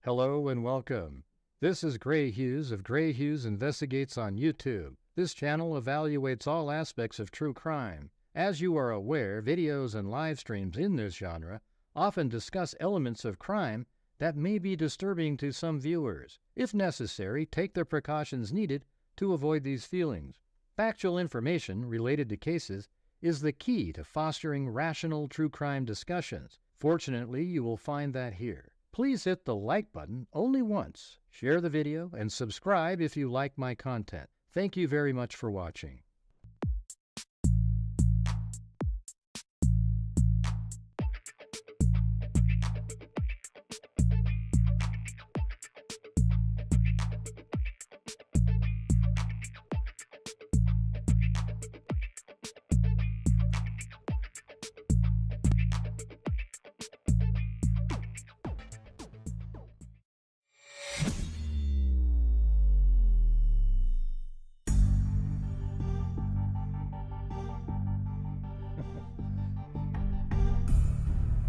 Hello and welcome. This is Grant Hughes of Grant Hughes Investigates on YouTube. This channel evaluates all aspects of true crime. As you are aware, videos and live streams in this genre often discuss elements of crime that may be disturbing to some viewers. If necessary, take the precautions needed to avoid these feelings. Factual information related to cases is the key to fostering rational true crime discussions. Fortunately, you will find that here. Please hit the like button only once, share the video, and subscribe if you like my content. Thank you very much for watching.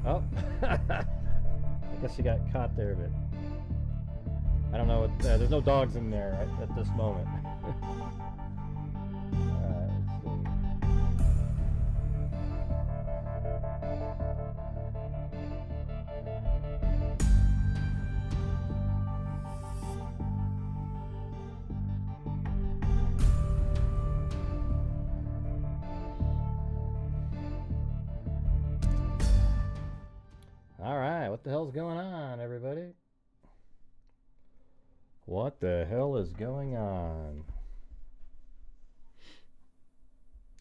Oh, I guess you got caught there, but I don't know what, there's no dogs in there at this moment. All right, what the hell's going on, everybody? What the hell is going on?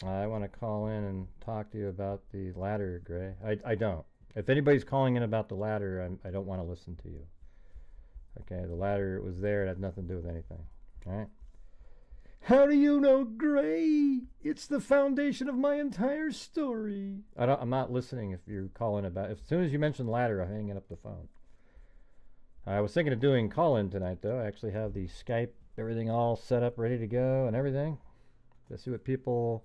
I want to call in and talk to you about the ladder, Gray. I don't. If anybody's calling in about the ladder, I don't want to listen to you. Okay, the ladder was there. It had nothing to do with anything. All right? How do you know, Gray? It's the foundation of my entire story. I'm not listening if you're calling about. As soon as you mention ladder, I'm hanging up the phone. I was thinking of doing call-in tonight, though. I actually have the Skype, everything all set up, ready to go, and everything. To see what people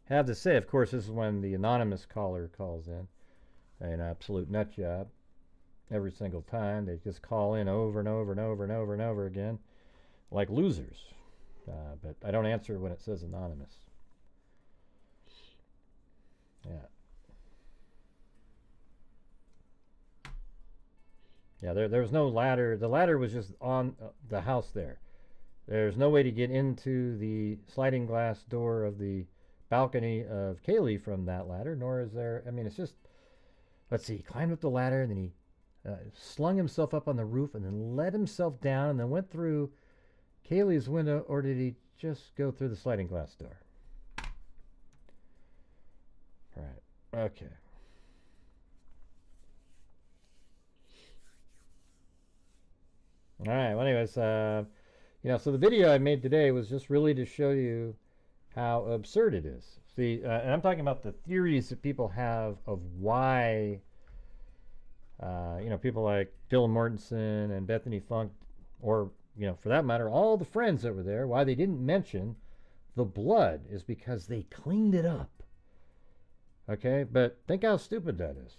have to say. Of course, this is when the anonymous caller calls in. An absolute nut job. Every single time. They just call in over and over and over and over and over again. Like losers. But I don't answer when it says anonymous. Yeah. Yeah, there was no ladder. The ladder was just on the house there. There's no way to get into the sliding glass door of the balcony of Kaylee from that ladder, nor is there, I mean, it's just, let's see, he climbed up the ladder, and then he slung himself up on the roof, and then let himself down, and then went through Kaylee's window, or did he just go through the sliding glass door? Right. Okay. All right. Well, anyways, so the video I made today was just really to show you how absurd it is. See, and I'm talking about the theories that people have of why, people like Dylan Mortensen and Bethany Funk, or for that matter, all the friends that were there, why they didn't mention the blood is because they cleaned it up. Okay, but think how stupid that is.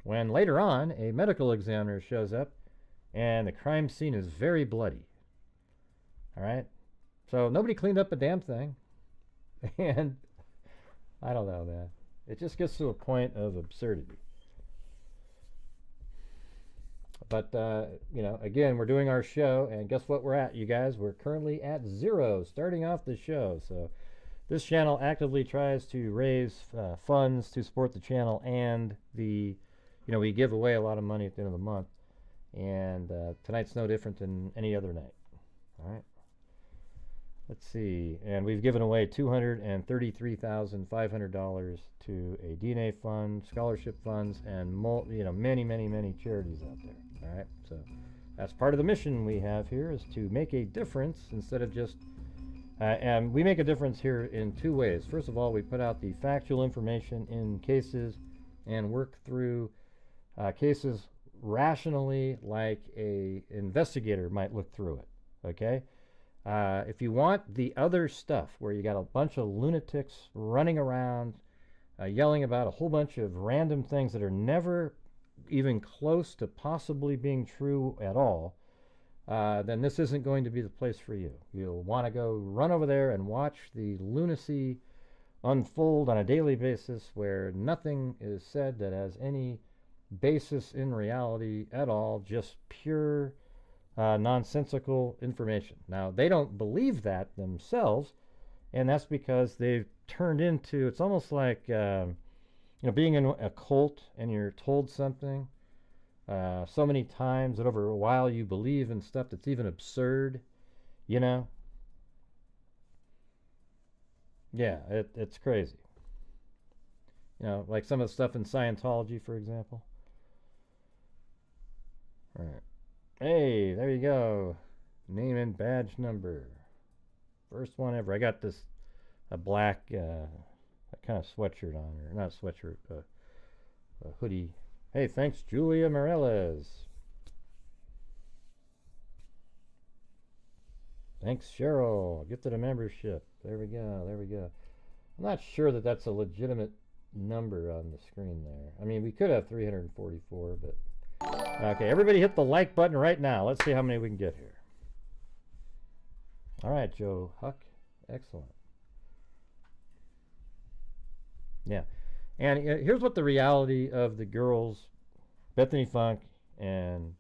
When later on, a medical examiner shows up and the crime scene is very bloody. All right, so nobody cleaned up a damn thing. And I don't know, man. It just gets to a point of absurdity. But, again, we're doing our show, and guess what we're at, you guys? We're currently at 0, starting off the show. So this channel actively tries to raise funds to support the channel, and we give away a lot of money at the end of the month. And tonight's no different than any other night. All right. Let's see. And we've given away $233,500 to a DNA fund, scholarship funds, and many, many, many charities out there. All right. So that's part of the mission we have here, is to make a difference instead of just. And we make a difference here in two ways. First of all, we put out the factual information in cases and work through cases rationally, like a investigator might look through it. Okay. If you want the other stuff where you got a bunch of lunatics running around yelling about a whole bunch of random things that are never even close to possibly being true at all, then this isn't going to be the place for you. You'll want to go run over there and watch the lunacy unfold on a daily basis where nothing is said that has any basis in reality at all, just pure nonsensical information. Now, they don't believe that themselves, and that's because they've turned into, it's almost like being in a cult and you're told something so many times that over a while you believe in stuff that's even absurd, you know? Yeah, it's crazy. Like some of the stuff in Scientology, for example. All right. Hey, there you go. Name and badge number. First one ever. I got a black kind of sweatshirt on, or not a sweatshirt, a hoodie. Hey, thanks, Julia Morales. Thanks, Cheryl. Gifted a membership. There we go. There we go. I'm not sure that that's a legitimate number on the screen there. I mean, we could have 344, but... Okay, everybody hit the like button right now. Let's see how many we can get here. All right, Joe Huck. Excellent. Yeah. And here's what the reality of the girls, Bethany Funk and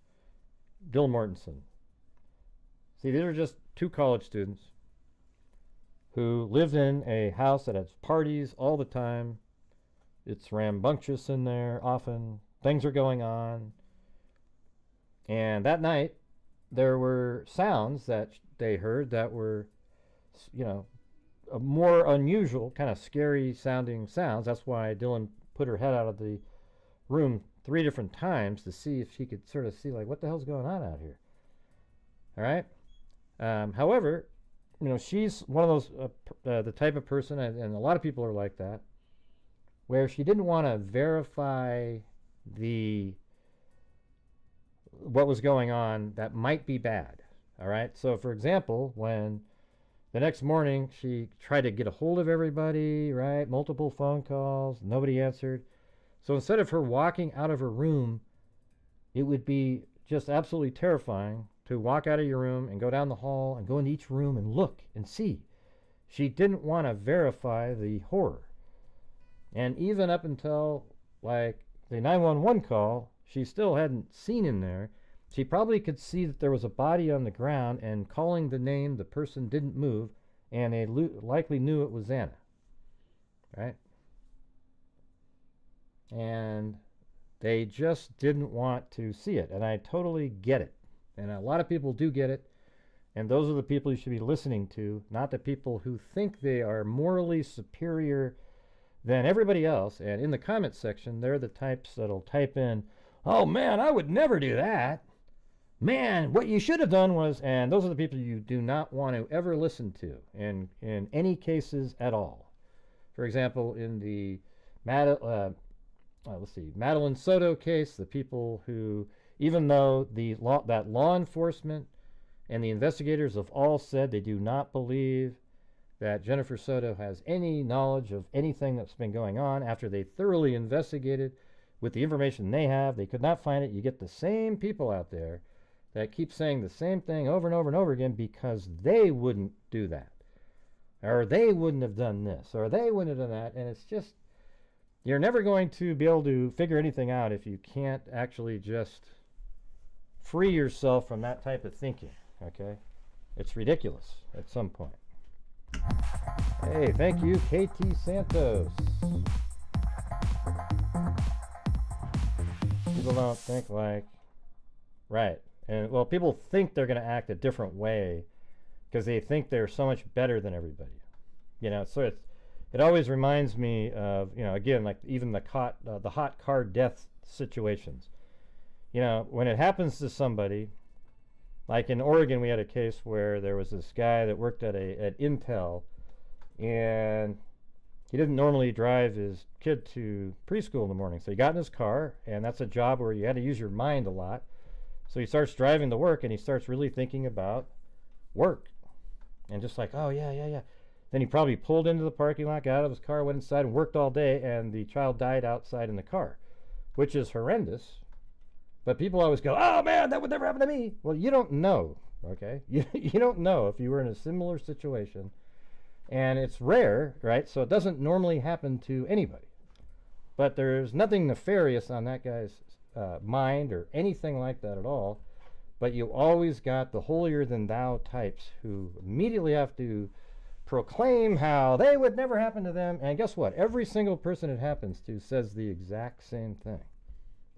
Dylan Mortensen. See, these are just two college students who live in a house that has parties all the time. It's rambunctious in there often. Things are going on. And that night, there were sounds that they heard that were, a more unusual, kind of scary sounding sounds. That's why Dylan put her head out of the room 3 different times to see if she could sort of see, like, what the hell's going on out here. All right? However, she's one of those, the type of person, and a lot of people are like that, where she didn't want to verify what was going on that might be bad. All right? So, for example, when the next morning she tried to get a hold of everybody, right? Multiple phone calls, nobody answered. So instead of her walking out of her room, it would be just absolutely terrifying to walk out of your room and go down the hall and go into each room and look and see. She didn't want to verify the horror. And even up until, like, the 911 call, she still hadn't seen in there. She probably could see that there was a body on the ground, and calling the name, the person didn't move, and they likely knew it was Anna. Right? And they just didn't want to see it. And I totally get it. And a lot of people do get it. And those are the people you should be listening to, not the people who think they are morally superior than everybody else. And in the comment section, they're the types that'll type in, "Oh man, I would never do that. Man, what you should have done was," and those are the people you do not want to ever listen to in any cases at all. For example, in the Madeline Soto case, the people who, even though that law enforcement and the investigators have all said they do not believe that Jennifer Soto has any knowledge of anything that's been going on, after they thoroughly investigated with the information they have, they could not find it. You get the same people out there that keep saying the same thing over and over and over again because they wouldn't do that, or they wouldn't have done this, or they wouldn't have done that. And it's just, you're never going to be able to figure anything out if you can't actually just free yourself from that type of thinking. Okay? It's ridiculous at some point. Hey, thank you, KT Santos. People don't think like, right. And well, people think they're going to act a different way because they think they're so much better than everybody. So it always reminds me of, again, like even the hot car death situations. When it happens to somebody, like in Oregon, we had a case where there was this guy that worked at Intel, and he didn't normally drive his kid to preschool in the morning. So he got in his car, and that's a job where you had to use your mind a lot. So he starts driving to work, and he starts really thinking about work. And just like, oh, yeah. Then he probably pulled into the parking lot, got out of his car, went inside, and worked all day, and the child died outside in the car, which is horrendous. But people always go, oh man, that would never happen to me. Well, you don't know, okay? You don't know if you were in a similar situation. And it's rare, right? So it doesn't normally happen to anybody. But there's nothing nefarious on that guy's mind or anything like that at all. But you always got the holier-than-thou types who immediately have to proclaim how they would never happen to them. And guess what? Every single person it happens to says the exact same thing.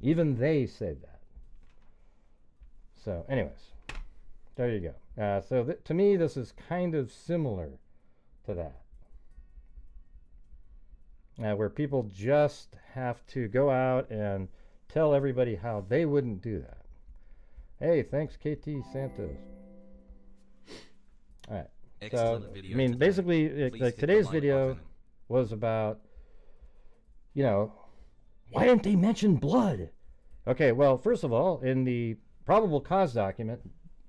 Even they say that. So anyways, there you go. So to me, this is kind of similar to that. Where people just have to go out and tell everybody how they wouldn't do that. Hey, thanks, KT Santos. All right. So, I mean, basically, like today's video was about, you know, why didn't they mention blood? Okay, well, first of all, in the probable cause document,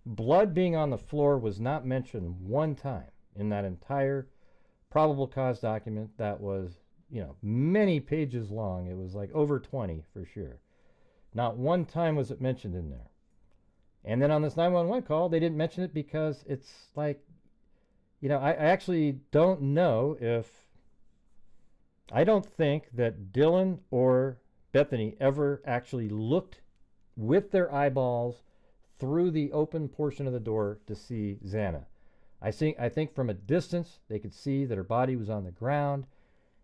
blood being on the floor was not mentioned one time in that entire probable cause document that was, you know, many pages long. It was like over 20 for sure. Not one time was it mentioned in there. And then on this 911 call, they didn't mention it because it's like, you know, I actually don't know if, I don't think that Dylan or Bethany ever actually looked with their eyeballs through the open portion of the door to see Xana. I think from a distance, they could see that her body was on the ground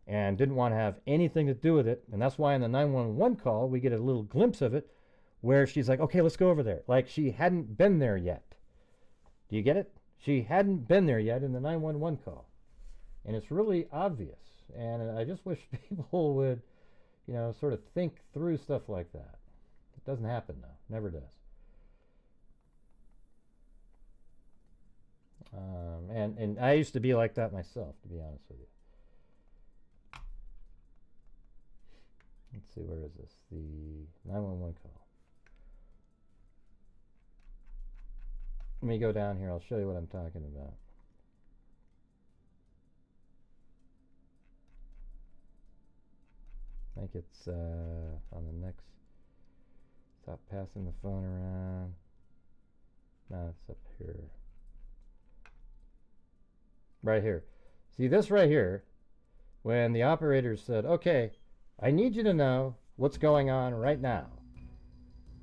and didn't want to have anything to do with it. And that's why in the 911 call, we get a little glimpse of it where she's like, okay, let's go over there. Like she hadn't been there yet. Do you get it? She hadn't been there yet in the 911 call. And it's really obvious. And I just wish people would, you know, sort of think through stuff like that. It doesn't happen though. Never does. And I used to be like that myself, to be honest with you. Let's see, where is this? The 911 call. Let me go down here. I'll show you what I'm talking about. I think it's on the next. Stop passing the phone around. No, it's up here. Right here. See this right here? When the operator said, okay, I need you to know what's going on right now.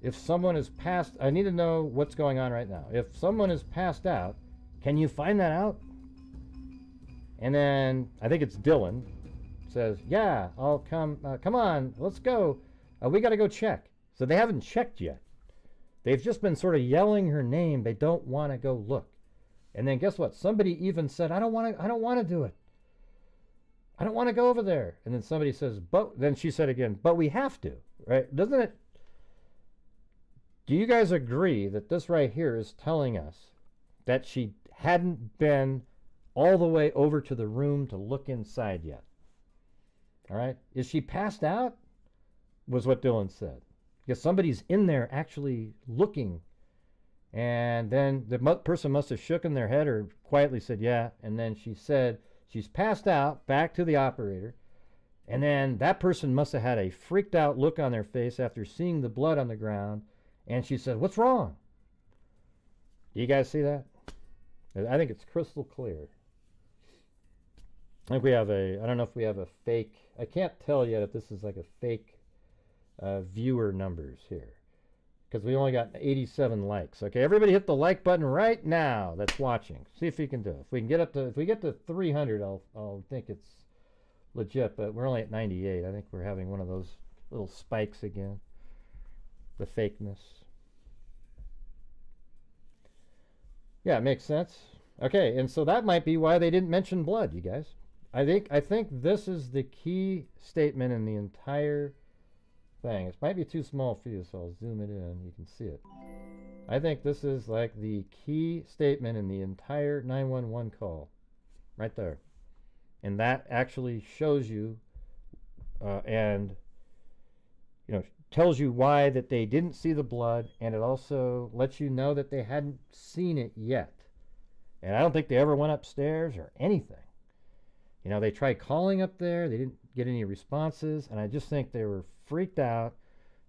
If someone is passed, I need to know what's going on right now. If someone is passed out, can you find that out? And then, I think it's Dylan, says, yeah, I'll come, come on, let's go. We got to go check. So they haven't checked yet. They've just been sort of yelling her name. They don't want to go look. And then guess what? Somebody even said, I don't want to do it. I don't want to go over there. And then somebody says, but then she said again, but we have to, right? Doesn't it? Do you guys agree that this right here is telling us that she hadn't been all the way over to the room to look inside yet? All right. Is she passed out? Was what Dylan said. Because somebody's in there actually looking. And then the person must have shook in their head or quietly said, yeah. And then she said, she's passed out, back to the operator. And then that person must have had a freaked out look on their face after seeing the blood on the ground. And she said, what's wrong? Do you guys see that? I think it's crystal clear. I think we have a, I don't know if we have a fake, I can't tell yet if this is like a fake viewer numbers here. Because we only got 87 likes. Okay, everybody hit the like button right now that's watching. See if you can do it. If we can get up to, if we get to 300, I'll think it's legit, but we're only at 98. I think we're having one of those little spikes again. The fakeness. Yeah, it makes sense. Okay, and so that might be why they didn't mention blood, you guys. I think this is the key statement in the entire thing. It might be too small for you, so I'll zoom it in. You can see it. I think this is like the key statement in the entire 911 call. Right there. And that actually shows you and you know, tells you why that they didn't see the blood, and it also lets you know that they hadn't seen it yet. And I don't think they ever went upstairs or anything. You know, they tried calling up there, they didn't get any responses, and I just think they were freaked out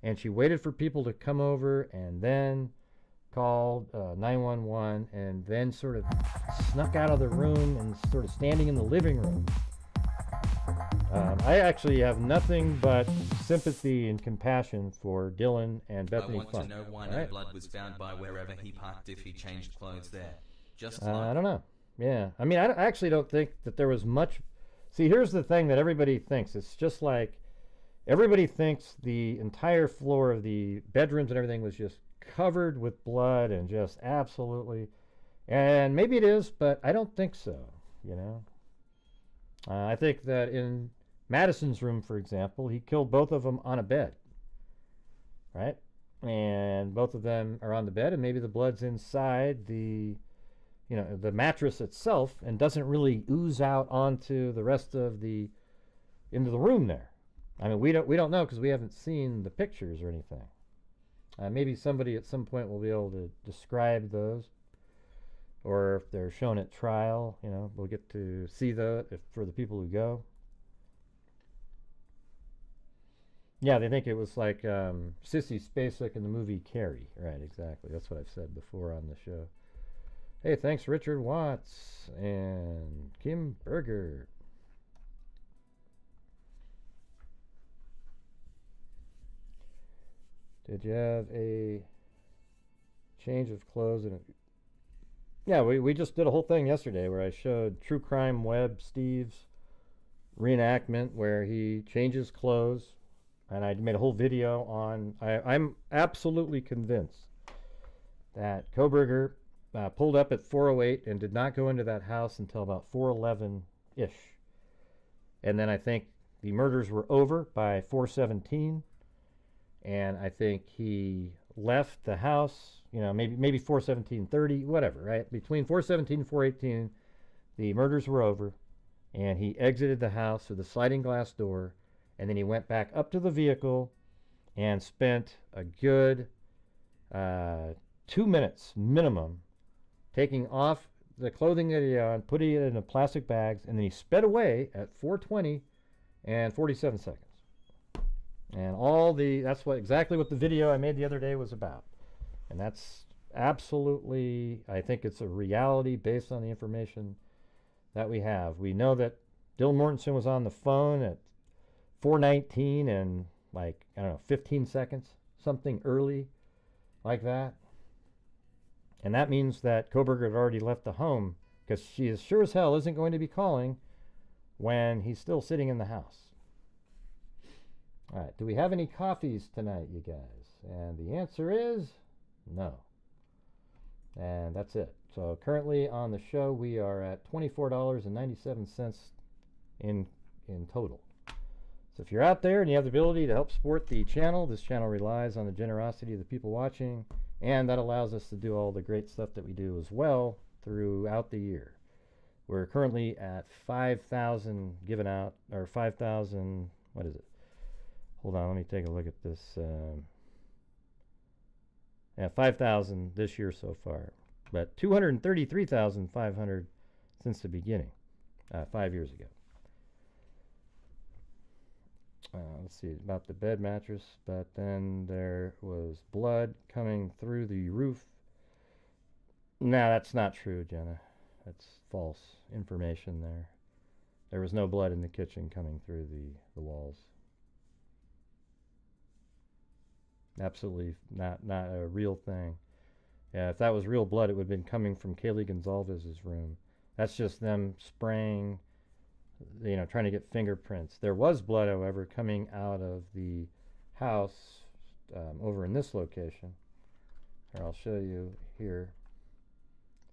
and she waited for people to come over and then called 911 and then sort of snuck out of the room and sort of standing in the living room. I actually have nothing but sympathy and compassion for Dylan and Bethany Funk. I want to know why no blood was found by wherever he parked if he changed clothes there. Just I don't know. Yeah. I mean, I actually don't think that there was much. See, here's the thing that everybody thinks. It's just like everybody thinks the entire floor of the bedrooms and everything was just covered with blood and just absolutely. And maybe it is, but I don't think so, you know. I think that in Madison's room, for example, he killed both of them on a bed, right? And both of them are on the bed, and maybe the blood's inside the, you know, the mattress itself, and doesn't really ooze out onto the rest of the, into the room there. I mean, we don't know because we haven't seen the pictures or anything. Maybe somebody at some point will be able to describe those, or if they're shown at trial, you know, we'll get to see for the people who go. Yeah, they think it was like Sissy Spacek in the movie Carrie. Right, exactly. That's what I've said before on the show. Hey, thanks Richard Watts and Kim Berger. Did you have a change of clothes? Yeah, we just did a whole thing yesterday where I showed True Crime Web Steve's reenactment where he changes clothes, and I made a whole video on. I'm absolutely convinced that Koberger pulled up at 4:08 and did not go into that house until about 4:11-ish. And then I think the murders were over by 4:17. And I think he left the house, you know, maybe 4:17:30, whatever, right? Between 4:17 and 4:18, the murders were over, and he exited the house through the sliding glass door, and then he went back up to the vehicle and spent a good 2 minutes minimum taking off the clothing that he had, putting it in a plastic bags, and then he sped away at 4:20 and 47 seconds. And that's exactly what the video I made the other day was about. And that's absolutely, I think it's a reality based on the information that we have. We know that Dylan Mortensen was on the phone at 4:19 and like, I don't know, 15 seconds, something early like that. And that means that Koberger had already left the home, because she is sure as hell isn't going to be calling when he's still sitting in the house. All right, do we have any coffees tonight, you guys? And the answer is no. And that's it. So currently on the show, we are at $24.97 in total. So if you're out there and you have the ability to help support the channel, this channel relies on the generosity of the people watching, and that allows us to do all the great stuff that we do as well throughout the year. We're currently at 5,000 given out, or 5,000, what is it? Hold on, let me take a look at this. Yeah, 5,000 this year so far, but 233,500 since the beginning, 5 years ago. Let's see, about the bed mattress, but then there was blood coming through the roof. No, that's not true, Jenna. That's false information there. There was no blood in the kitchen coming through the walls. Absolutely not a real thing. Yeah, if that was real blood, it would have been coming from Kaylee Gonzalves' room. That's just them spraying, you know, trying to get fingerprints. There was blood, however, coming out of the house over in this location. Here, I'll show you here.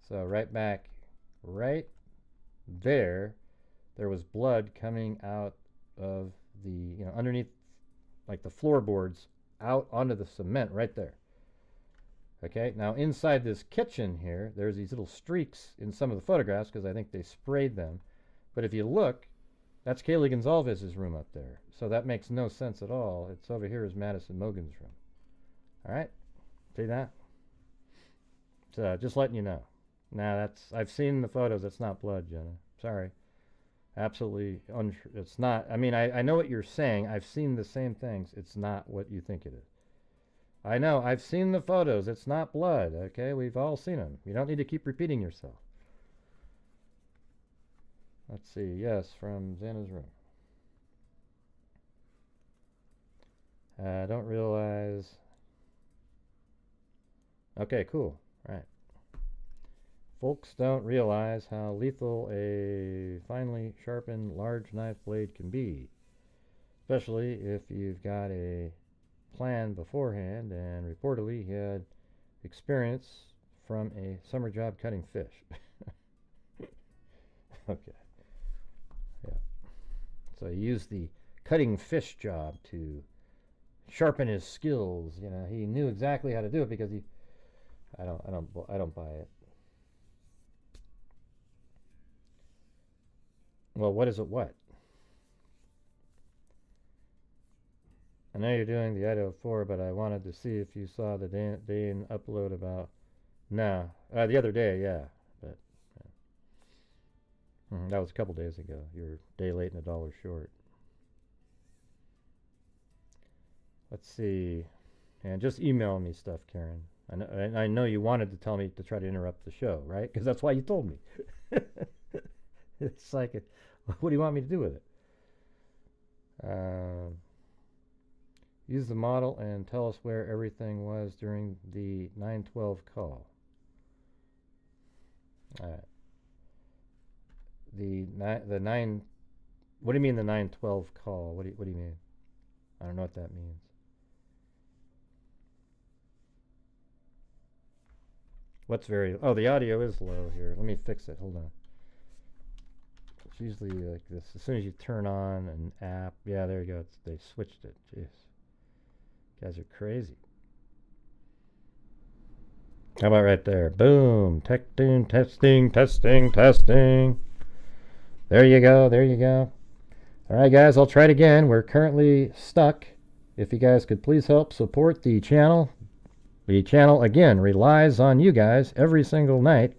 So right back, right there was blood coming out of the, you know, underneath, like the floorboards, out onto the cement right there. Okay, now inside this kitchen here, there's these little streaks in some of the photographs because I think they sprayed them. But if you look, that's Kaylee Gonzalves' room up there. So that makes no sense at all. It's over here is Madison Mogen's room. All right, see that? So just letting you know. Now I've seen the photos. That's not blood, Jenna. Sorry. Absolutely untrue. It's not. I mean, I know what you're saying. I've seen the same things. It's not what you think it is. I know. I've seen the photos. It's not blood, okay? We've all seen them. You don't need to keep repeating yourself. Let's see. Yes, from Xana's room. I don't realize. Okay, cool. Right. Folks don't realize how lethal a finely sharpened large knife blade can be, especially if you've got a plan beforehand, and reportedly he had experience from a summer job cutting fish. Okay. Yeah. So he used the cutting fish job to sharpen his skills. You know, he knew exactly how to do it because he. I don't buy it. Well, what is it? What? I know you're doing the Idaho 4, but I wanted to see if you saw the Dane upload about. No, the other day, yeah, but that was a couple days ago. You're a day late and $1 short. Let's see, and just email me stuff, Karen. I know you wanted to tell me to try to interrupt the show, right? Because that's why you told me. It's like, what do you want me to do with it? Use the model and tell us where everything was during the 912 call. All right. The 9. What do you mean the 912 call? What do you mean? I don't know what that means. What's very? Oh, the audio is low here. Let me fix it. Hold on. It's usually like this. As soon as you turn on an app, yeah, there you go. They switched it. Jeez. Guys are crazy. How about right there? Boom. Testing, testing, testing, testing. There you go. There you go. All right, guys, I'll try it again. We're currently stuck. If you guys could please help support the channel. The channel, again, relies on you guys every single night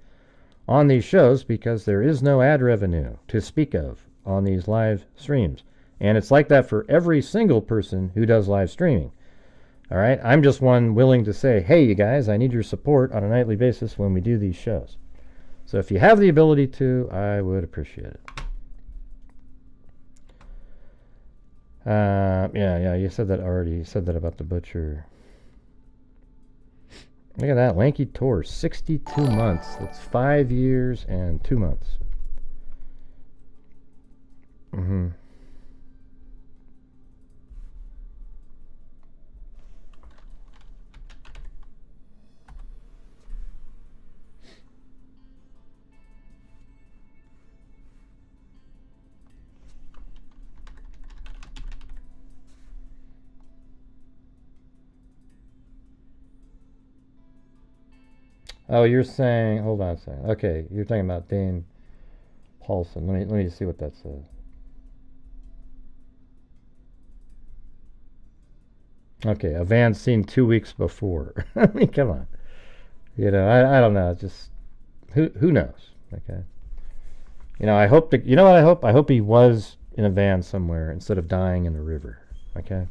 on these shows because there is no ad revenue to speak of on these live streams. And it's like that for every single person who does live streaming. All right, I'm just one willing to say, hey, you guys, I need your support on a nightly basis when we do these shows. So if you have the ability to, I would appreciate it. Yeah, you said that already. You said that about the butcher. Look at that, lanky torso, 62 months. That's 5 years and 2 months. Oh, you're saying, hold on a second. Okay, you're talking about Dane Paulson. Let me see what that says. Okay, a van seen 2 weeks before. I mean, come on. You know, I don't know. Just who knows? Okay. You know, I hope that, you know what I hope? I hope he was in a van somewhere instead of dying in the river. Okay.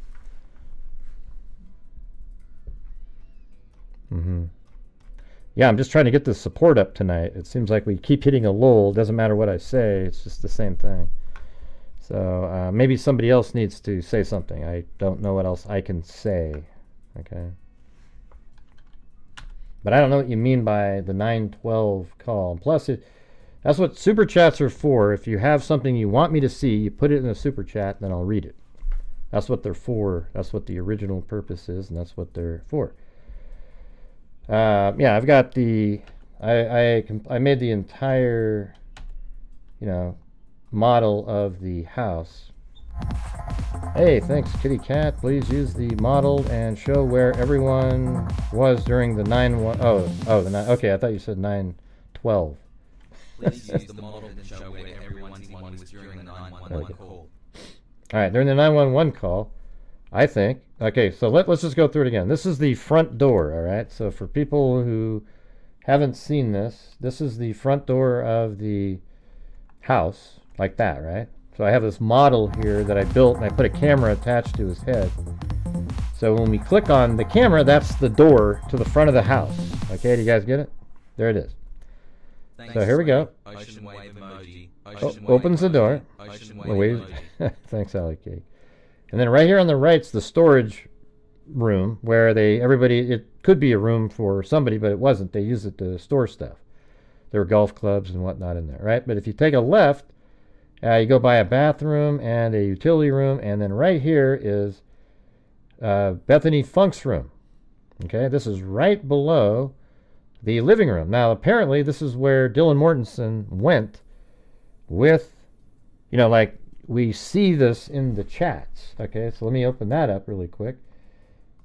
Yeah, I'm just trying to get the support up tonight. It seems like we keep hitting a lull. It doesn't matter what I say. It's just the same thing. So maybe somebody else needs to say something. I don't know what else I can say. Okay. But I don't know what you mean by the 912 call. And plus, that's what super chats are for. If you have something you want me to see, you put it in a super chat, then I'll read it. That's what they're for. That's what the original purpose is, and that's what they're for. Yeah, I've got the. I made the entire, you know, model of the house. Hey, thanks, Kitty Cat. Please use the model and show where everyone was during the 9-1. Oh, the 9. Okay, I thought you said 9/12. Please use the model and show where everyone was during the 911 call. All right, during the 911 call, I think. Okay, so let's just go through it again. This is the front door, all right? So for people who haven't seen this, this is the front door of the house, like that, right? So I have this model here that I built, and I put a camera attached to his head. So So when we click on the camera, that's the door to the front of the house. Okay, do you guys get it? There it is. So here we go. Ocean wave emoji. Opens the door. Ocean Wave. emoji. Thanks, Allie Cake. And then right here on the right's the storage room where it could be a room for somebody, but it wasn't. They used it to store stuff. There were golf clubs and whatnot in there, right? But if you take a left, you go by a bathroom and a utility room, and then right here is Bethany Funk's room. Okay, this is right below the living room. Now, apparently, this is where Dylan Mortensen went with, like we see this in the chats. Okay, so let me open that up really quick.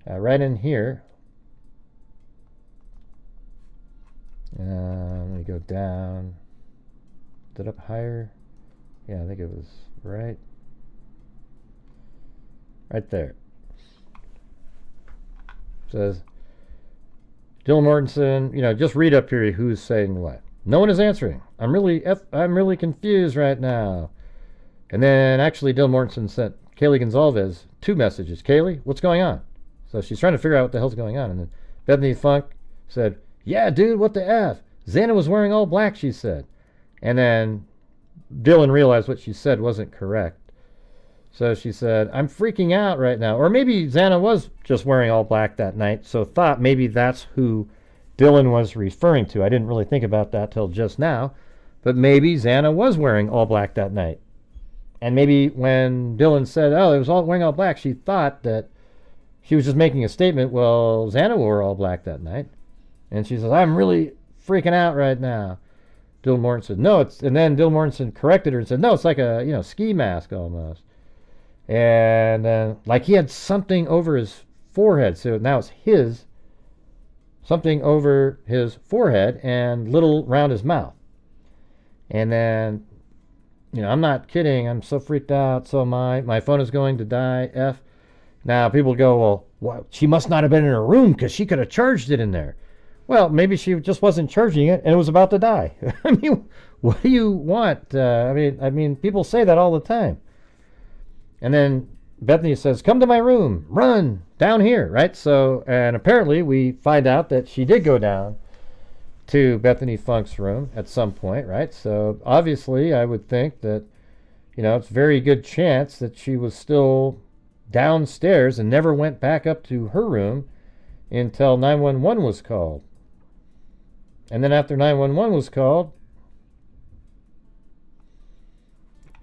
Right in here. Let me go down. Is it up higher? Yeah, I think it was right there. It says Dylan Mortensen, just read up here who's saying what. No one is answering. I'm really confused right now. And then actually Dylan Mortensen sent Kaylee Gonzalves 2 messages. Kaylee, what's going on? So she's trying to figure out what the hell's going on. And then Bethany Funk said, yeah, dude, what the F? Xana was wearing all black, she said. And then Dylan realized what she said wasn't correct. So she said, I'm freaking out right now. Or maybe Xana was just wearing all black that night, so thought maybe that's who Dylan was referring to. I didn't really think about that till just now. But maybe Xana was wearing all black that night. And maybe when Dylan said, oh, it was all wearing all black, she thought that she was just making a statement, well, Xana wore all black that night. And she says, I'm really freaking out right now. Dylan Mortensen said, no, and then Dylan Mortensen corrected her and said, no, it's like a, ski mask almost. And then, like he had something over his forehead. So now it's something over his forehead and little around his mouth. And then, I'm not kidding. I'm so freaked out. So am I. My phone is going to die. F. Now, people go, well, she must not have been in her room because she could have charged it in there. Well, maybe she just wasn't charging it and it was about to die. I mean, what do you want? I mean, people say that all the time. And then Bethany says, come to my room, run, down here, right? So, and apparently we find out that she did go down to Bethany Funk's room at some point, right? So obviously I would think that, it's a very good chance that she was still downstairs and never went back up to her room until 911 was called. And then after 911 was called,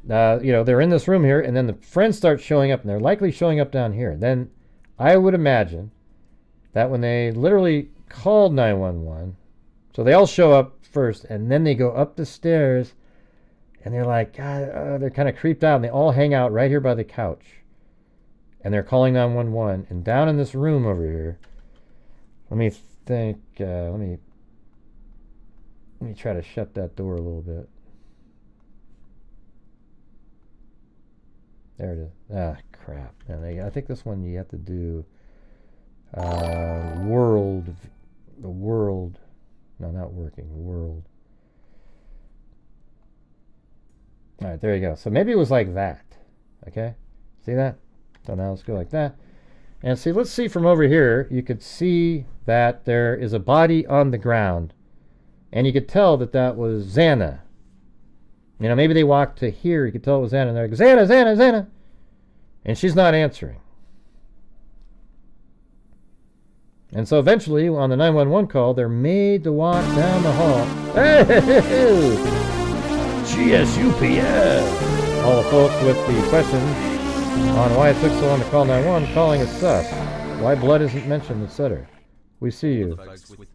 they're in this room here, and then the friends start showing up, and they're likely showing up down here. Then I would imagine that when they literally called 911, so they all show up first, and then they go up the stairs, and they're like, God, they're kind of creeped out, and they all hang out right here by the couch. And they're calling 911, and down in this room over here, let me think, let me try to shut that door a little bit. There it is. Ah, crap. Man, I think this one you have to do world. The world. No, not working. World. All right, there you go. So maybe it was like that. Okay? See that? So now let's go like that. And see, let's see from over here. You could see that there is a body on the ground. And you could tell that that was Xana. Maybe they walked to here. You could tell it was Xana. And they're like, Xana, Xana, Xana. And she's not answering. And so eventually, on the 911 call, they're made to walk down the hall. Hey! GSUPS! All the folks with the question on why it took so long to call 911, calling is sus. Why blood isn't mentioned, etc. We see you.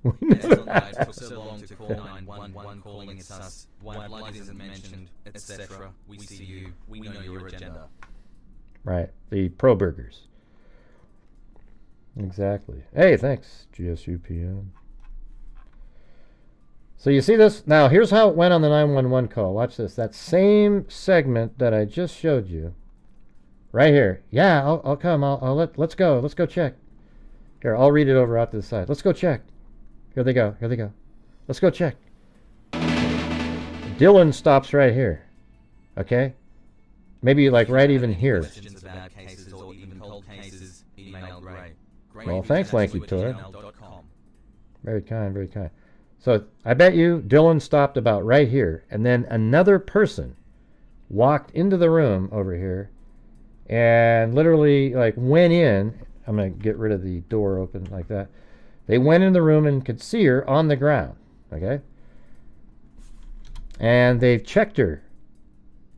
We know that. For so long to call 911, calling it sus. Why blood isn't mentioned, etc. We see you. We know your agenda. Right, the pro burgers. Exactly. Hey, thanks, GSUPM. So you see this? Now, here's how it went on the 911 call. Watch this. That same segment that I just showed you. Right here. Yeah, I'll come. Let's go. Let's go check. Here, I'll read it over out to the side. Let's go check. Here they go. Here they go. Let's go check. Dylan stops right here. Okay? Maybe like right even here. Questions about cases or even cold cases, email Gray. Well, thanks, Lanky Toy. gmail.com. Very kind, very kind. So I bet you Dylan stopped about right here, and then another person walked into the room over here and literally like went in. I'm going to get rid of the door open like that. They went in the room and could see her on the ground, okay? And they checked her.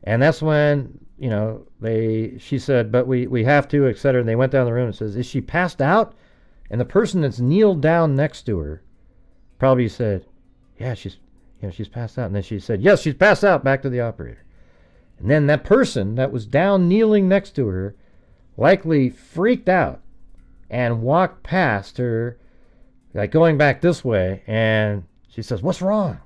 And that's when, you know, she said, but we have to, etc. And they went down the room and says, is she passed out? And the person that's kneeled down next to her probably said, yeah, she's passed out. And then she said, yes, she's passed out, back to the operator. And then that person that was down kneeling next to her likely freaked out and walked past her, like going back this way, and she says, what's wrong?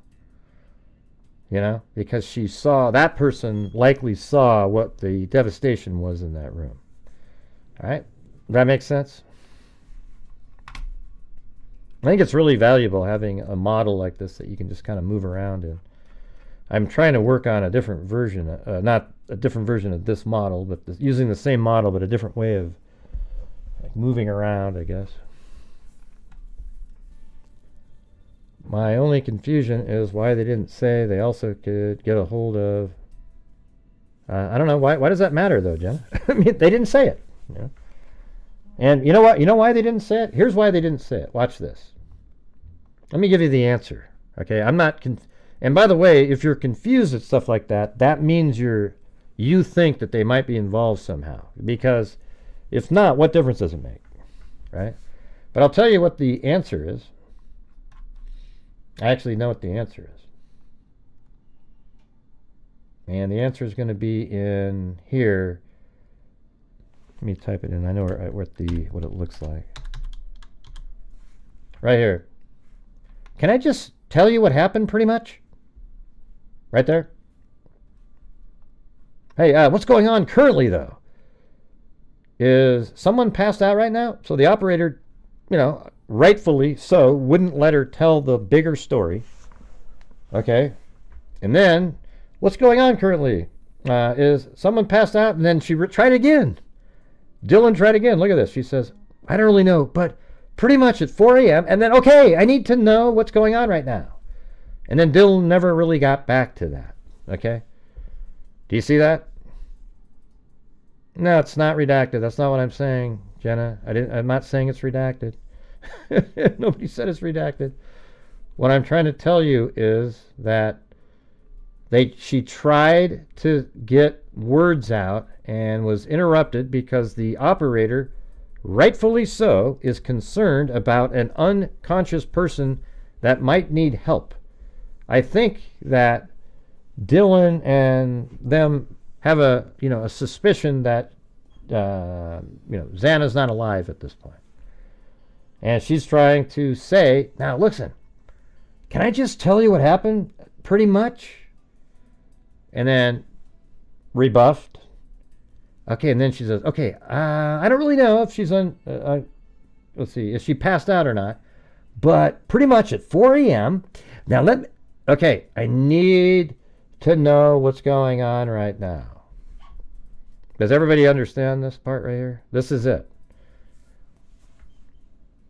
You know, because she saw, that person likely saw what the devastation was in that room. All right? Does that make sense? I think it's really valuable having a model like this that you can just kind of move around in. I'm trying to work on a different version, not a different version of this model, but using the same model, but a different way of like moving around, I guess. My only confusion is why they didn't say they also could get a hold of. I don't know why. Why does that matter, though, Jenna? I mean, they didn't say it. You know? And you know what? You know why they didn't say it? Here's why they didn't say it. Watch this. Let me give you the answer. Okay, I'm not. And by the way, if you're confused at stuff like that, that means you think that they might be involved somehow. Because if not, what difference does it make, right? But I'll tell you what the answer is. I actually know what the answer is. And the answer is going to be in here. Let me type it in. I know what it looks like. Right here. Can I just tell you what happened pretty much? Right there. Hey, what's going on currently, though? Is someone passed out right now? So the operator, you know, rightfully so, wouldn't let her tell the bigger story. Okay. And then, what's going on currently? Is someone passed out, and then she tried again. Dylan tried again. Look at this. She says, I don't really know, but pretty much at 4 a.m. And then, okay, I need to know what's going on right now. And then Dylan never really got back to that. Okay? Do you see that? No, it's not redacted. That's not what I'm saying, Jenna. I'm not saying it's redacted. Nobody said it's redacted. What I'm trying to tell you is that she tried to get words out and was interrupted because the operator, rightfully so, is concerned about an unconscious person that might need help. I think that Dylan and them have a suspicion that Xana's not alive at this point. And she's trying to say, now listen, can I just tell you what happened pretty much? And then rebuffed. Okay, and then she says, okay, I don't really know if she's let's see, if she passed out or not, but pretty much at 4 a.m. Now I need to know what's going on right now. Does everybody understand this part right here? This is it.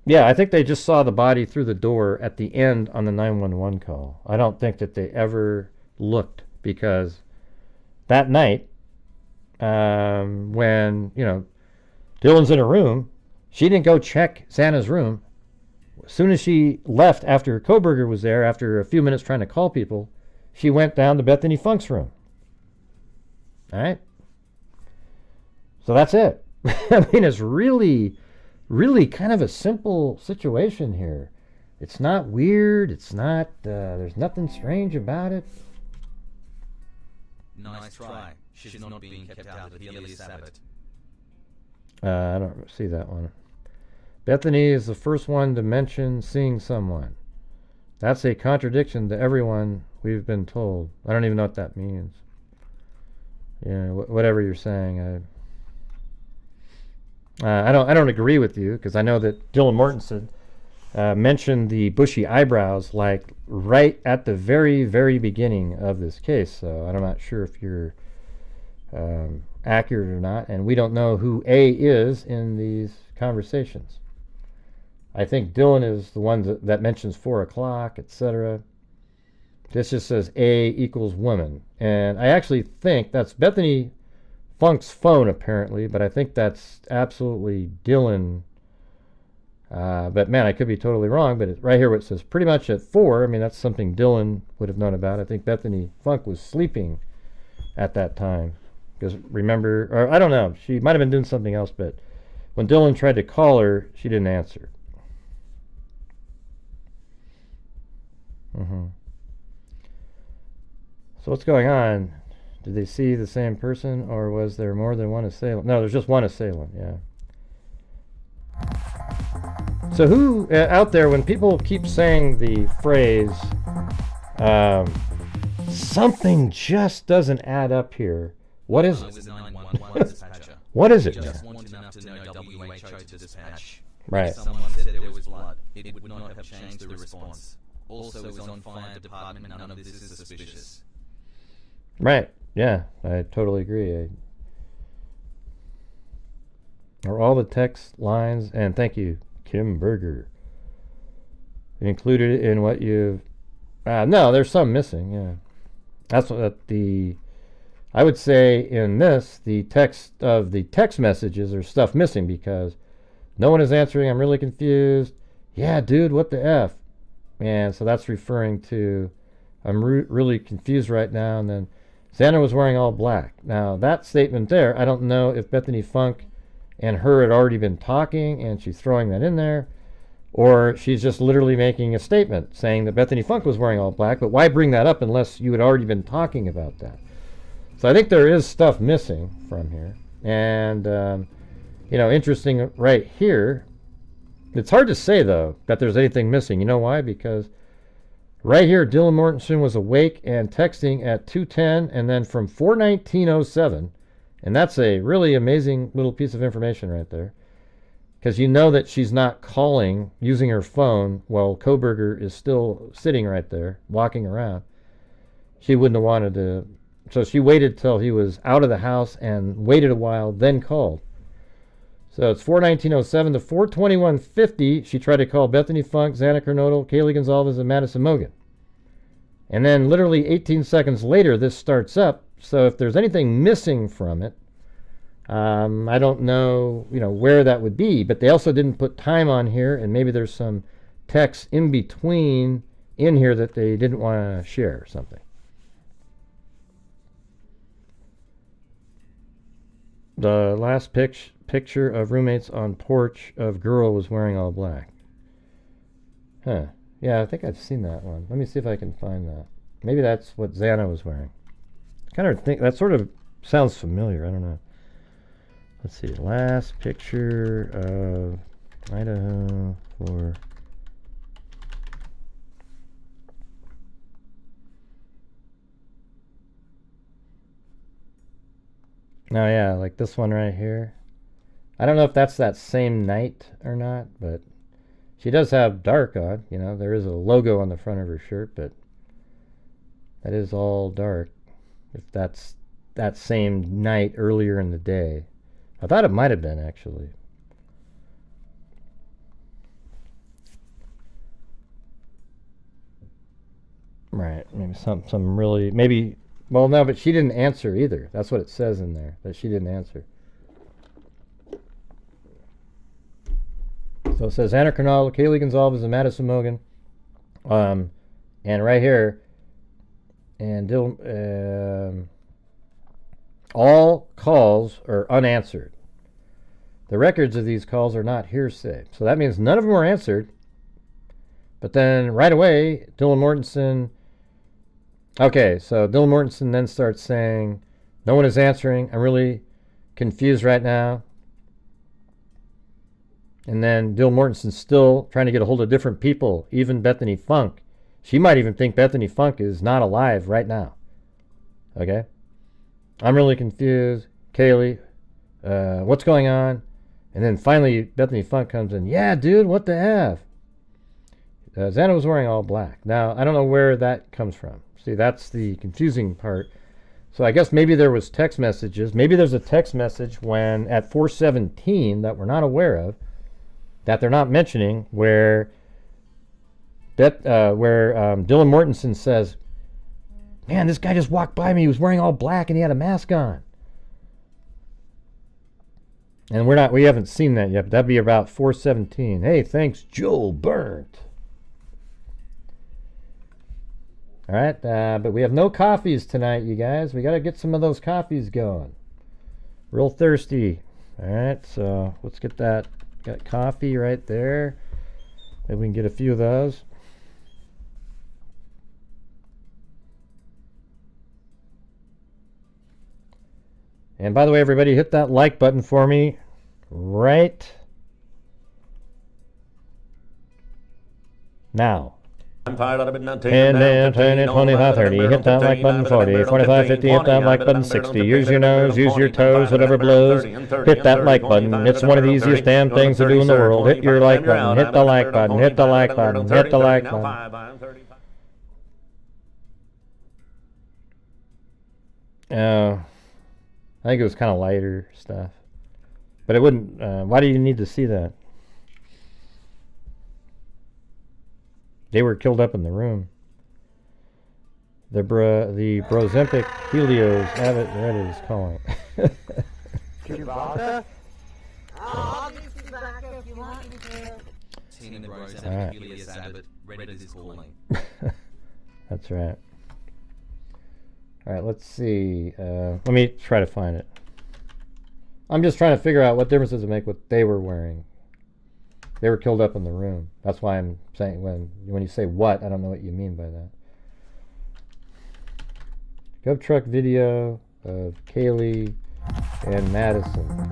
Yeah, I think they just saw the body through the door at the end on the 911 call. I don't think that they ever looked, because that night, when, Dylan's in her room, she didn't go check Xana's room. As soon as she left after Koberger was there, after a few minutes trying to call people, she went down to Bethany Funk's room. All right? So that's it. I mean, it's really kind of a simple situation here. It's not weird. It's not, there's nothing strange about it. Nice try. She's not being kept out of the Elias Abbott. I don't see that one. Bethany is the first one to mention seeing someone. That's a contradiction to everyone we've been told. I don't even know what that means. Yeah, whatever you're saying. I don't agree with you, because I know that Dylan Mortensen mentioned the bushy eyebrows like right at the very, very beginning of this case. So I'm not sure if you're accurate or not, and we don't know who A is in these conversations. I think Dylan is the one that mentions 4 o'clock, etc. This just says A equals woman. And I actually think that's Bethany Funk's phone, apparently, but I think that's absolutely Dylan. But man, I could be totally wrong, but right here where it says pretty much at 4, I mean, that's something Dylan would have known about. I think Bethany Funk was sleeping at that time. Because remember, or I don't know, she might have been doing something else, but when Dylan tried to call her, she didn't answer. So what's going on? Did they see the same person, or was there more than one assailant? No, there's just one assailant, yeah. So who out there, when people keep saying the phrase, something just doesn't add up here, what is it? What is it? Just wanted enough to know WHO to dispatch. Right. If someone said there was blood, it would not have changed the response. Also, is on fire department, none of this is suspicious. Right. Yeah, I totally agree. Are all the text lines, and thank you, Kim Berger, included in what you've... no, there's some missing, yeah. That's what I would say in this, the text of the text messages, there's stuff missing because no one is answering. I'm really confused. Yeah, dude, what the F? And so that's referring to, I'm really confused right now. And then Xander was wearing all black. Now, that statement there, I don't know if Bethany Funk and her had already been talking and she's throwing that in there, or she's just literally making a statement saying that Bethany Funk was wearing all black, but why bring that up unless you had already been talking about that? So I think there is stuff missing from here. And, interesting right here, it's hard to say, though, that there's anything missing. You know why? Because right here, Dylan Mortensen was awake and texting at 2:10 and then from 4:19:07. And that's a really amazing little piece of information right there. Because you know that she's not calling using her phone while Koberger is still sitting right there, walking around. She wouldn't have wanted to... So she waited till he was out of the house and waited a while, then called. So it's 4:19:07 to 4:21:50. She tried to call Bethany Funk, Xana Kernodle, Kaylee Gonzalves, and Madison Mogan. And then literally 18 seconds later, this starts up. So if there's anything missing from it, I don't know, where that would be. But they also didn't put time on here, and maybe there's some text in between in here that they didn't want to share or something. The last picture of roommates on porch of girl was wearing all black. Huh. Yeah, I think I've seen that one. Let me see if I can find that. Maybe that's what Xana was wearing. Kind of think that sort of sounds familiar. I don't know. Let's see. Last picture of Idaho for... Oh yeah, like this one right here. I don't know if that's that same night or not, but she does have dark on. There is a logo on the front of her shirt, but that is all dark. If that's that same night earlier in the day. I thought it might have been, actually. Right, maybe some really, maybe... Well, no, but she didn't answer either. That's what it says in there, that she didn't answer. So it says Anna Kernodle, Kaylee Gonzalves, and Madison Mogan. And right here, and all calls are unanswered. The records of these calls are not hearsay. So that means none of them were answered. But then right away, Dylan Mortensen... Okay, so Dylan Mortensen then starts saying, no one is answering. I'm really confused right now. And then Dylan Mortensen's still trying to get a hold of different people, even Bethany Funk. She might even think Bethany Funk is not alive right now. Okay? I'm really confused. Kaylee, what's going on? And then finally Bethany Funk comes in. Yeah, dude, what the F? Xana was wearing all black. Now, I don't know where that comes from. See, that's the confusing part. So I guess maybe there was text messages. Maybe there's a text message when at 4:17 that we're not aware of. that they're not mentioning, where Dylan Mortensen says, "Man, this guy just walked by me. He was wearing all black and he had a mask on." And we haven't seen that yet, but that'd be about 417. Hey, thanks, Joel Burnt. All right, but we have no coffees tonight, you guys. We got to get some of those coffees going. Real thirsty. All right, so let's get that. Got coffee right there. Maybe we can get a few of those. And by the way, everybody, hit that like button for me right now. 10, 20, 25, 30. Hit that like button 40, 45, 50. Hit that like button 60. Use your nose, use your toes, whatever blows. Hit that like button. It's one of the easiest damn things to do in the world. Hit your like button. Hit the like button. Hit the like button. Hit the like button. I think it was kind of lighter stuff. But it wouldn't... why do you need to see that? They were killed up in the room. The Brozempic Helios Abbott Reddit is calling. Chewbacca? I'll give you back if you want me to. Tina Brozempic Helios Abbott Reddit is calling. That's right. Alright, let's see. Let me try to find it. I'm just trying to figure out what difference does it make what they were wearing. They were killed up in the room. That's why I'm saying when you say what, I don't know what you mean by that. GovTruck video of Kaylee and Madison.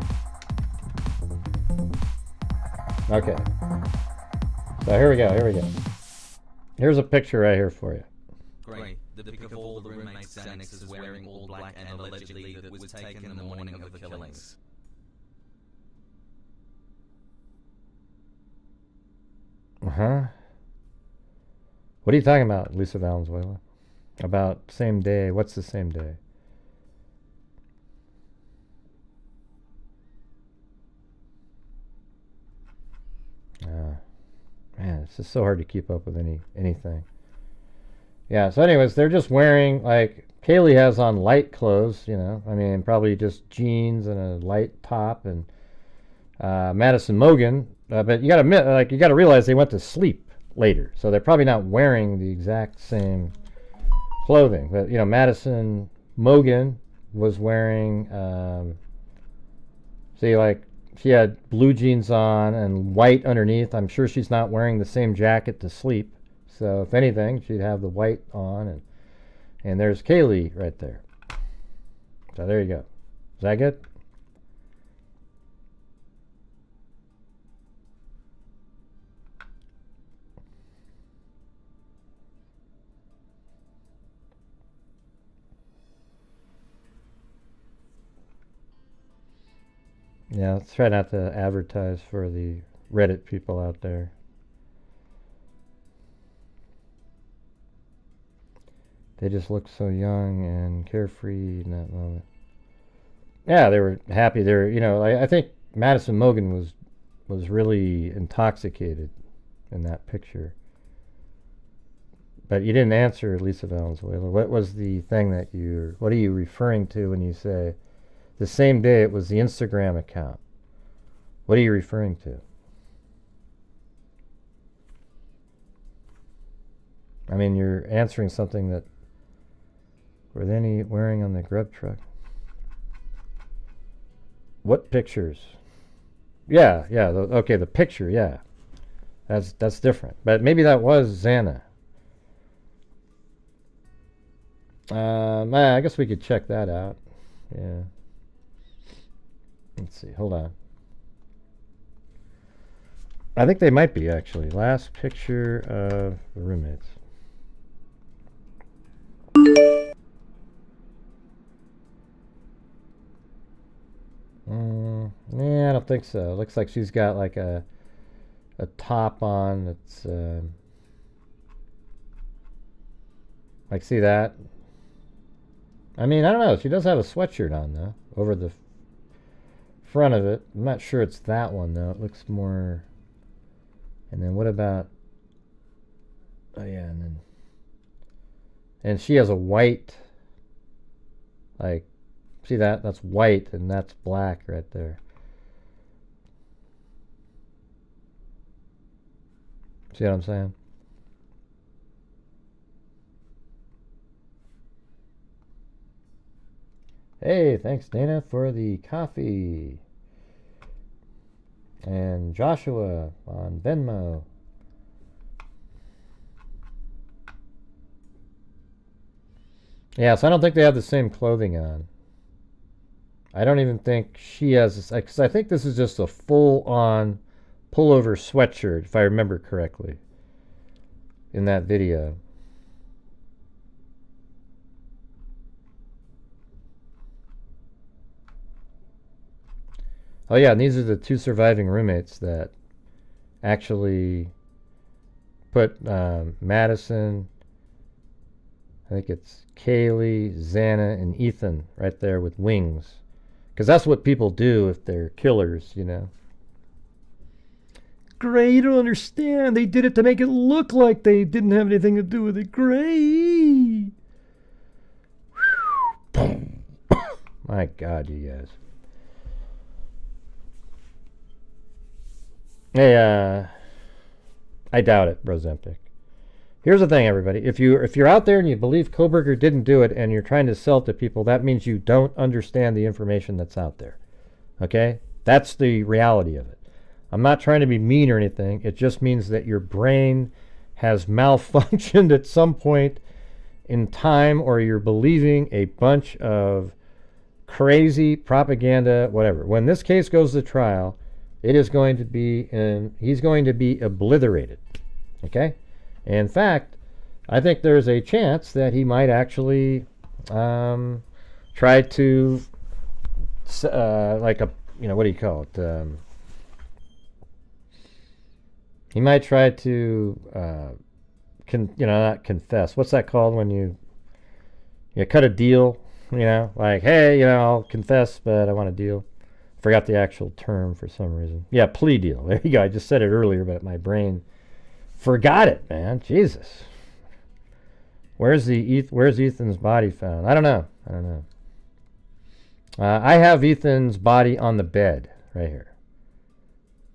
Okay. So here we go. Here's a picture right here for you. Great. The pic of all the roommates Xanax is wearing all black and allegedly that was taken in the morning of the killings. Uh-huh. What are you talking about, Lisa Valenzuela? About same day. What's the same day? Man, it's just so hard to keep up with anything. Yeah, so anyways, they're just wearing, like, Kaylee has on light clothes, you know. I mean, probably just jeans and a light top, and Madison Mogan, but you gotta realize they went to sleep later, so they're probably not wearing the exact same clothing. But you know, Madison Mogan was wearing, see, like she had blue jeans on and white underneath. I'm sure she's not wearing the same jacket to sleep. So if anything, she'd have the white on, and there's Kaylee right there. So there you go. Is that good? Yeah, let's try not to advertise for the Reddit people out there. They just looked so young and carefree in that moment. Yeah, they were happy. They were, you know, I think Madison Mogan was really intoxicated in that picture. But you didn't answer, Lisa Valenzuela. What was the thing that what are you referring to when you say the same day it was the Instagram account? What are you referring to? I mean, you're answering something that were they any wearing on the grub truck? What pictures? Yeah. Okay, the picture, yeah. That's different. But maybe that was Xana. I guess we could check that out. Yeah. Let's see. Hold on. I think they might be, actually. Last picture of the roommates. Yeah, I don't think so. Looks like she's got like a top on that's like, see that? I mean, I don't know. She does have a sweatshirt on though over the front of it. I'm not sure it's that one though. It looks more And then what about, oh yeah, and she has a white, like, see that? That's white and that's black right there. See what I'm saying? Hey, thanks Dana for the coffee. And Joshua on Venmo. Yeah, so I don't think they have the same clothing on. I don't even think she has, because I think this is just a full-on pullover sweatshirt, if I remember correctly, in that video. Oh yeah, and these are the two surviving roommates that actually put Madison, I think it's Kaylee, Xana, and Ethan right there with wings. Because that's what people do if they're killers, you know. Gray, you don't understand. They did it to make it look like they didn't have anything to do with it. Gray. My God, you guys. Hey, I doubt it, Brozempic. Here's the thing, everybody. If you're out there and you believe Koberger didn't do it and you're trying to sell it to people, that means you don't understand the information that's out there. Okay? That's the reality of it. I'm not trying to be mean or anything. It just means that your brain has malfunctioned at some point in time, or you're believing a bunch of crazy propaganda, whatever. When this case goes to trial, it is going to be, he's going to be obliterated. Okay? In fact, I think there's a chance that he might actually try to, like a, you know, what do you call it? He might try to, not confess. What's that called when you cut a deal? You know, like, hey, I'll confess, but I want a deal. Forgot the actual term for some reason. Yeah, plea deal. There you go. I just said it earlier, but my brain forgot it, man. Jesus. Where's Ethan's body found? I don't know. I have Ethan's body on the bed right here.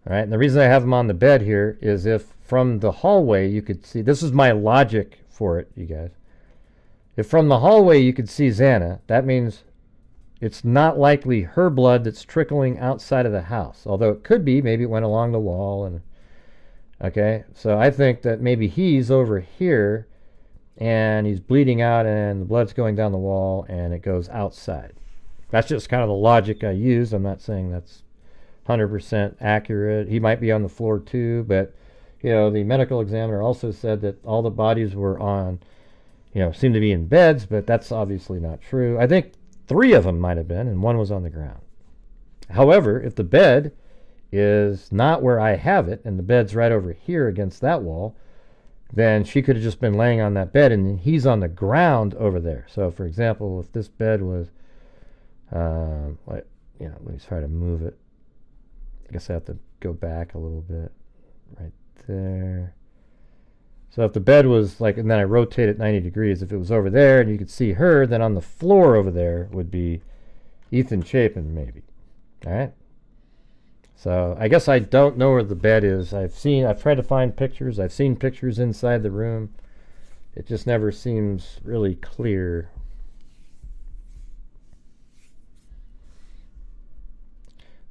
All right, and the reason I have him on the bed here is if from the hallway you could see, this is my logic for it, you guys. If from the hallway you could see Xana, that means it's not likely her blood that's trickling outside of the house. Although it could be, maybe it went along the wall. And okay, so I think that maybe he's over here and he's bleeding out and the blood's going down the wall and it goes outside. That's just kind of the logic I use. I'm not saying that's 100% accurate. He might be on the floor too, but the medical examiner also said that all the bodies were on, seemed to be in beds, but that's obviously not true. I think 3 of them might have been, and 1 was on the ground. However, if the bed is not where I have it, and the bed's right over here against that wall, then she could have just been laying on that bed, and he's on the ground over there. So, for example, if this bed was, let me try to move it. I guess I have to go back a little bit, right there. So if the bed was like, and then I rotate it 90 degrees, if it was over there and you could see her, then on the floor over there would be Ethan Chapin, maybe. All right. So I guess I don't know where the bed is. I've tried to find pictures. I've seen pictures inside the room. It just never seems really clear.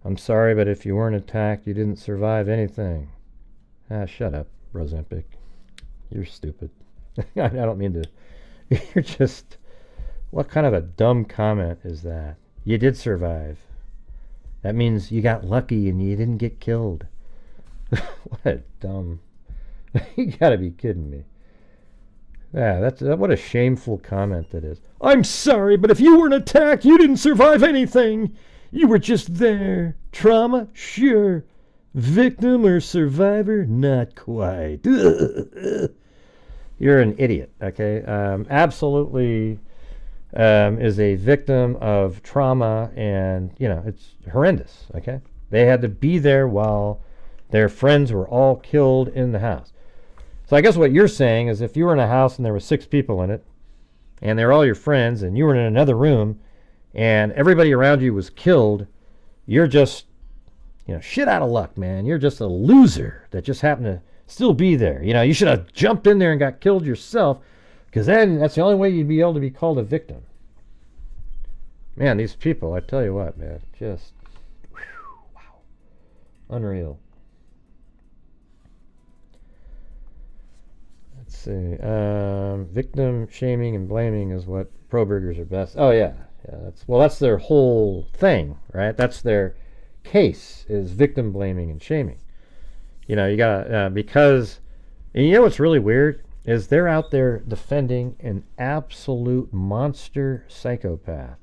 I'm sorry, but if you weren't attacked, you didn't survive anything. Ah, shut up, Brozempic. You're stupid. I don't mean to. You're just... What kind of a dumb comment is that? You did survive. That means you got lucky and you didn't get killed. What a dumb... You gotta be kidding me. Yeah, what a shameful comment that is. I'm sorry, but if you weren't attacked, you didn't survive anything. You were just there. Trauma? Sure. Victim or survivor? Not quite. You're an idiot, okay? Absolutely is a victim of trauma, and, it's horrendous, okay? They had to be there while Their friends were all killed in the house. So I guess what you're saying is if you were in a house and there were 6 people in it, and they're all your friends, and you were in another room, and everybody around you was killed, you're just, shit out of luck, man. You're just a loser that just happened to still be there. You should have jumped in there and got killed yourself, because then that's the only way you'd be able to be called a victim. Man, these people, I tell you what, man, just, wow, unreal. Let's see. Victim shaming and blaming is what pro-burgers are best. Oh, yeah. That's their whole thing, right? That's their case, is victim blaming and shaming. You gotta, because, and you know what's really weird? Is they're out there defending an absolute monster psychopath.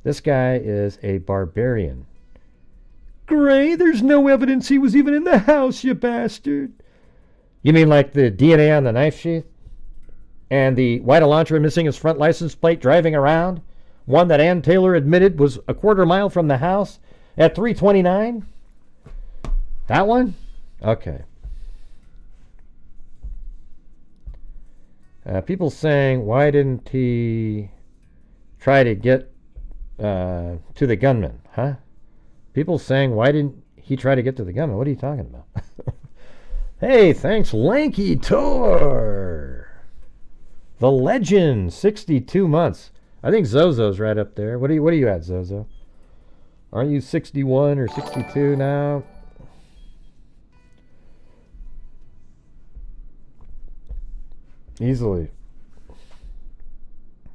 This guy is a barbarian. Gray, there's no evidence he was even in the house, you bastard. You mean like the DNA on the knife sheath? And the white Elantra missing his front license plate driving around? One that Ann Taylor admitted was a quarter mile from the house at 3:29? That one? Okay. People saying, why didn't he try to get to the gunman? Huh? People saying, why didn't he try to get to the gunman? What are you talking about? Hey, thanks, Lanky Tor. The legend, 62 months. I think Zozo's right up there. What are you at, Zozo? Aren't you 61 or 62 now? Easily.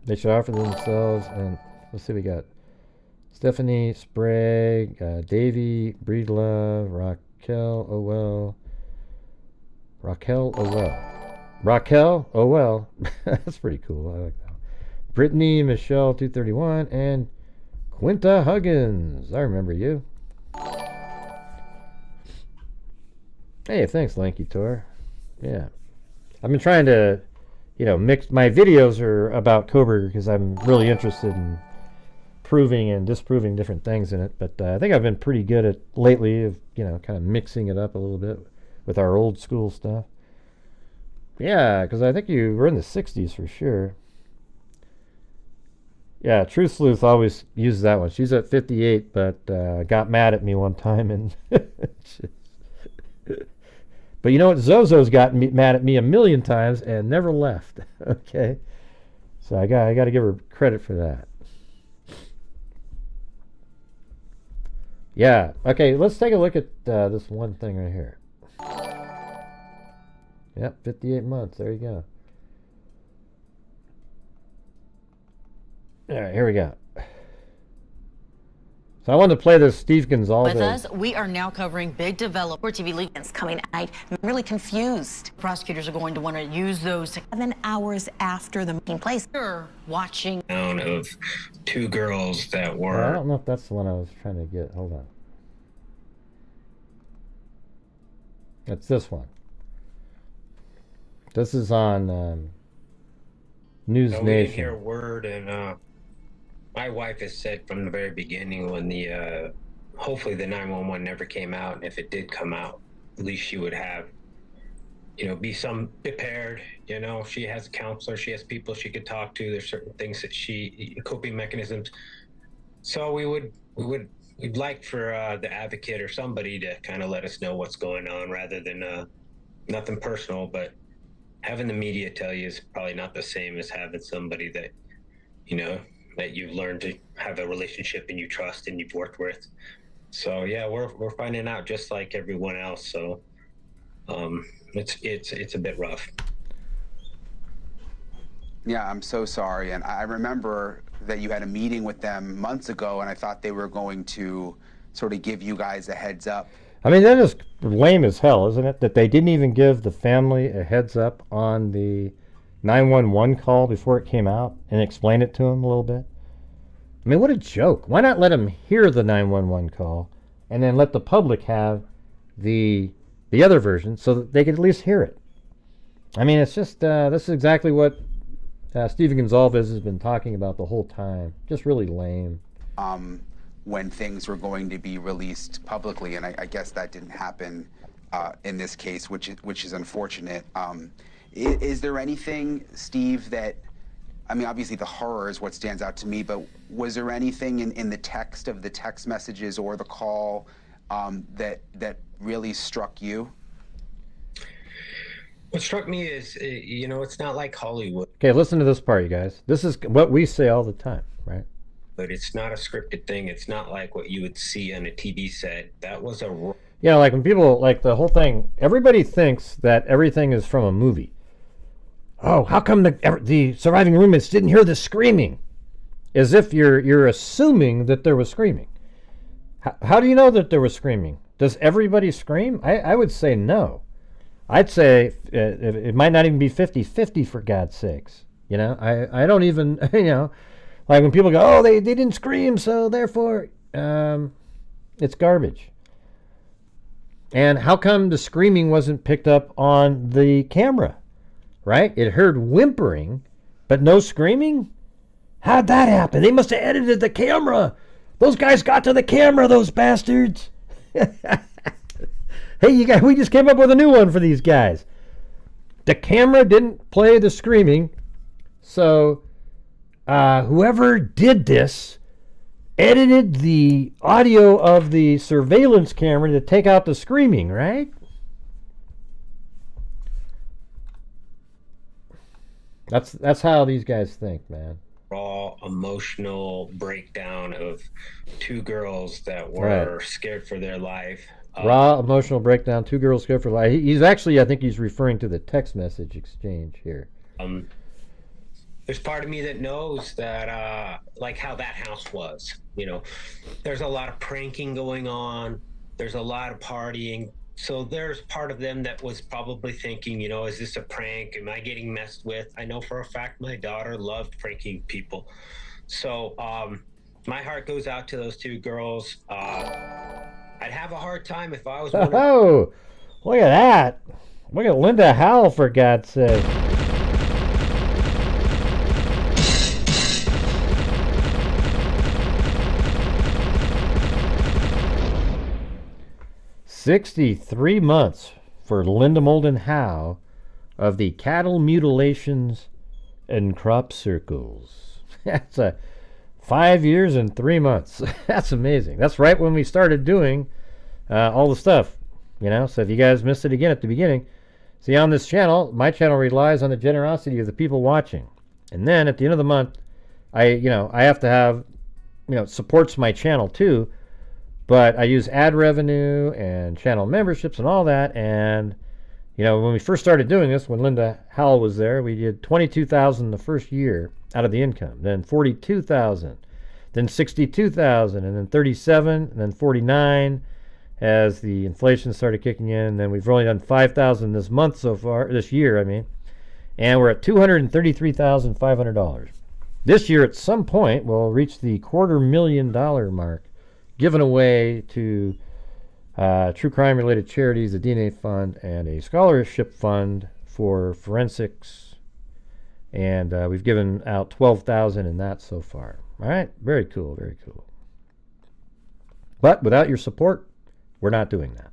They should offer themselves, and let's see, we got Stephanie Sprague, Davey Breedlove, Raquel Owell. Raquel Owell. That's pretty cool. I like that one. Brittany Michelle 231 and Quinta Huggins. I remember you. Hey, thanks, Lanky Tor. Yeah. I've been trying to, mix. My videos are about Koberger because I'm really interested in proving and disproving different things in it. But I think I've been pretty good at lately of, kind of mixing it up a little bit with our old school stuff. Yeah, because I think you were in the 60s for sure. Yeah, Truth Sleuth always uses that one. She's at 58, but got mad at me one time. And but you know what? Zozo's gotten mad at me a million times and never left. Okay? So I got to give her credit for that. Yeah. Okay, let's take a look at this one thing right here. Yep, 58 months. There you go. All right, here we go. So I wanted to play this Steve Gonzalves. With us, we are now covering big development. TV Legions coming at night. I'm really confused. Prosecutors are going to want to use those 7 hours after the taking place. You're watching. Of 2 girls that were. I don't know if that's the one I was trying to get. Hold on. It's this one. This is on News No, Nation. we didn't hear a word, and my wife has said from the very beginning when the hopefully the 911 never came out, and if it did come out, at least she would have, be some prepared. She has a counselor, she has people she could talk to. There's certain things that coping mechanisms. So we'd like for the advocate or somebody to kind of let us know what's going on, rather than nothing personal, but having the media tell you is probably not the same as having somebody that, that you've learned to have a relationship and you trust and you've worked with. So yeah, we're finding out just like everyone else. So it's a bit rough. Yeah, I'm so sorry. And I remember that you had a meeting with them months ago, and I thought they were going to sort of give you guys a heads up. I mean, that is lame as hell, isn't it? That they didn't even give the family a heads up on the 911 call before it came out and explain it to them a little bit. I mean, what a joke. Why not let them hear the 911 call and then let the public have the other version so that they could at least hear it? I mean, it's just, this is exactly what Stephen Gonzalves has been talking about the whole time. Just really lame. when things were going to be released publicly, and I guess that didn't happen in this case, which is unfortunate. Is there anything, Steve, that, I mean, obviously the horror is what stands out to me, but was there anything in the text of the text messages or the call that really struck you? What struck me is, it's not like Hollywood. Okay, listen to this part, you guys. This is what we say all the time, right? But it's not a scripted thing. It's not like what you would see on a TV set. That was a... Like when people, like the whole thing, everybody thinks that everything is from a movie. Oh, how come the surviving roommates didn't hear the screaming? As if you're assuming that there was screaming. How do you know that there was screaming? Does everybody scream? I would say no. I'd say it might not even be 50-50 for God's sakes. I don't even, like when people go, oh, they didn't scream, so therefore it's garbage. And how come the screaming wasn't picked up on the camera, right? It heard whimpering, but no screaming? How'd that happen? They must have edited the camera. Those guys got to the camera, those bastards. Hey, you guys, we just came up with a new one for these guys. The camera didn't play the screaming, so whoever did this edited the audio of the surveillance camera to take out the screaming, right? That's how these guys think, man. Raw emotional breakdown of two girls that were scared for their life. Raw emotional breakdown, two girls scared for life. He's actually, I think he's referring to the text message exchange here. There's part of me that knows that, like how that house was, there's a lot of pranking going on. There's a lot of partying. So there's part of them that was probably thinking, is this a prank? Am I getting messed with? I know for a fact my daughter loved pranking people. So my heart goes out to those two girls. I'd have a hard time if I was one of... Oh, look at that. Look at Linda Howell, for God's sake. "63 months for Linda Moulton Howe of the cattle mutilations and crop circles." That's 5 years and 3 months. That's amazing. That's right when we started doing all the stuff, So if you guys missed it again at the beginning, see, on this channel, my channel relies on the generosity of the people watching. And then at the end of the month, I have to have, it supports my channel too, but I use ad revenue and channel memberships and all that. And, when we first started doing this, when Linda Howell was there, we did $22,000 the first year out of the income, then $42,000, then $62,000, and then $37,000, and then $49,000 as the inflation started kicking in. And then we've only done $5,000 this month so far, this year, and we're at $233,500. This year, at some point, we'll reach the $250,000 mark, given away to true crime-related charities, a DNA fund, and a scholarship fund for forensics. And we've given out $12,000 in that so far. All right, very cool, very cool. But without your support, we're not doing that.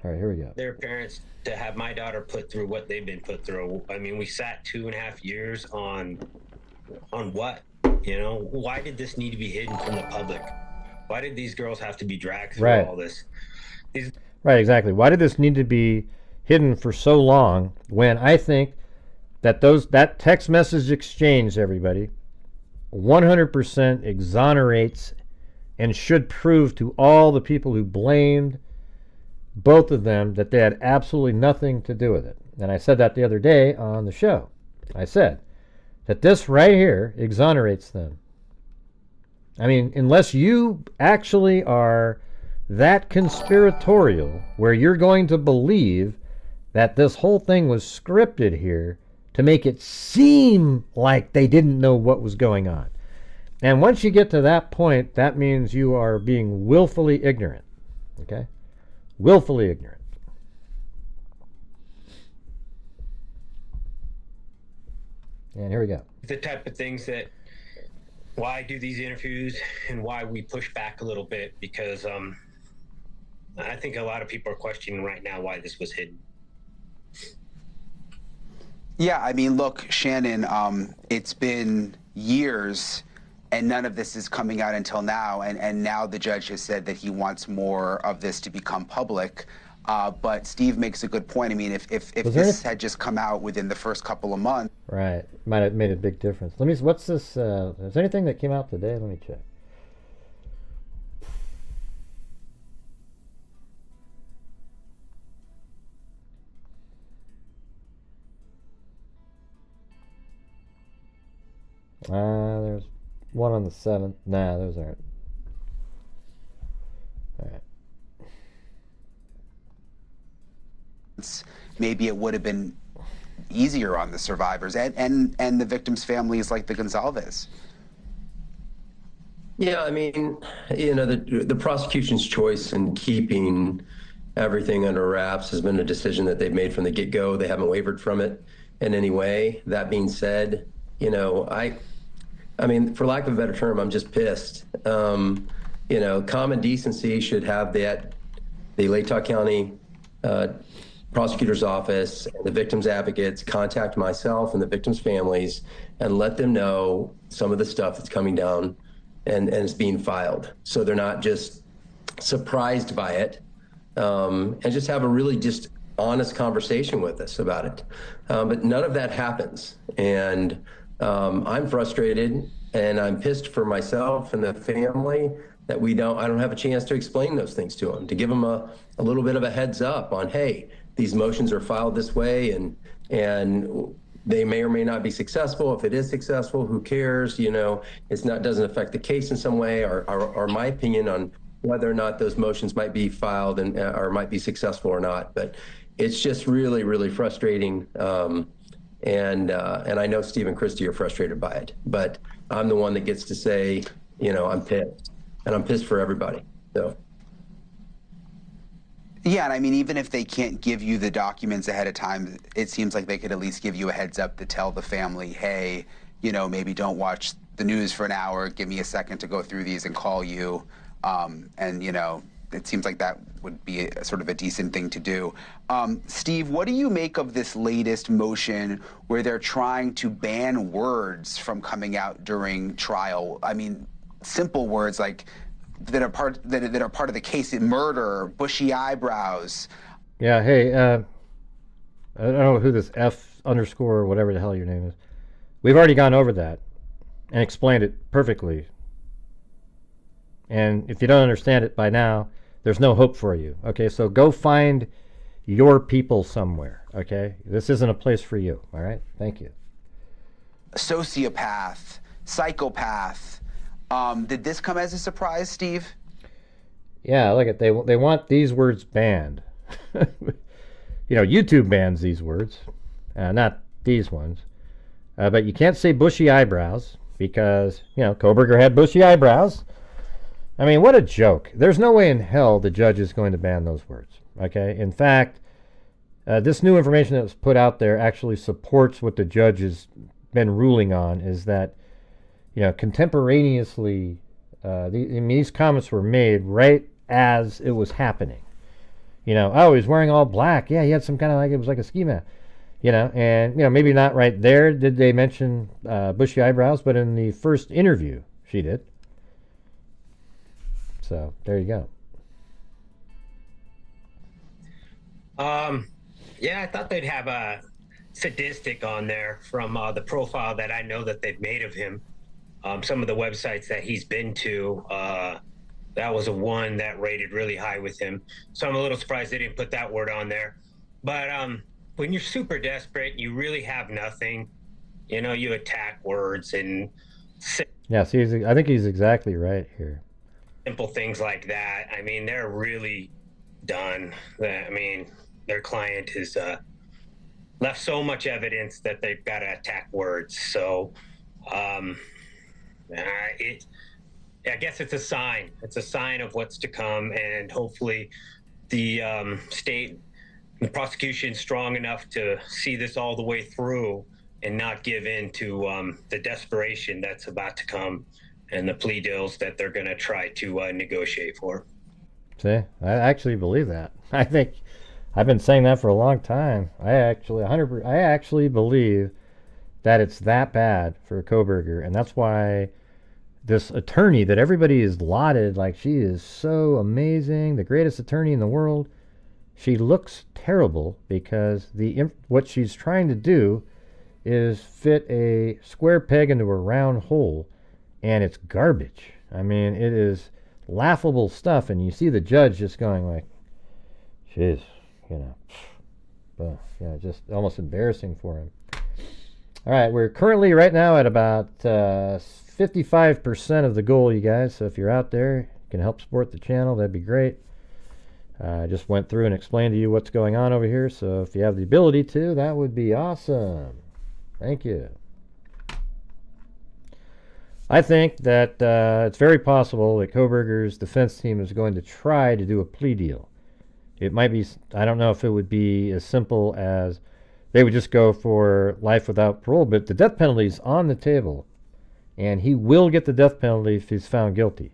All right, here we go. Their parents to have my daughter put through what they've been put through. I mean, we sat 2.5 years on what? Why did this need to be hidden from the public? Why did these girls have to be dragged through all this? Right, exactly. Why did this need to be hidden for so long when I think that that text message exchange, everybody, 100% exonerates and should prove to all the people who blamed both of them that they had absolutely nothing to do with it. And I said that the other day on the show. I said that this right here exonerates them. I mean, unless you actually are that conspiratorial where you're going to believe that this whole thing was scripted here to make it seem like they didn't know what was going on. And once you get to that point, that means you are being willfully ignorant. Okay? Willfully ignorant. And here we go. The type of things that why I do these interviews and why we push back a little bit, because I think a lot of people are questioning right now why this was hidden. Yeah, I mean, look, Shannon, it's been years and none of this is coming out until now. And now the judge has said that he wants more of this to become public. But Steve makes a good point. I mean, if this had just come out within the first couple of months. Right. Might have made a big difference. Let me, what's this? Is there anything that came out today? Let me check. There's one on the 7th. Nah, those aren't. All right. Maybe it would have been easier on the survivors and the victims' families like the Gonzalves. Yeah, I mean, you know, the prosecution's choice in keeping everything under wraps has been a decision that they've made from the get-go. They haven't wavered from it in any way. That being said, you know, I mean, for lack of a better term, I'm just pissed. You know, common decency should have that the Latah County prosecutor's office and the victims' advocates contact myself and the victims' families and let them know some of the stuff that's coming down and is being filed, so they're not just surprised by it, and just have a really just honest conversation with us about it. But none of that happens, and I'm frustrated and I'm pissed for myself and the family that I don't have a chance to explain those things to them, to give them a little bit of a heads up on, hey, these motions are filed this way, and they may or may not be successful. If it is successful, who cares? You know, doesn't affect the case in some way, or my opinion on whether or not those motions might be filed and or might be successful or not. But it's just really, really frustrating. And I know Steve and Christy are frustrated by it, but I'm the one that gets to say, you know, I'm pissed, and I'm pissed for everybody. So. Yeah, and I mean, even if they can't give you the documents ahead of time, it seems like they could at least give you a heads up to tell the family, hey, you know, maybe don't watch the news for an hour, give me a second to go through these and call you. And, you know, it seems like that would be sort of a decent thing to do. Steve, what do you make of this latest motion where they're trying to ban words from coming out during trial? I mean, simple words like that are part of the case: murder, bushy eyebrows. Yeah. Hey, I don't know who this F underscore or whatever the hell your name is. We've already gone over that and explained it perfectly. And if you don't understand it by now, there's no hope for you. Okay, so go find your people somewhere. Okay, this isn't a place for you. All right, thank you. Sociopath, psychopath. Did this come as a surprise, Steve? Yeah, look at they want these words banned. You know, YouTube bans these words, not these ones. But you can't say bushy eyebrows because, you know, Kohberger had bushy eyebrows. I mean, what a joke. There's no way in hell the judge is going to ban those words. Okay. In fact, this new information that was put out there actually supports what the judge has been ruling on, is that, you know, contemporaneously, these comments were made right as it was happening. You know, oh, he's wearing all black. Yeah, he had some kind of, like, it was like a ski mask. You know, and, you know, maybe not right there did they mention bushy eyebrows, but in the first interview, she did. So, there you go. Yeah, I thought they'd have a sadistic on there from the profile that I know that they've made of him. Some of the websites that he's been to, that was a one that rated really high with him. So I'm a little surprised they didn't put that word on there. But when you're super desperate, you really have nothing, you know, you attack words and yeah, see, I think he's exactly right here. Simple things like that. I mean, they're really done. I mean, their client has left so much evidence that they've got to attack words. So I guess it's a sign. It's a sign of what's to come, and hopefully the state, the prosecution, is strong enough to see this all the way through and not give in to the desperation that's about to come and the plea deals that they're going to try to negotiate for. See, I actually believe that. I think I've been saying that for a long time. I actually believe that it's that bad for Kohberger, and that's why this attorney that everybody is lauded like she is so amazing, the greatest attorney in the world, she looks terrible because what she's trying to do is fit a square peg into a round hole, and it's garbage. I mean, it is laughable stuff, and you see the judge just going like, jeez, just almost embarrassing for him. All right, we're currently right now at about 55% of the goal, you guys. So if you're out there, you can help support the channel, that'd be great. I just went through and explained to you what's going on over here, so if you have the ability to, that would be awesome. Thank you. I think that it's very possible that Kohberger's defense team is going to try to do a plea deal. It might be, I don't know if it would be as simple as they would just go for life without parole, but the death penalty is on the table, and he will get the death penalty if he's found guilty.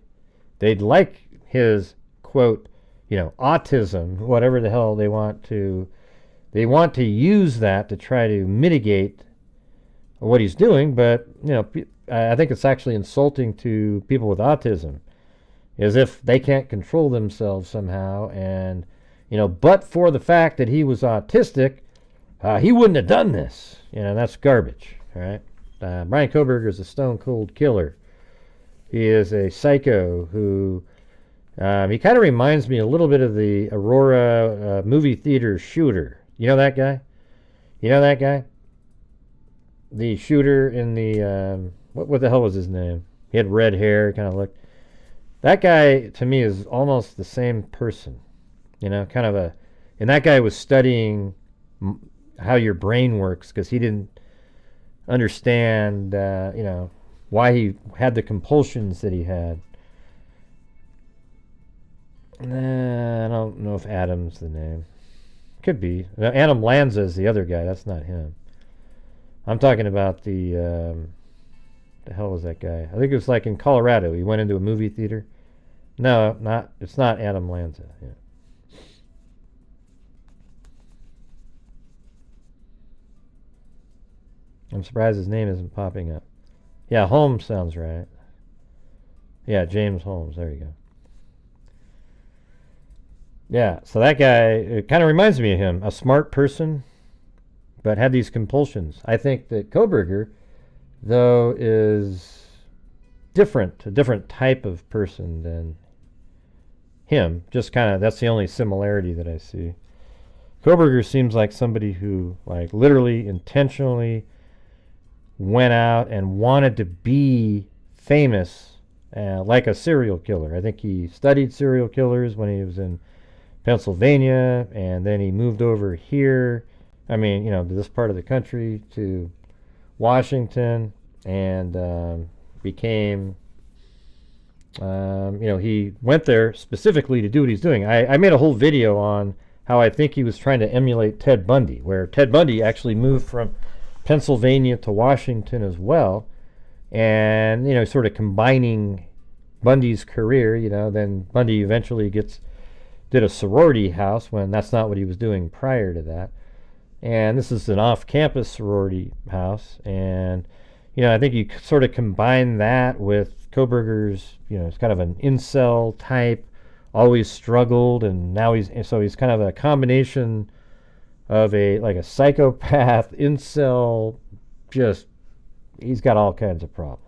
They'd like his, quote, autism, whatever the hell they want to use that to try to mitigate what he's doing, but, I think it's actually insulting to people with autism, as if they can't control themselves somehow, and, but for the fact that he was autistic, he wouldn't have done this. That's garbage, all right? Brian Kohberger is a stone-cold killer. He is a psycho who, he kind of reminds me a little bit of the Aurora movie theater shooter. You know that guy? The shooter in the, what the hell was his name? He had red hair, kind of looked. That guy, to me, is almost the same person. And that guy was studying how your brain works because he didn't understand, why he had the compulsions that he had. I don't know if Adam's the name. Could be. Adam Lanza is the other guy. That's not him. I'm talking about the hell was that guy? I think it was like in Colorado. He went into a movie theater. No, it's not Adam Lanza. Yeah. I'm surprised his name isn't popping up. Yeah, Holmes sounds right. Yeah, James Holmes. There you go. Yeah, so that guy, it kind of reminds me of him. A smart person, but had these compulsions. I think that Kohberger, though, is different, a different type of person than him. Just kind of, that's the only similarity that I see. Kohberger seems like somebody who, like, literally, intentionally went out and wanted to be famous, like a serial killer. I think he studied serial killers when he was in Pennsylvania, and then he moved over here, to this part of the country, to Washington, and became, he went there specifically to do what he's doing. I made a whole video on how I think he was trying to emulate Ted Bundy, where Ted Bundy actually moved from Pennsylvania to Washington as well, and, sort of combining Bundy's career, then Bundy eventually did a sorority house when that's not what he was doing prior to that. And this is an off-campus sorority house. And, I think you sort of combine that with Kohberger's, it's kind of an incel type, always struggled, and now he's kind of a combination of a psychopath, incel, he's got all kinds of problems.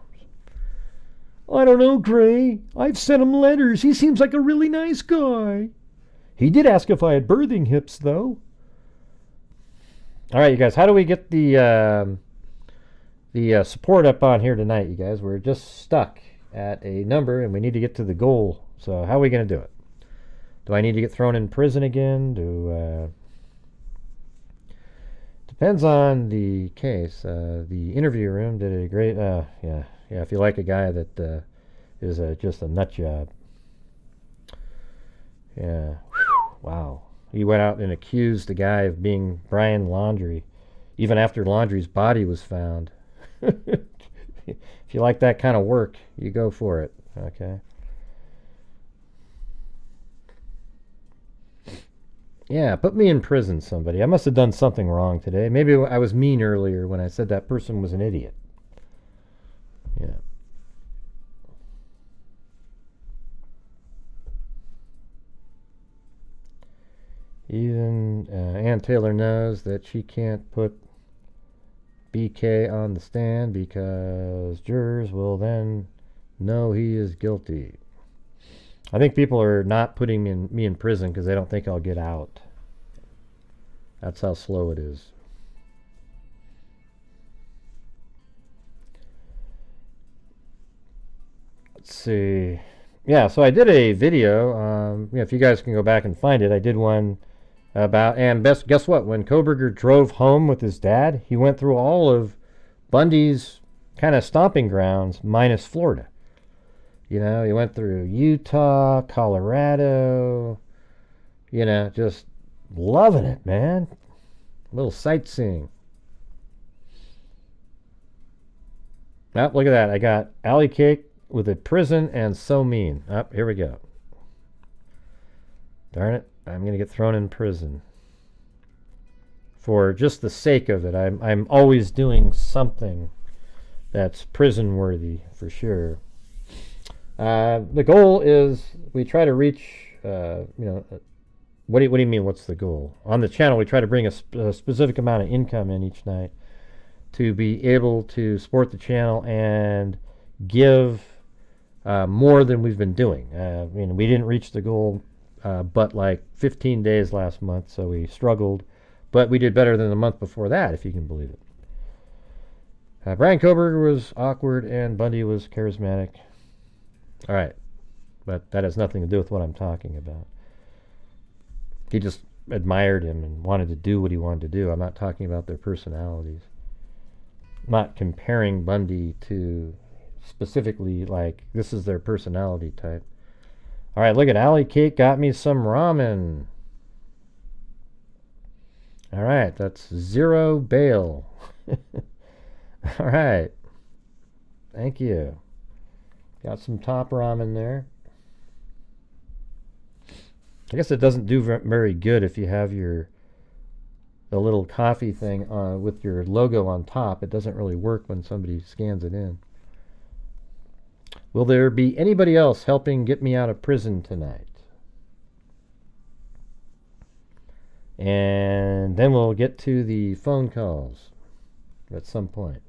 I don't know, Gray. I've sent him letters. He seems like a really nice guy. He did ask if I had birthing hips, though. All right, you guys, how do we get the support up on here tonight, you guys? We're just stuck at a number, and we need to get to the goal. So how are we going to do it? Do I need to get thrown in prison again? Depends on the case. The interview room did a great, yeah, if you like a guy that is just a nut job. Yeah. Wow. He went out and accused the guy of being Brian Laundrie, even after Laundrie's body was found. if you like that kind of work, you go for it. Okay. Yeah, put me in prison, somebody. I must have done something wrong today. Maybe I was mean earlier when I said that person was an idiot. Yeah. Even Ann Taylor knows that she can't put BK on the stand because jurors will then know he is guilty. I think people are not putting me in prison because they don't think I'll get out. That's how slow it is. Let's see. Yeah, so I did a video. If you guys can go back and find it, I did one about, and guess what? When Koberger drove home with his dad, he went through all of Bundy's kind of stomping grounds minus Florida. You know, he went through Utah, Colorado, you know, just loving it, man. A little sightseeing. Oh, look at that. I got Alley Cake with a prison and so mean. Oh, here we go. Darn it. I'm going to get thrown in prison. For just the sake of it. I'm always doing something that's prison worthy for sure. The goal is we try to reach, what do you mean what's the goal? On the channel we try to bring a specific amount of income in each night to be able to support the channel and give more than we've been doing. We didn't reach the goal but like 15 days last month, so we struggled, but we did better than the month before that, if you can believe it. Brian Koberger was awkward and Bundy was charismatic. All right, but that has nothing to do with what I'm talking about. He just admired him and wanted to do what he wanted to do. I'm not talking about their personalities. I'm not comparing Bundy to specifically, like, this is their personality type. All right, look at Alley Cake got me some ramen. All right, that's 0 bail. All right. Thank you. Got some top ramen there. I guess it doesn't do very good if you have the little coffee thing with your logo on top. It doesn't really work when somebody scans it in. Will there be anybody else helping get me out of prison tonight? And then we'll get to the phone calls at some point.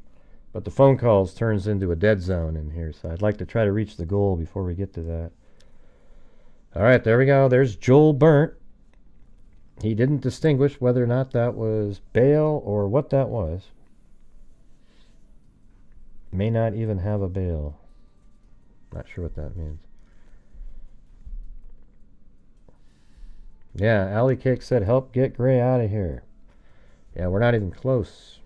But the phone calls turns into a dead zone in here, so I'd like to try to reach the goal before we get to that. All right, there we go. There's Joel Burnt. He didn't distinguish whether or not that was bail or what that was. May not even have a bail. Not sure what that means. Yeah, Alley Cake said, help get Gray out of here. Yeah, we're not even close.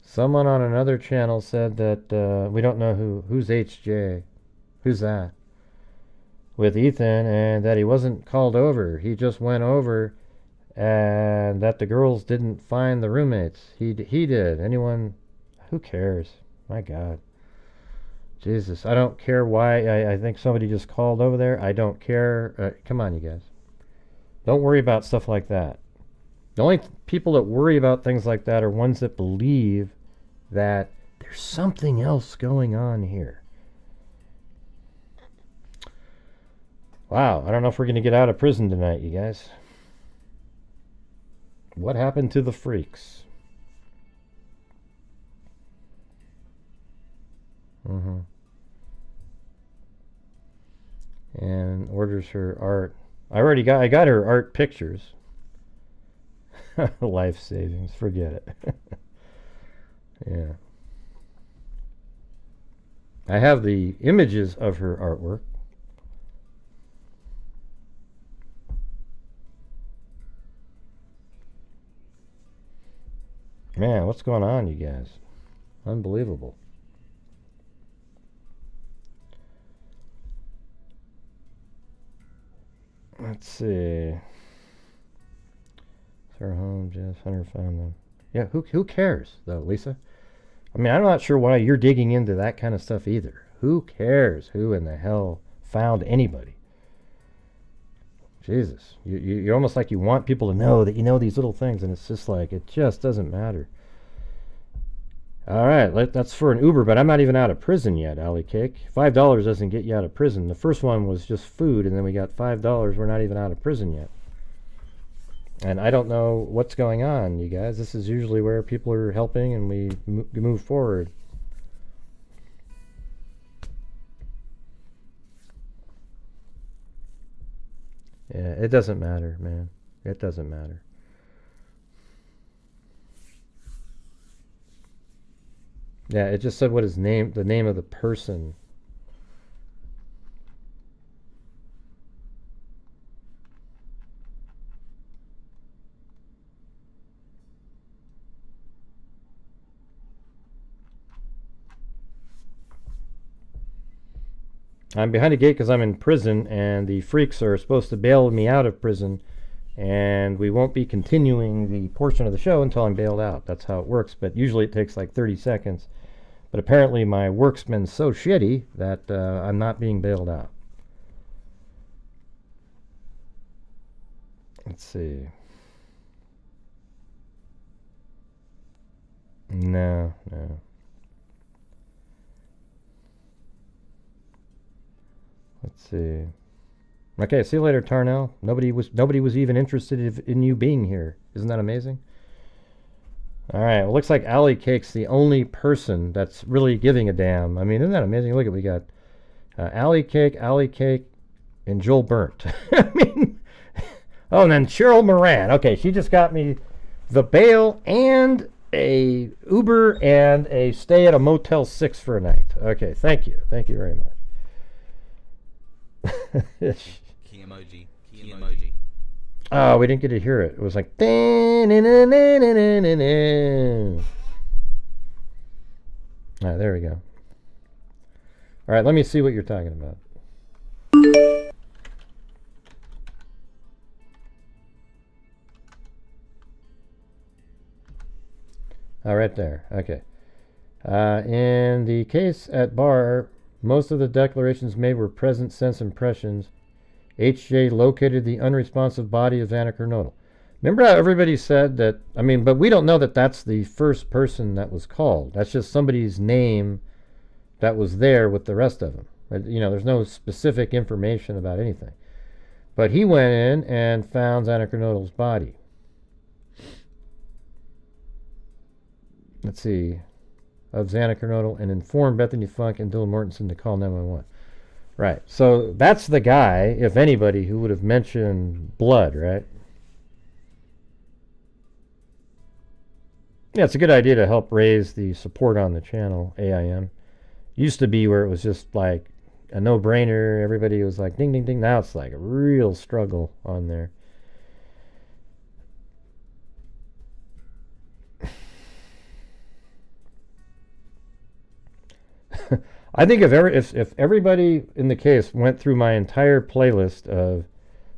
Someone on another channel said that we don't know who's HJ. Who's that? With Ethan, and that he wasn't called over. He just went over, and that the girls didn't find the roommates. He did. Anyone? Who cares? My God. Jesus, I don't care why. I think somebody just called over there. I don't care. Come on, you guys. Don't worry about stuff like that. The only people that worry about things like that are ones that believe that there's something else going on here. Wow, I don't know if we're going to get out of prison tonight, you guys. What happened to the freaks? And orders her art. I got her art pictures. Life savings, forget it. Yeah. I have the images of her artwork. Man, what's going on, you guys? Unbelievable. Let's see. Is our home. Jess Hunter found them. Yeah, who cares, though, Lisa? I mean, I'm not sure why you're digging into that kind of stuff either. Who cares who in the hell found anybody? Jesus. You're almost like you want people to know that you know these little things, and it's just like, it just doesn't matter. All right, that's for an Uber, but I'm not even out of prison yet, Alley Cake. $5 doesn't get you out of prison. The first one was just food, and then we got $5. We're not even out of prison yet. And I don't know what's going on, you guys. This is usually where people are helping and we move forward. Yeah, it doesn't matter, man. It doesn't matter. Yeah, it just said what his name, the name of the person. I'm behind a gate because I'm in prison, and the freaks are supposed to bail me out of prison, and we won't be continuing the portion of the show until I'm bailed out. That's how it works, but usually it takes like 30 seconds. But apparently my work's been so shitty that I'm not being bailed out. Let's see. No. Let's see. Okay, see you later, Tarnell. Nobody was even interested in you being here. Isn't that amazing? All right, well, looks like Alley Cake's the only person that's really giving a damn. I mean, isn't that amazing? Look at, we got Alley Cake, and Joel Burnt. I mean, oh, and then Cheryl Moran. Okay, she just got me the bail and a Uber and a stay at a Motel 6 for a night. Okay, thank you. Thank you very much. Key emoji. Key emoji. Oh, we didn't get to hear it. It was like. All right, there we go. All right, let me see what you're talking about. Oh, right there. Okay. In the case at bar, most of the declarations made were present sense impressions. HJ located the unresponsive body of Xana Kernodle. Remember how everybody said that, I mean, but we don't know that that's the first person that was called. That's just somebody's name that was there with the rest of them. You know, there's no specific information about anything. But he went in and found Xana Kernodle's body. Let's see. Of Xana Kernodle and informed Bethany Funk and Dylan Mortensen to call 911. Right. So that's the guy, if anybody, who would have mentioned blood, right? Yeah, it's a good idea to help raise the support on the channel, AIM. Used to be where it was just like a no-brainer. Everybody was like, ding, ding, ding. Now it's like a real struggle on there. I think if everybody in the case went through my entire playlist of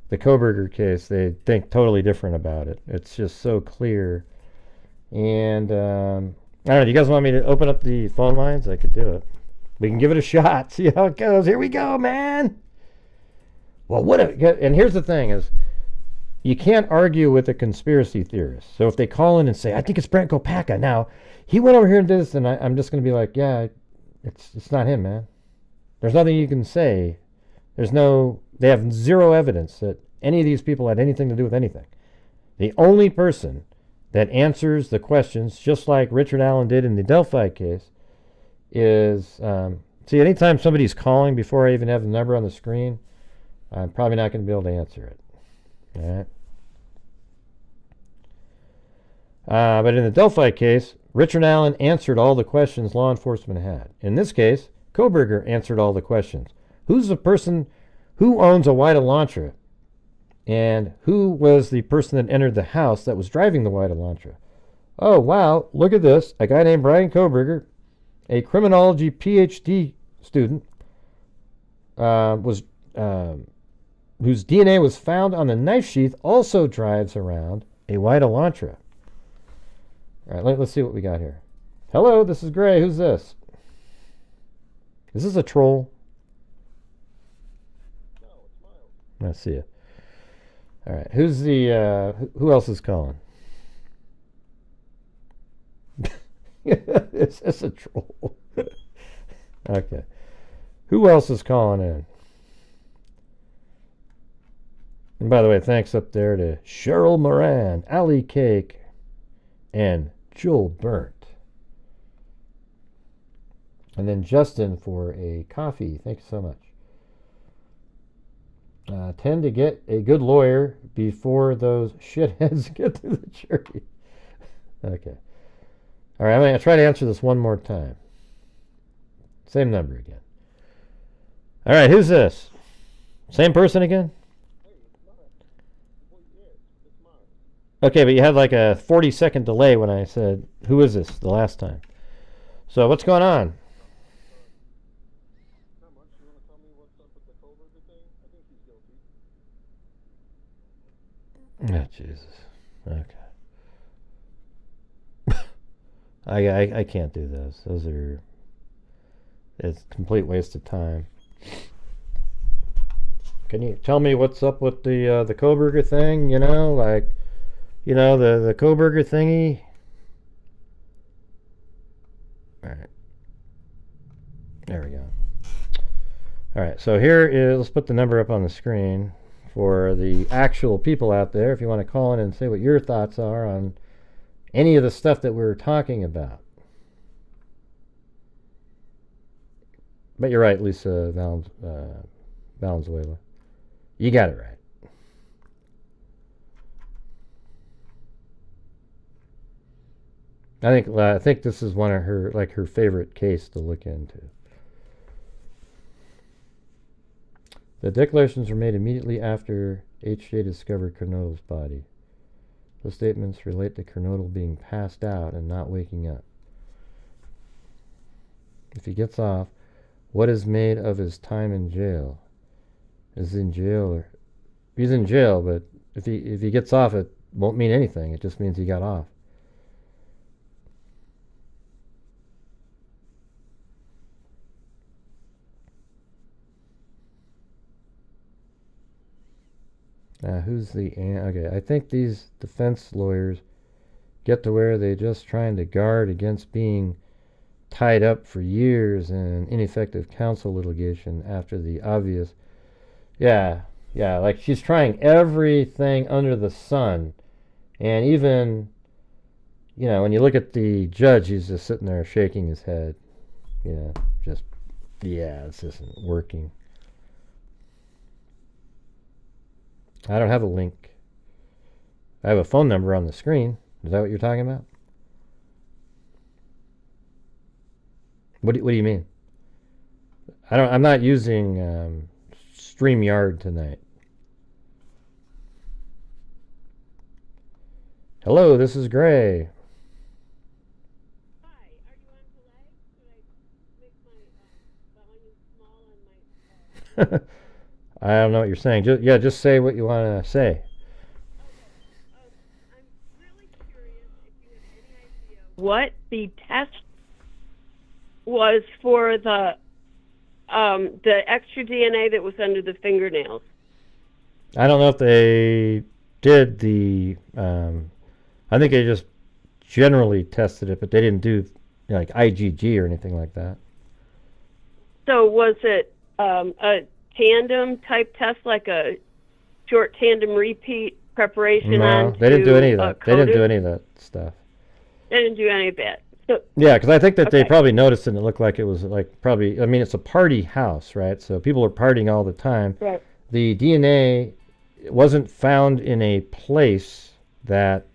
the Koberger case, they'd think totally different about it. It's just so clear. And I don't know, do you guys want me to open up the phone lines? I could do it. We can give it a shot. See how it goes. Here we go, man. Well, and here's the thing is, you can't argue with a conspiracy theorist. So if they call in and say, I think it's Brent Kopacka. Now, he went over here and did this, and I'm just going to be like, yeah, it's not him, man. There's nothing you can say. They have zero evidence that any of these people had anything to do with anything. The only person that answers the questions, just like Richard Allen did in the Delphi case, is, see, anytime somebody's calling before I even have the number on the screen, I'm probably not going to be able to answer it. All right. But in the Delphi case, Richard Allen answered all the questions law enforcement had. In this case, Koberger answered all the questions. Who's the person who owns a White Elantra? And who was the person that entered the house that was driving the White Elantra? Oh, wow, look at this. A guy named Brian Koberger, a criminology PhD student, whose DNA was found on the knife sheath, also drives around a wide Elantra. All right, let's see what we got here. Hello, this is Gray. Who's this? Is this a troll? No, it's Miles. I see it. All right, who's the, who else is calling? Is this a troll? Okay. Who else is calling in? And by the way, thanks up there to Cheryl Moran, Ali Cake, and Joel Burnt. And then Justin for a coffee. Thank you so much. Tend to get a good lawyer before those shitheads get to the jury. Okay. All right, I'm going to try to answer this one more time. Same number again. All right, who's this? Same person again? Okay, but you had like a 40-second delay when I said, who is this, the last time. So what's going on? Oh, Jesus. Okay. I can't do those. Those are... It's a complete waste of time. Can you tell me what's up with the Koberger thing? You know, like, you know, the Koberger thingy? Alright. There we go. Alright, so here is, let's put the number up on the screen for the actual people out there if you want to call in and say what your thoughts are on any of the stuff that we're talking about. But you're right, Lisa Valenzuela. You got it right. I think this is one of her favorite case to look into. The declarations were made immediately after H.J. discovered Kernodle's body. The statements relate to Kernodle being passed out and not waking up. If he gets off, what is made of his time in jail? Is in jail, or he's in jail, but if he gets off, it won't mean anything. It just means he got off. Who's the... Okay, I think these defense lawyers get to where they're just trying to guard against being tied up for years in ineffective counsel litigation after the obvious... Yeah, like she's trying everything under the sun. And even, you know, when you look at the judge, he's just sitting there shaking his head. You know, just, yeah, this isn't working. I don't have a link. I have a phone number on the screen. Is that what you're talking about? What do you mean? I'm not using StreamYard tonight. Hello, this is Gray. Hi, are you on delay? Should I make my volume small on my... I don't know what you're saying. Just say what you want to say. Okay. I'm really curious if you have any idea what the test was for the extra DNA that was under the fingernails. I don't know if they did the... I think they just generally tested it, but they didn't do, you know, like IgG or anything like that. So was it a tandem type test, like a short tandem repeat preparation? No, they didn't do any of that. They didn't do any of that stuff. They didn't do any of that. So, yeah, because I think that they probably noticed and it looked like it was like probably, I mean, it's a party house, right? So people are partying all the time. Right. The DNA wasn't found in a place that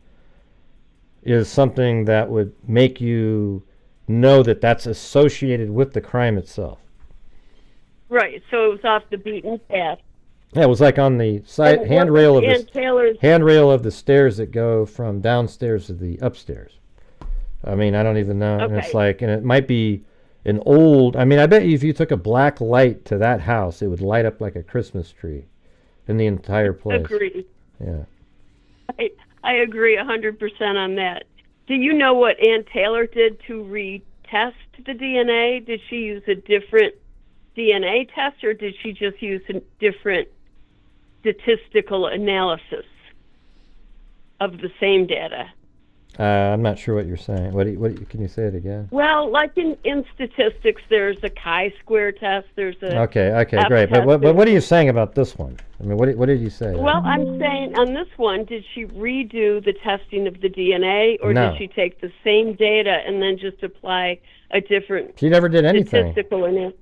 is something that would make you know that that's associated with the crime itself. Right, so it was off the beaten path. Yeah, it was like on the side handrail of the stairs that go from downstairs to the upstairs. I mean, I don't even know. And it's like, and it might be an old... I mean, I bet you if you took a black light to that house, it would light up like a Christmas tree in the entire place. Agreed. Yeah. I agree 100% on that. Do you know what Ann Taylor did to retest the DNA? Did she use a different DNA test, or did she just use a different statistical analysis of the same data? I'm not sure what you're saying. Can you say it again? Well, like in statistics, there's a chi-square test. There's a Okay, F great. But test. what are you saying about this one? I mean, what did you say? Well, I'm saying on this one, did she redo the testing of the DNA, or No. did she take the same data and then just apply a different She never did anything. statistical analysis?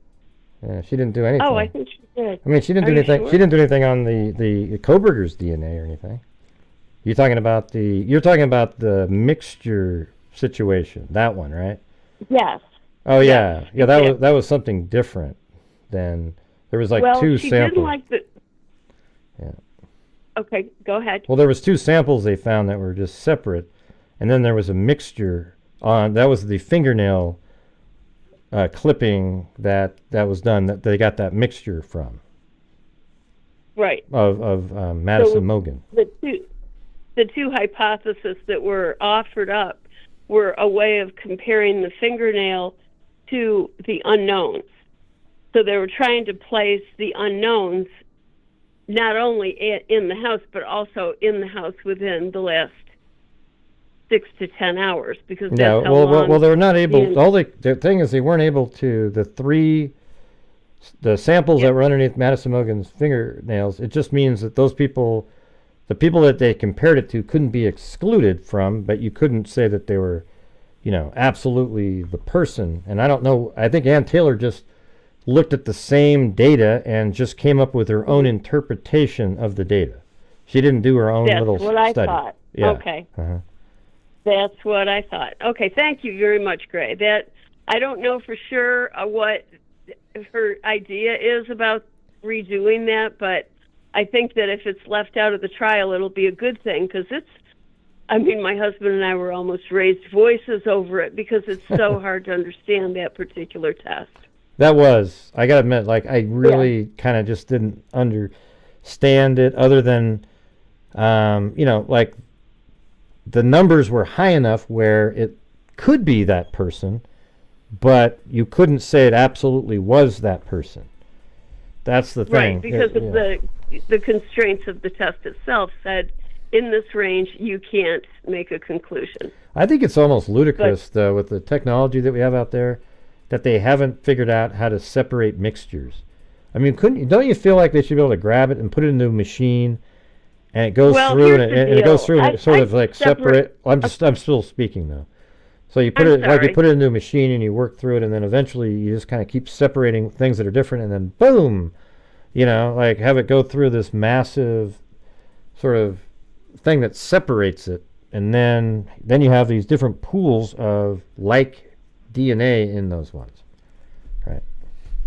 Yeah, she didn't do anything. Oh, I think she did. I mean, she didn't Are do you anything. sure? She didn't do anything on the Koberger's DNA or anything. You're talking about the mixture situation, that one, right? Yes. Oh yeah, Yes. yeah. That was something different than there was like two she samples. didn't like the. Yeah. Okay, go ahead. Well, there was two samples they found that were just separate, and then there was a mixture on. That was the fingernail clipping that was done. That they got that mixture from. Right. Of Madison Mogan. The two hypotheses that were offered up were a way of comparing the fingernail to the unknowns. So they were trying to place the unknowns not only in the house, but also in the house within the last 6 to 10 hours, because that's how long. Well, they were not able. The thing is, they weren't able to. The samples that were underneath Madison Mogan's fingernails. It just means that those people. The people that they compared it to couldn't be excluded from, but you couldn't say that they were, absolutely the person. And I don't know. I think Ann Taylor just looked at the same data and just came up with her own interpretation of the data. She didn't do her own little study. That's what I thought. Yeah. Okay. Uh-huh. That's what I thought. Okay, thank you very much, Gray. That I don't know for sure what her idea is about redoing that, but I think that if it's left out of the trial, it'll be a good thing, because my husband and I were almost raised voices over it because it's so hard to understand that particular test. That was, I gotta admit, I really kind of just didn't understand it, other than, the numbers were high enough where it could be that person, but you couldn't say it absolutely was that person. That's the thing. Right, because of the constraints of the test itself said, in this range, you can't make a conclusion. I think it's almost ludicrous, though, with the technology that we have out there, that they haven't figured out how to separate mixtures. I mean, don't you feel like they should be able to grab it and put it into a machine, and it goes through, and it goes through, and it sort of like separate. I'm still speaking though. So you put you put it into a machine and you work through it, and then eventually you just kind of keep separating things that are different, and then boom, have it go through this massive sort of thing that separates it, and then you have these different pools of like DNA in those ones, right?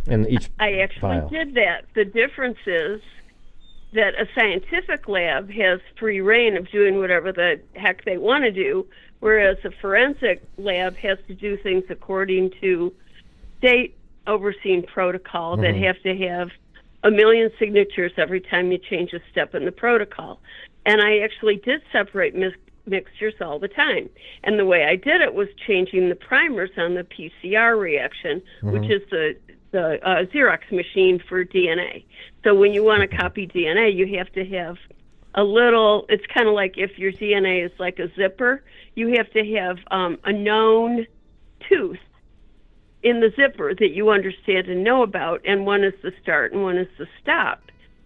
In each I actually did that. The difference is that a scientific lab has free reign of doing whatever the heck they want to do, whereas a forensic lab has to do things according to state overseen protocol that have to have 1 million signatures every time you change a step in the protocol. And I actually did separate mixtures all the time. And the way I did it was changing the primers on the PCR reaction, which is the Xerox machine for DNA. So when you want to copy DNA, you have to have a little, it's kind of like if your DNA is like a zipper, you have to have a known tooth in the zipper that you understand and know about, and one is the start and one is the stop.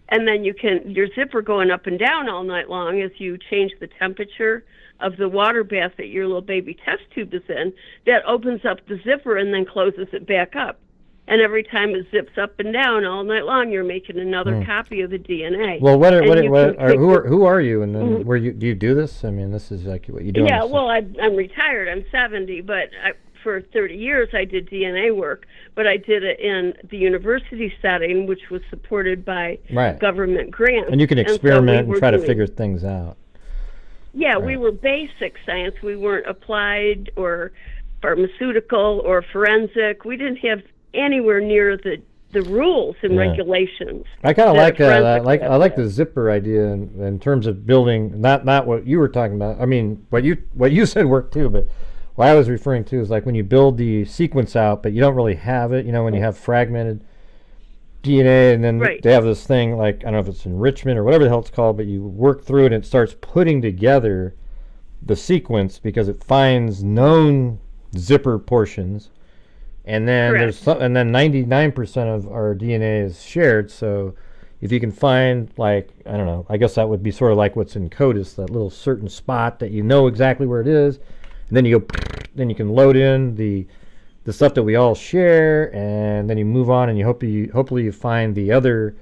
And then your zipper going up and down all night long as you change the temperature of the water bath that your little baby test tube is in, that opens up the zipper and then closes it back up. And every time it zips up and down all night long, you're making another copy of the DNA. Well, who are you, and then do you do this? I mean, this is like what you do. Yeah, well, I'm retired. I'm 70, but for 30 years I did DNA work, but I did it in the university setting, which was supported by government grants. And you can experiment and try to figure things out. Yeah, we were basic science. We weren't applied or pharmaceutical or forensic. We didn't have anywhere near the the rules and regulations. I kind of like that. I like the zipper idea in terms of building. Not what you were talking about. I mean, what you said worked too, but what I was referring to is like when you build the sequence out, but you don't really have it. You know, when you have fragmented DNA, and then they have this thing like, I don't know if it's enrichment or whatever the hell it's called, but you work through it and it starts putting together the sequence because it finds known zipper portions, and then and then 99% of our DNA is shared. So if you can find, like, I don't know, I guess that would be sort of like what's in CODIS, that little certain spot that you know exactly where it is, and then you go, then you can load in the stuff that we all share, and then you move on, and hopefully you find the other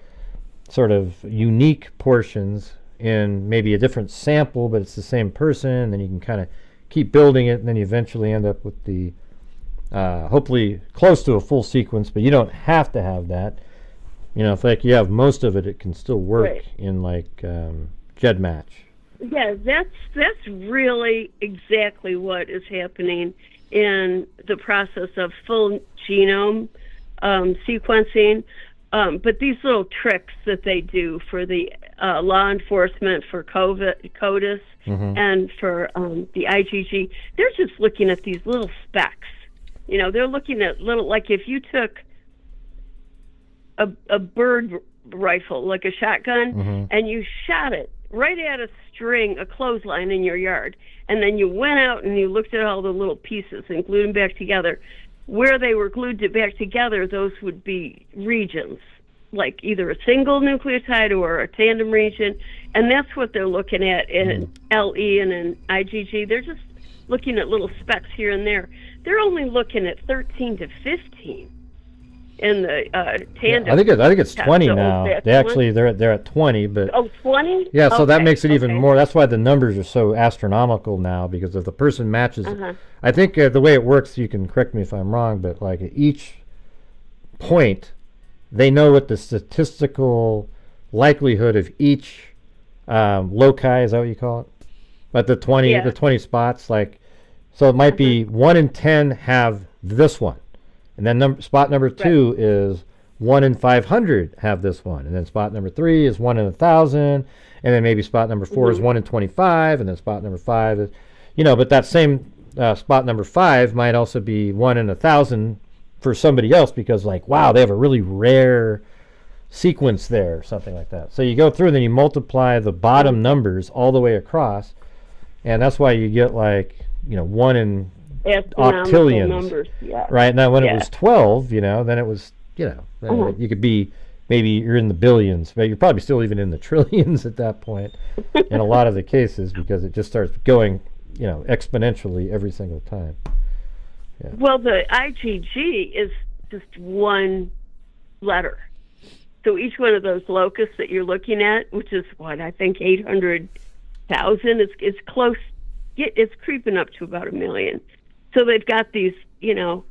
sort of unique portions in maybe a different sample, but it's the same person, and then you can kind of keep building it, and then you eventually end up with the hopefully close to a full sequence, but you don't have to have that. You know, if like you have most of it, it can still work in like GEDmatch. Yeah, that's really exactly what is happening in the process of full genome sequencing. But these little tricks that they do for the law enforcement, for CODIS, and for the IGG, they're just looking at these little specks. You know, they're looking at little, like if you took a bird rifle, like a shotgun, and you shot it right at a string, a clothesline in your yard, and then you went out and you looked at all the little pieces and glued them back together. Where they were glued back together, those would be regions, like either a single nucleotide or a tandem region, and that's what they're looking at in LE and in IgG. They're just looking at little specks here and there. They're only looking at 13 to 15 in the tandem. I think it's 20 now. They're at 20, but 20? Yeah, so that makes it even more. That's why the numbers are so astronomical now, because if the person matches, I think the way it works, you can correct me if I'm wrong, but like at each point, they know what the statistical likelihood of each loci, is that what you call it? But the 20 spots, like, so it might be 1 in 10 have this one. And then spot number 2 is 1 in 500 have this one. And then spot number 3 is 1 in 1,000. And then maybe spot number 4 is 1 in 25. And then spot number 5 is, you know, but that same spot number 5 might also be 1 in 1,000 for somebody else, because like, wow, they have a really rare sequence there or something like that. So you go through and then you multiply the bottom numbers all the way across. And that's why you get like, you know, 1 in octillions, numbers, right? Now, when it was 12, you know, then it was, you know, you could be, maybe you're in the billions, but you're probably still even in the trillions at that point in a lot of the cases, because it just starts going, you know, exponentially every single time. Yeah. Well, the IgG is just one letter. So each one of those locus that you're looking at, which is what, I think 800,000, it's close. It's creeping up to about 1 million. So they've got these, you know,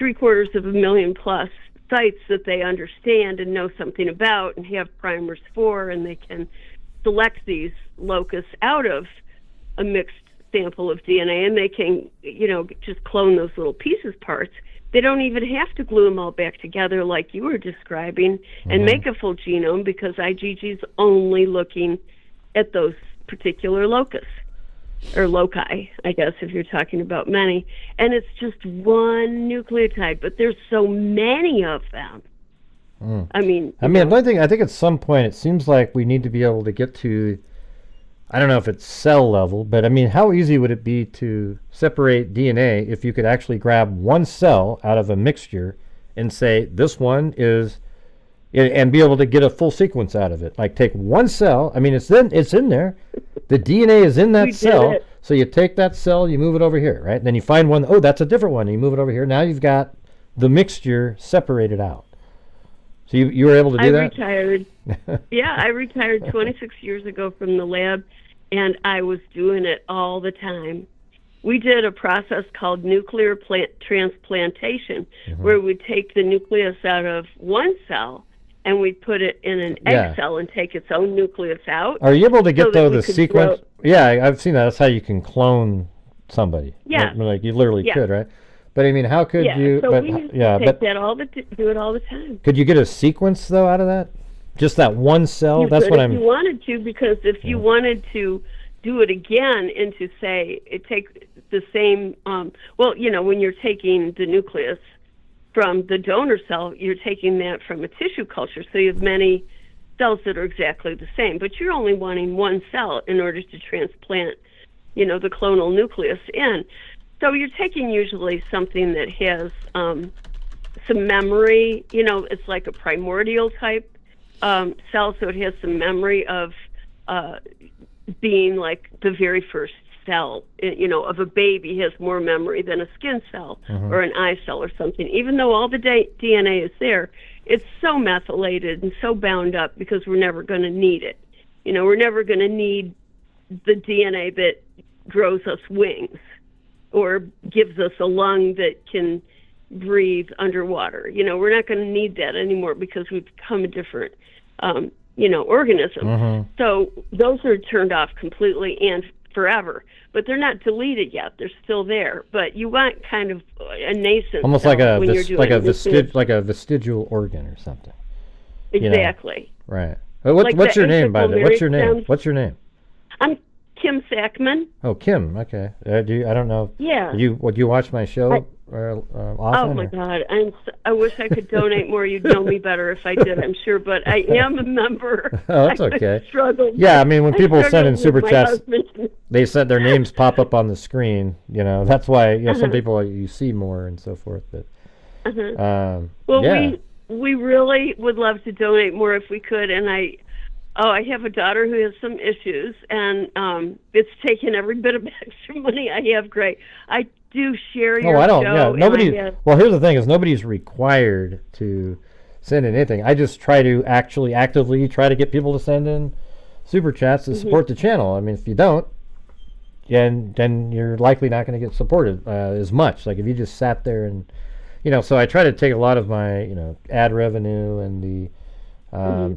750,000 plus sites that they understand and know something about and have primers for, and they can select these locus out of a mixed sample of DNA, and they can, you know, just clone those little pieces parts. They don't even have to glue them all back together like you were describing and make a full genome, because IgG is only looking at those particular locus. Or loci, I guess, if you're talking about many. And it's just one nucleotide, but there's so many of them. I mean, I think at some point it seems like we need to be able to get to, I don't know if it's cell level, but I mean, how easy would it be to separate DNA if you could actually grab one cell out of a mixture and say, this one is, and be able to get a full sequence out of it? Like, take one cell, I mean, it's in there. The DNA is in that cell, so you take that cell, you move it over here, right? And then you find one, oh, that's a different one, and you move it over here. Now you've got the mixture separated out. So you were able to do that? I retired. Yeah, I retired 26 years ago from the lab, and I was doing it all the time. We did a process called nuclear transplantation, where we'd take the nucleus out of one cell, and we'd put it in an egg cell and take its own nucleus out. Are you able to get the sequence? Yeah, I've seen that. That's how you can clone somebody. Yeah. Like you literally could, right? But I mean, how could you? So But we used yeah, to but take that do it all the time. could you get a sequence though out of that? Just that one cell? You That's could what if I'm. you wanted to, because if you wanted to do it again and to say it takes the same, well, you know, when you're taking the nucleus from the donor cell, you're taking that from a tissue culture, so you have many cells that are exactly the same, but you're only wanting one cell in order to transplant, you know, the clonal nucleus in. So you're taking usually something that has some memory, you know, it's like a primordial type cell, so it has some memory of being like the very first cell, you know, of a baby has more memory than a skin cell or an eye cell or something. Even though all the DNA is there, it's so methylated and so bound up because we're never going to need it. You know, we're never going to need the DNA that grows us wings or gives us a lung that can breathe underwater. You know, we're not going to need that anymore because we've become a different you know, organism. So those are turned off completely and forever, but they're not deleted yet. They're still there. But you want kind of a nascent, almost cell like a when you're doing like a vestigial organ or something. Exactly. You know? Right. What's your name, by the way? What's your name? What's your name? I'm Kim Sackman. Oh, Kim. Okay. I don't know. Yeah. Would you watch my show often? Oh my God! I wish I could donate more. You'd know me better if I did, I'm sure. But I am a member. Oh, that's okay. Struggled. Yeah, I mean, when people send in super chats, husband. they said their names pop up on the screen. You know, that's why some people you see more and so forth. But well, yeah. we really would love to donate more if we could. And I have a daughter who has some issues, and it's taken every bit of extra money I have. Great. I do share your I don't. show. Yeah, nobody. Well, here's the thing: is nobody's required to send in anything. I just try to actually actively try to get people to send in super chats to support the channel. I mean, if you don't, then you're likely not going to get supported as much. Like if you just sat there and, you know. So I try to take a lot of my, you know, ad revenue and the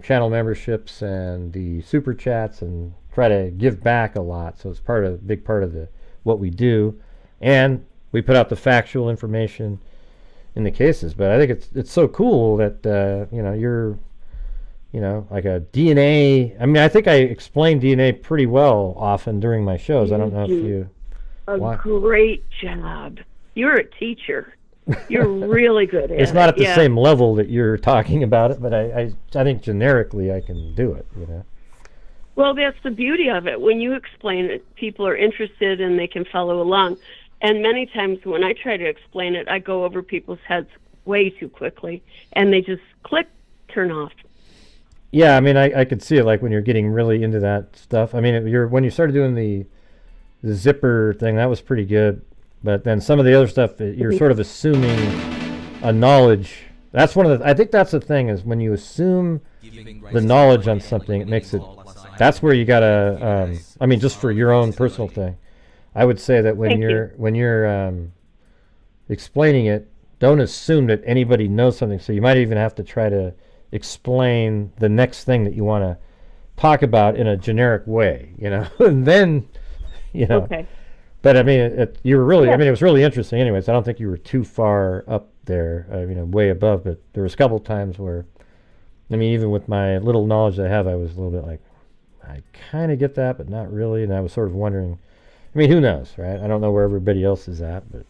channel memberships and the super chats and try to give back a lot. So it's big part of what we do. And we put out the factual information in the cases. But I think it's so cool that you know, you're, you know, like a DNA. I mean, I think I explain DNA pretty well often during my shows. I don't know if you. Great job. You're a teacher. You're really good at it. It's not at the same level that you're talking about it, but I think generically I can do it. You know. Well, that's the beauty of it. When you explain it, people are interested and they can follow along. And many times when I try to explain it, I go over people's heads way too quickly, and they just click, turn off. Yeah, I mean, I could see it, like when you're getting really into that stuff. I mean, when you started doing the zipper thing, that was pretty good. But then some of the other stuff, you're sort of assuming a knowledge. That's one of the. I think that's the thing, is when you assume the knowledge on something, it makes it. That's where you gotta. I mean, just for your own personal thing, I would say that when you're explaining it, don't assume that anybody knows something. So you might even have to try to explain the next thing that you want to talk about in a generic way, you know, and then, you know. Okay. But I mean, you were really. I mean, it was really interesting. Anyways, I don't think you were too far up there. You know, way above. But there was a couple times where, I mean, even with my little knowledge that I have, I was a little bit like, I kind of get that, but not really. And I was sort of wondering. I mean, who knows, right? I don't know where everybody else is at, but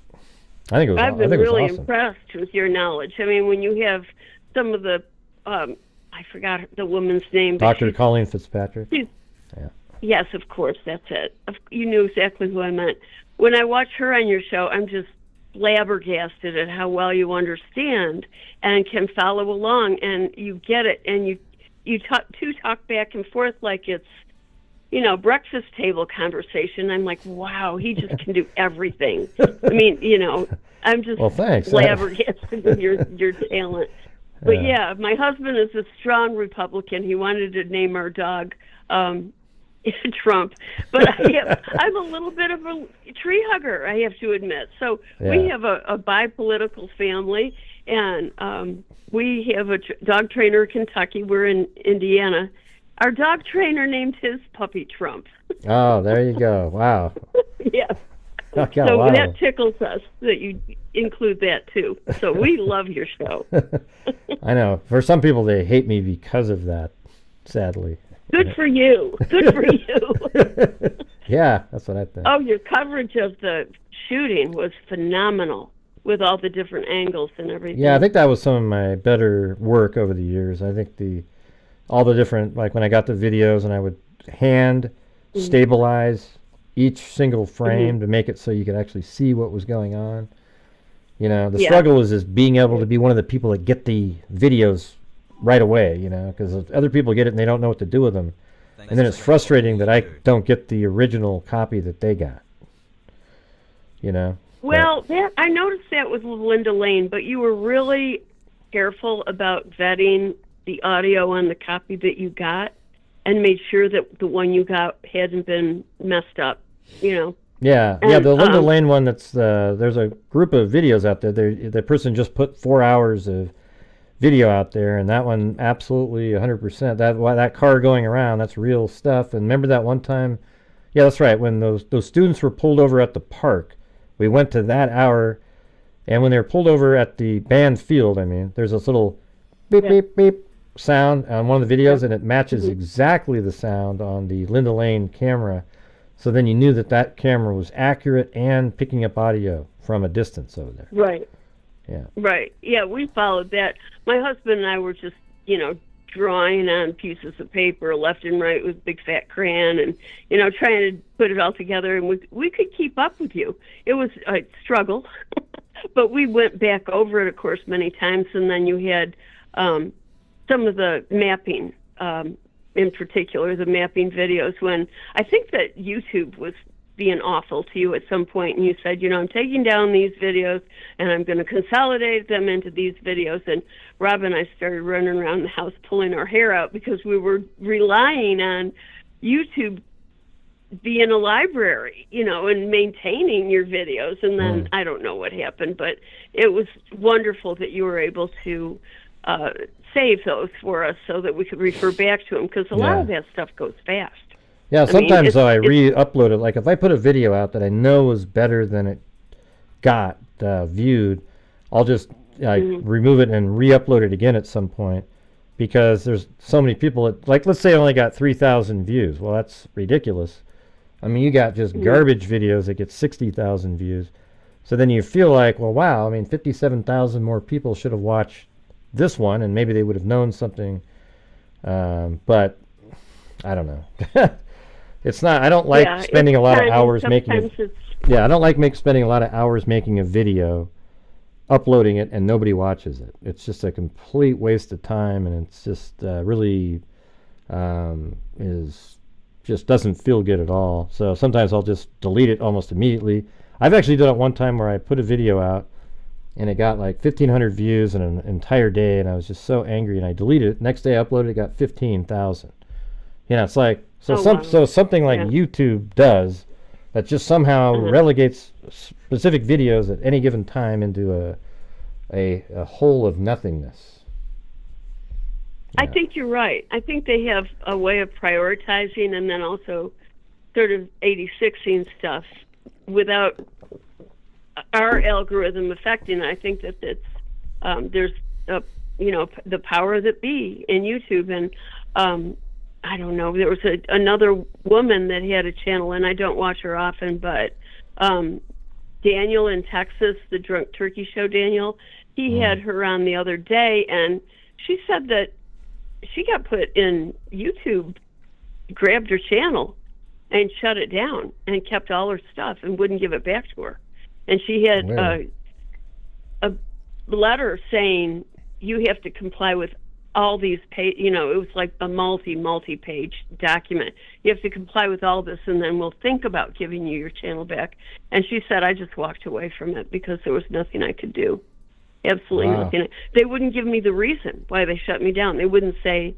I think it was. I've been I think really it was awesome. impressed with your knowledge. I mean, when you have some of the, I forgot the woman's name. Dr. Colleen Fitzpatrick. Yeah. Yes, of course, that's it. You knew exactly who I meant. When I watch her on your show, I'm just flabbergasted at how well you understand and can follow along, and you get it, and you talk back and forth like it's, you know, breakfast table conversation. I'm like, wow, he just can do everything. I mean, you know, I'm just flabbergasted with your talent. But yeah, my husband is a strong Republican. He wanted to name our dog Trump, but I'm a little bit of a tree hugger, I have to admit. So we have a bipolitical family, and we have a dog trainer in Kentucky. We're in Indiana. Our dog trainer named his puppy Trump. Oh, there you go. Wow. Yeah. I got a So lot that of tickles us that you include that too. So we love your show. I know. For some people, they hate me because of that, sadly. Good for you. Good for you. Yeah, that's what I think. Oh, your coverage of the shooting was phenomenal with all the different angles and everything. Yeah, I think that was some of my better work over the years. I think all the different, like when I got the videos and I would hand stabilize each single frame to make it so you could actually see what was going on. You know, the struggle is being able to be one of the people that get the videos right away, you know, because other people get it and they don't know what to do with them. And then it's frustrating that I don't get the original copy that they got. You know? Well, I noticed that with Linda Lane, but you were really careful about vetting the audio on the copy that you got and made sure that the one you got hadn't been messed up, you know? Yeah, and, the Linda Lane one, there's a group of videos out there. The person just put 4 hours of video out there, and that one absolutely 100%. That car going around, that's real stuff. And remember that one time? Yeah, that's right. When those students were pulled over at the park, we went to that hour, and when they were pulled over at the band field, I mean, there's this little beep, beep, beep sound on one of the videos, and it matches exactly the sound on the Linda Lane camera. So then you knew that camera was accurate and picking up audio from a distance over there. Right. Yeah. Right. Yeah, we followed that. My husband and I were just, you know, drawing on pieces of paper left and right with big fat crayon and, you know, trying to put it all together. And we could keep up with you. It was a struggle, but we went back over it, of course, many times. And then you had some of the mapping, in particular, the mapping videos, when I think that YouTube was being awful to you at some point, and you said, you know, I'm taking down these videos and I'm going to consolidate them into these videos. And Rob and I started running around the house pulling our hair out because we were relying on YouTube being a library, you know, and maintaining your videos. And then I don't know what happened, but it was wonderful that you were able to save those for us so that we could refer back to them, because a lot of that stuff goes fast. Yeah, sometimes though I re-upload it. Like if I put a video out that I know is better than it got viewed, I'll just remove it and re-upload it again at some point, because there's so many people that, like, let's say I only got 3,000 views. Well, that's ridiculous. I mean, you got just garbage videos that get 60,000 views. So then you feel like, well, wow, I mean, 57,000 more people should have watched this one, and maybe they would have known something. But I don't know. It's not. I don't like spending a lot of hours making. Yeah, I don't like spending a lot of hours making a video, uploading it, and nobody watches it. It's just a complete waste of time, and it's just really just doesn't feel good at all. So sometimes I'll just delete it almost immediately. I've actually done it one time where I put a video out, and it got like 1,500 views in an entire day, and I was just so angry, and I deleted it. Next day I uploaded it, got 15,000. You know, it's like, so something like YouTube does that just somehow relegates specific videos at any given time into a hole of nothingness. Yeah. I think you're right. I think they have a way of prioritizing and then also sort of 86ing stuff without our algorithm affecting it. I think that it's there's you know, the power that be in YouTube, and I don't know, there was another woman that had a channel, and I don't watch her often, but Daniel in Texas, the Drunk Turkey Show Daniel, he had her on the other day, and she said that she got put in YouTube, grabbed her channel and shut it down and kept all her stuff and wouldn't give it back to her. And she had a letter saying, you have to comply with all these you know, it was like a multi-page document. You have to comply with all this, and then we'll think about giving you your channel back. And she said, I just walked away from it because there was nothing I could do. Absolutely nothing. They wouldn't give me the reason why they shut me down. They wouldn't say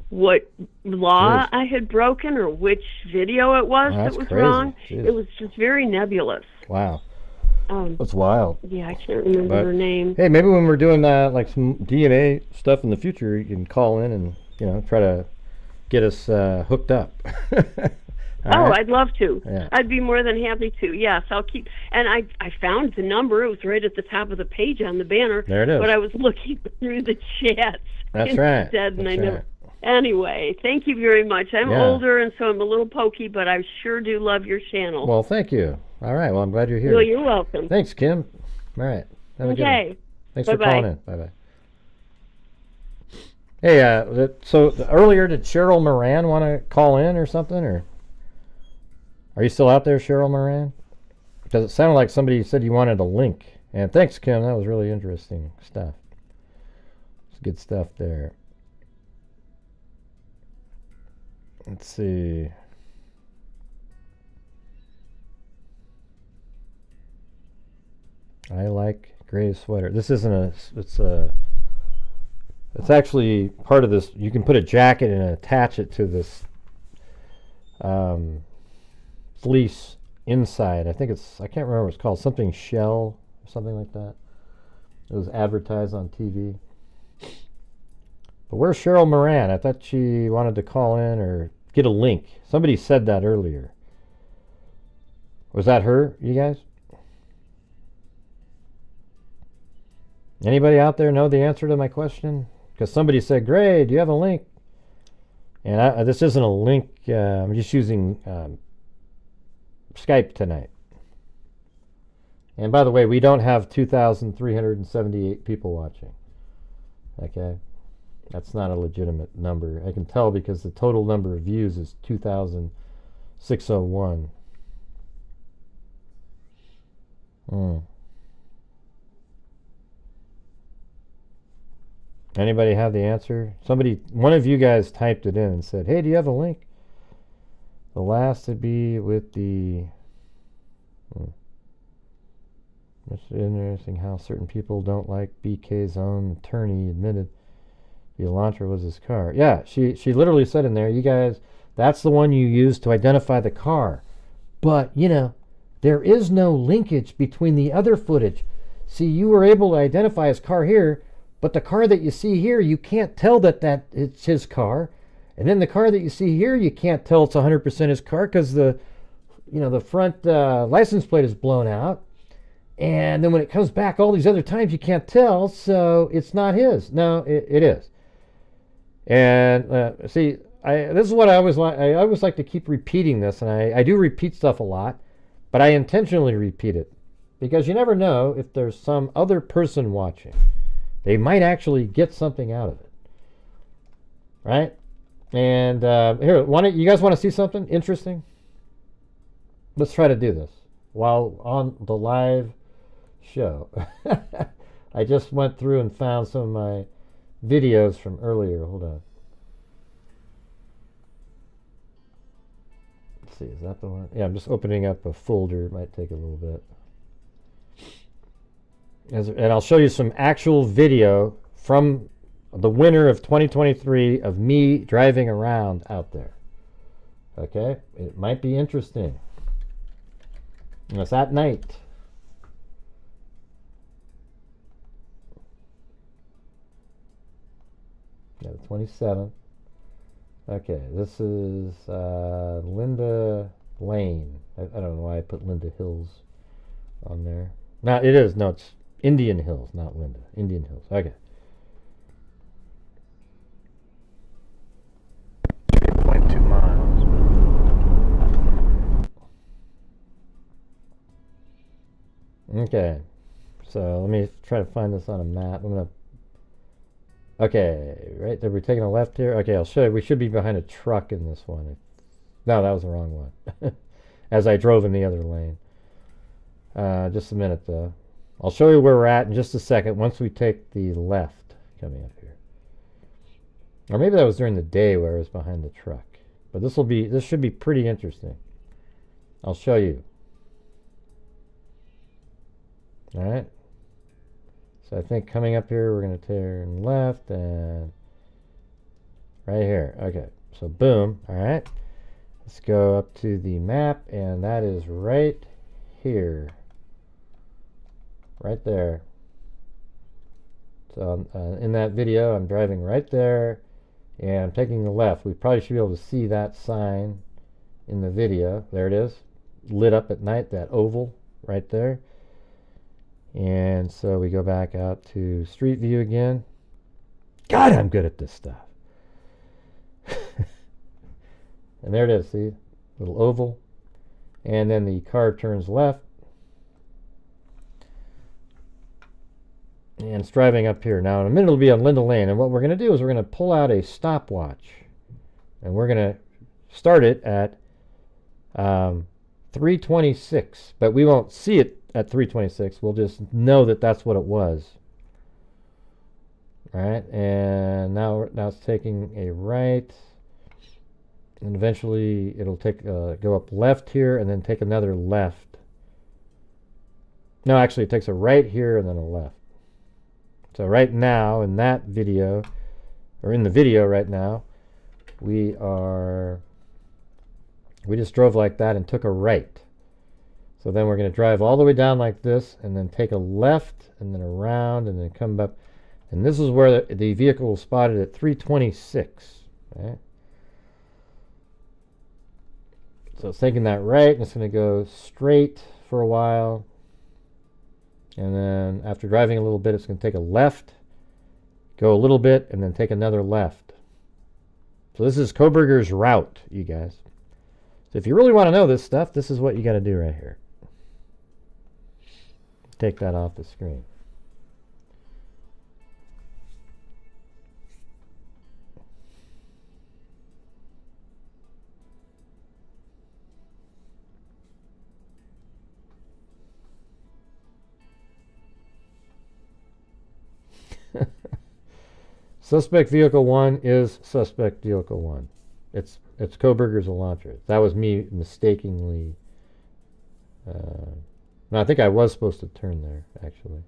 what law I had broken or which video it was that was wrong. It was just very nebulous. Wow. That's wild. Yeah, I can't remember her name. Hey, maybe when we're doing like some DNA stuff in the future, you can call in and, you know, try to get us hooked up. That Oh, right? I'd love to. Yeah. I'd be more than happy to. Yes, I'll keep. And I found the number. It was right at the top of the page on the banner. There it is. But I was looking through the chats That's instead, right. and That's I never. right. Anyway, thank you very much. I'm Yeah. older, and so I'm a little pokey, but I sure do love your channel. Well, thank you. All right. Well, I'm glad you're here. Well, you're welcome. Thanks, Kim. All right. Have a good one. Okay. Thanks for Bye-bye. calling in. Bye-bye. Hey, so earlier, did Cheryl Moran want to call in or something? Or are you still out there, Cheryl Moran? Because it sounded like somebody said you wanted a link. And thanks, Kim. That was really interesting stuff. It's good stuff there. Let's see. I like gray sweater. This isn't a. It's actually part of this. You can put a jacket and attach it to this fleece inside. I think it's. I can't remember what it's called. Something shell or something like that. It was advertised on TV. But where's Cheryl Moran? I thought she wanted to call in or get a link. Somebody said that earlier. Was that her, you guys? Anybody out there know the answer to my question? Because somebody said, Gray, do you have a link? And this isn't a link. I'm just using Skype tonight. And by the way, we don't have 2,378 people watching. Okay? That's not a legitimate number. I can tell because the total number of views is 2,601. Anybody have the answer? One of you guys typed it in and said, hey, do you have a link? The last to be with the... It's interesting how certain people don't like BK's own attorney admitted the Elantra was his car. Yeah, she literally said in there, you guys, that's the one you use to identify the car. But, you know, there is no linkage between the other footage. See, you were able to identify his car here, but the car that you see here, you can't tell that it's his car. And then the car that you see here, you can't tell it's 100% his car because the front license plate is blown out. And then when it comes back all these other times, you can't tell, so it's not his. No, it is. And see, this is what I always like. I always like to keep repeating this, and I do repeat stuff a lot, but I intentionally repeat it because you never know if there's some other person watching. They might actually get something out of it, right? And here, you guys want to see something interesting? Let's try to do this while on the live show. I just went through and found some of my videos from earlier. Hold on. Let's see, is that the one? Yeah, I'm just opening up a folder. It might take a little bit. And I'll show you some actual video from the winter of 2023 of me driving around out there. Okay? It might be interesting. And it's at night. Yeah, the 27th. Okay, this is Linda Lane. I don't know why I put Linda Hills on there. No, it is. No, it's Indian Hills, not Linda. Indian Hills. Okay. 2.2 miles. Okay. So let me try to find this on a map. Okay, right there. We're taking a left here. Okay, I'll show you. We should be behind a truck in this one. No, that was the wrong one. As I drove in the other lane. Just a minute, though. I'll show you where we're at in just a second once we take the left coming up here. Or maybe that was during the day where I was behind the truck. But this should be pretty interesting. I'll show you. Alright. So I think coming up here we're going to turn left and right here. Okay. So boom. Alright. Let's go up to the map and that is right here. Right there. So in that video I'm driving right there and I'm taking the left. We probably should be able to see that sign in the video. There it is, lit up at night, that oval right there. And so we go back out to Street View again. God, I'm good at this stuff. And there it is, see? Little oval. And then the car turns left. And it's driving up here. Now, in a minute, it'll be on Linda Lane. And what we're going to do is we're going to pull out a stopwatch. And we're going to start it at 3:26. But we won't see it at 3:26. We'll just know that that's what it was. All right. And now it's taking a right. And eventually it'll take go up left here and then take another left. No, actually it takes a right here and then a left. So right now in that video, or in the video right now, we just drove like that and took a right. So then we're going to drive all the way down like this and then take a left and then around and then come up. And this is where the vehicle was spotted at 3:26. Right? So it's taking that right, and it's going to go straight for a while. And then after driving a little bit, it's going to take a left, go a little bit, and then take another left. So this is Kohberger's route, you guys. So if you really want to know this stuff, this is what you got to do right here. Take that off the screen. Suspect Vehicle 1 is Suspect Vehicle 1. It's Kohberger's Elantra. That was me mistakenly. No, I think I was supposed to turn there, actually.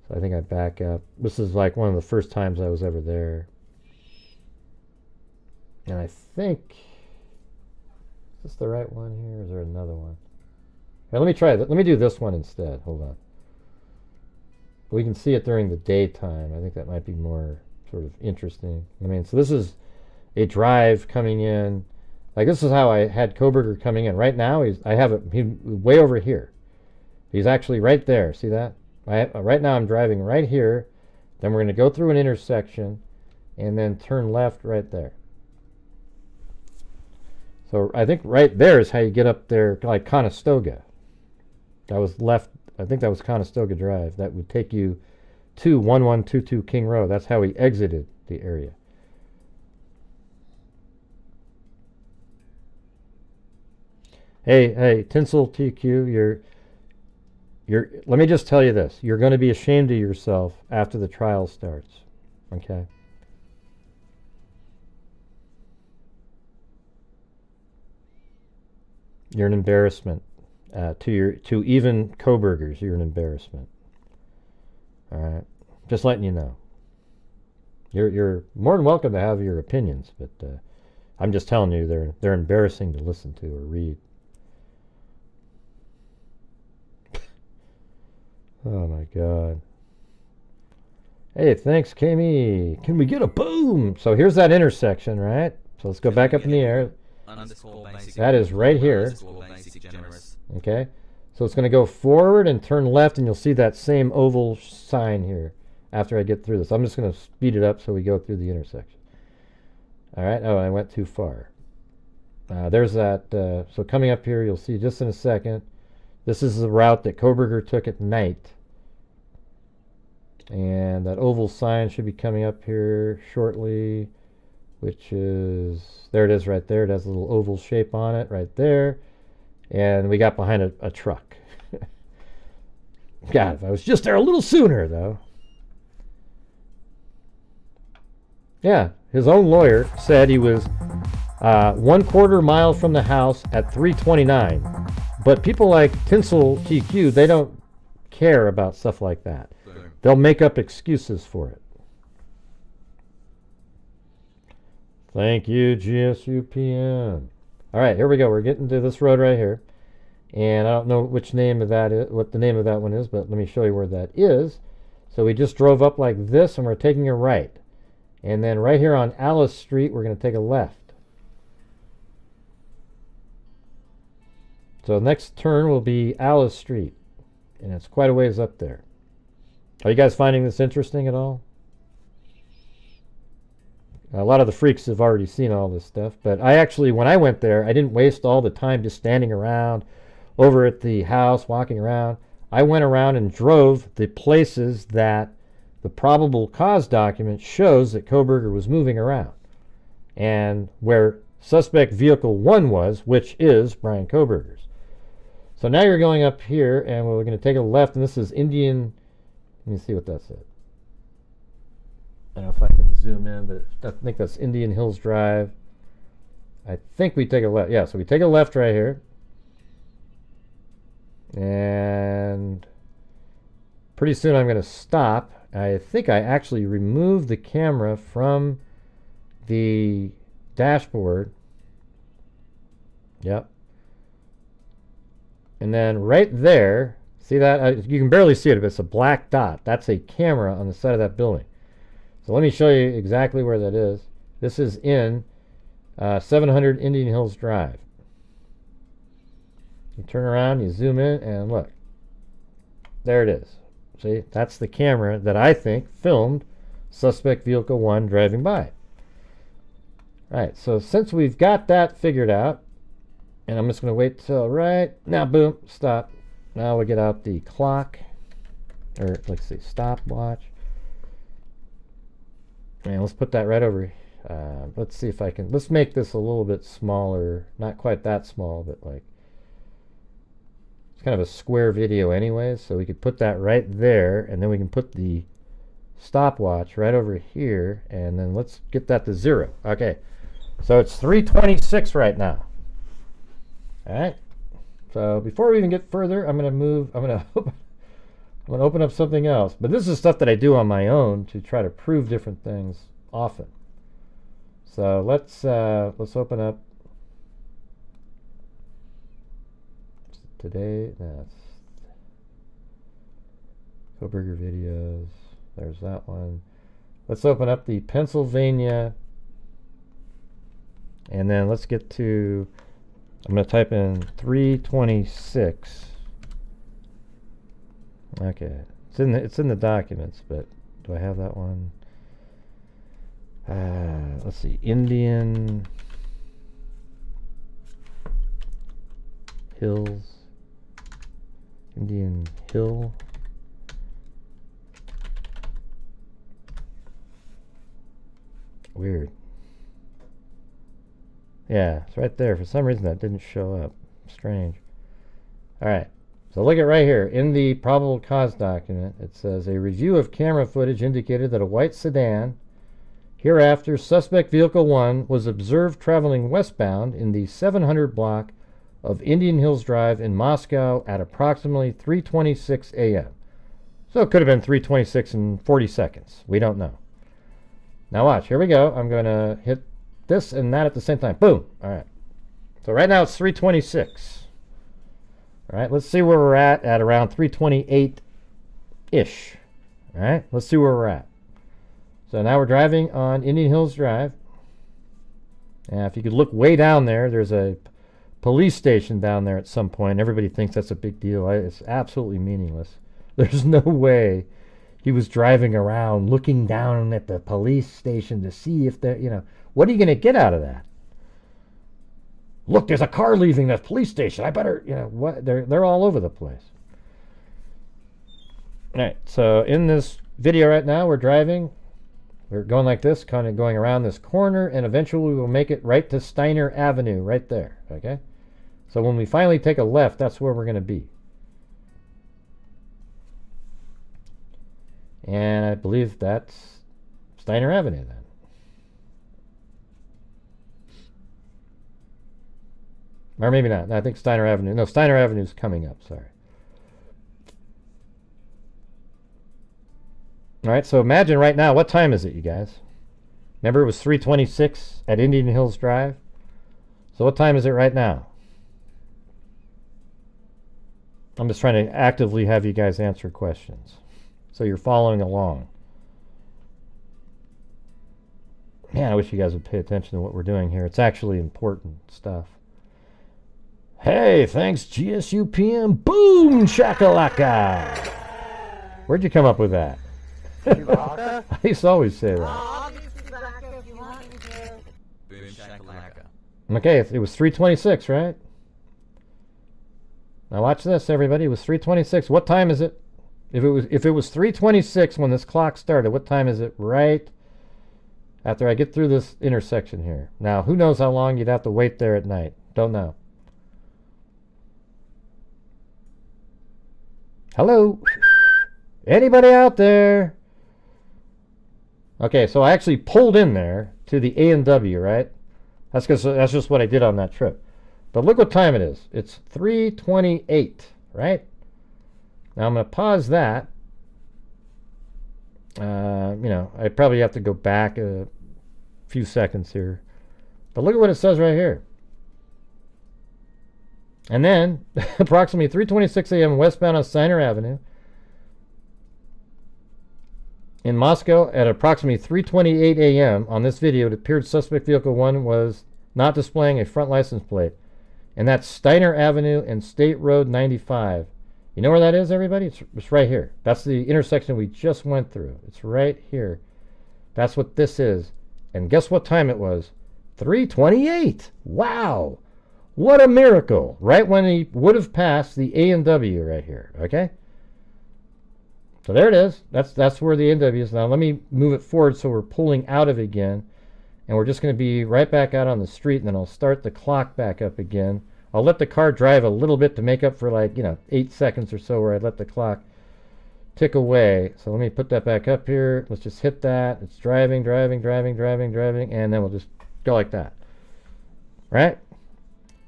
So I think I back up. This is like one of the first times I was ever there. And I think... Is this the right one here, or is there another one? Here, let me try that. Let me do this one instead. Hold on. We can see it during the daytime. I think that might be more sort of interesting. I mean, so this is a drive coming in. Like, this is how I had Kohberger coming in. Right now, he's way over here. He's actually right there. See that? Right now, I'm driving right here. Then we're going to go through an intersection and then turn left right there. So I think right there is how you get up there, like Conestoga. That was left. I think that was Conestoga Drive. That would take you to 1122 King Road. That's how he exited the area. Hey, Tinsel TQ, let me just tell you this. You're going to be ashamed of yourself after the trial starts. Okay? You're an embarrassment. To even Kohbergers, you're an embarrassment. All right, just letting you know. You're more than welcome to have your opinions, but I'm just telling you they're embarrassing to listen to or read. Oh my God. Hey, thanks, Kami. Can we get a boom? So here's that intersection, right? So let's go back up in the air. That is right here. Okay, so it's going to go forward and turn left, and you'll see that same oval sign here after I get through this. I'm just going to speed it up so we go through the intersection. All right. Oh, I went too far. There's that. So coming up here, you'll see just in a second. This is the route that Kohberger took at night. And that oval sign should be coming up here shortly, which is, there it is right there. It has a little oval shape on it right there. And we got behind a truck. God, if I was just there a little sooner, though. Yeah, his own lawyer said he was 1/4 mile from the house at 3:29. But people like Tinsel TQ, they don't care about stuff like that. They'll make up excuses for it. Thank you, GSUPN. All right, here we go. We're getting to this road right here. And I don't know which name of that is, what the name of that one is, but let me show you where that is. So we just drove up like this, and we're taking a right. And then right here on Alice Street, we're going to take a left. So next turn will be Alice Street, and it's quite a ways up there. Are you guys finding this interesting at all? A lot of the freaks have already seen all this stuff, but I actually, when I went there, I didn't waste all the time just standing around over at the house, walking around. I went around and drove the places that the probable cause document shows that Kohberger was moving around, and where suspect vehicle 1 was, which is Brian Kohberger's. So now you're going up here, and we're going to take a left, and this is Indian. Let me see what that said. I don't know if I can zoom in, but I think that's Indian Hills Drive. I think we take a left. Yeah, so we take a left right here. And pretty soon I'm going to stop. I think I actually removed the camera from the dashboard. Yep. And then right there, see that? You can barely see it, but it's a black dot. That's a camera on the side of that building. So let me show you exactly where that is. This is in 700 Indian Hills Drive. You turn around, you zoom in, and look. There it is. See, that's the camera that I think filmed suspect vehicle 1 driving by. Alright, so since we've got that figured out, and I'm just going to wait till right now, boom, stop. Now we get out the clock, or let's see, stopwatch. And let's put that right over. Let's see if I can. Let's make this a little bit smaller. Not quite that small, but like it's kind of a square video anyways. So we could put that right there, and then we can put the stopwatch right over here, and then let's get that to 0. Okay, so it's 3:26 right now. All right. So before we even get further, I'm going to move. I'm going to open up something else. But this is stuff that I do on my own to try to prove different things often. So let's open up today. That's Kohberger videos. There's that one. Let's open up the Pennsylvania, and then let's get to. I'm going to type in 326. Okay, it's in the documents, but do I have that one? Let's see, Indian Hills, Indian Hill. Weird. Yeah, it's right there. For some reason that didn't show up. Strange. All right. So look at right here. In the probable cause document, it says a review of camera footage indicated that a white sedan, hereafter suspect vehicle 1, was observed traveling westbound in the 700 block of Indian Hills Drive in Moscow at approximately 3:26 a.m. So it could have been 3:26 and 40 seconds. We don't know. Now watch. Here we go. I'm going to hit this and that at the same time. Boom. All right. So right now it's 3:26. All right, let's see where we're at around 3:28-ish. All right, let's see where we're at. So now we're driving on Indian Hills Drive. And if you could look way down there, there's a police station down there at some point. Everybody thinks that's a big deal. It's absolutely meaningless. There's no way he was driving around looking down at the police station to see if they're, what are you going to get out of that? Look, there's a car leaving the police station. I better, what? They're all over the place. All right, so in this video right now, we're driving. We're going like this, kind of going around this corner, and eventually we'll make it right to Steiner Avenue, right there, okay? So when we finally take a left, that's where we're going to be. And I believe that's Steiner Avenue then. Or maybe not. I think Steiner Avenue. No, Steiner Avenue is coming up. Sorry. All right, so imagine right now, what time is it, you guys? Remember it was 3:26 at Indian Hills Drive? So what time is it right now? I'm just trying to actively have you guys answer questions, so you're following along. Man, I wish you guys would pay attention to what we're doing here. It's actually important stuff. Hey, thanks GSUPM. Boom shakalaka. Where'd you come up with that? I used to always say that. I'll give you back if you want me to. Boom shakalaka. Okay, it was 3:26, right? Now watch this, everybody. It was 3:26. What time is it? If it was 3:26 when this clock started, what time is it right after I get through this intersection here? Now, who knows how long you'd have to wait there at night? Don't know. Hello? Anybody out there? Okay, so I actually pulled in there to the A&W, right? That's just what I did on that trip. But look what time it is. It's 3:28, right? Now I'm going to pause that. I probably have to go back a few seconds here. But look at what it says right here. And then, approximately 3:26 a.m. westbound on Steiner Avenue in Moscow at approximately 3:28 a.m. on this video, it appeared suspect vehicle 1 was not displaying a front license plate. And that's Steiner Avenue and State Road 95. You know where that is, everybody? It's right here. That's the intersection we just went through. It's right here. That's what this is. And guess what time it was? 3:28. Wow. What a miracle. Right when he would have passed the A&W right here. Okay? So there it is. That's where the A&W is. Now let me move it forward so we're pulling out of it again. And we're just going to be right back out on the street, and then I'll start the clock back up again. I'll let the car drive a little bit to make up for 8 seconds or so where I let the clock tick away. So let me put that back up here. Let's just hit that. It's driving, and then we'll just go like that. Right?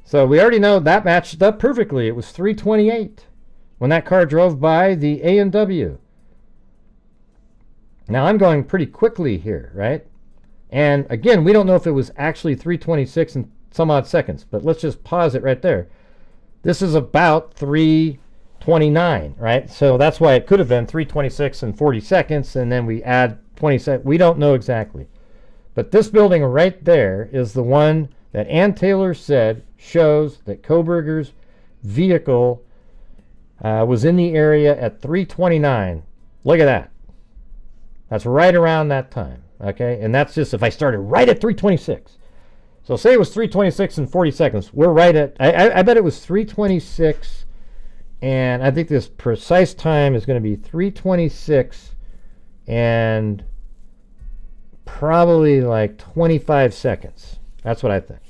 So we already know that matched up perfectly. It was 3:28 when that car drove by the A&W. Now I'm going pretty quickly here, right? And again, we don't know if it was actually 3:26 and some odd seconds, but let's just pause it right there. This is about 3:29, right? So that's why it could have been 3:26 and 40 seconds, and then we add 20 seconds. We don't know exactly. But this building right there is the one that Ann Taylor said shows that Koberger's vehicle was in the area at 3:29. Look at that. That's right around that time, okay? And that's just if I started right at 3:26. So say it was 3:26 and 40 seconds. We're right at, I bet it was 3:26, and I think this precise time is going to be 3:26 and probably 25 seconds. That's what I think.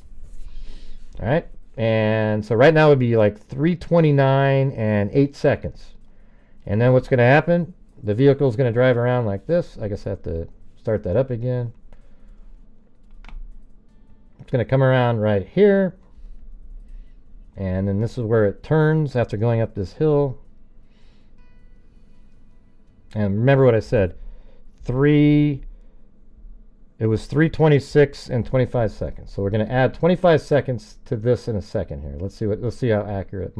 All right? And so right now it would be 3:29 and 8 seconds. And then what's going to happen? The vehicle is going to drive around like this. I guess I have to start that up again. It's going to come around right here. And then this is where it turns after going up this hill. And remember what I said. It was 3:26 and 25 seconds. So we're going to add 25 seconds to this in a second here. Let's see how accurate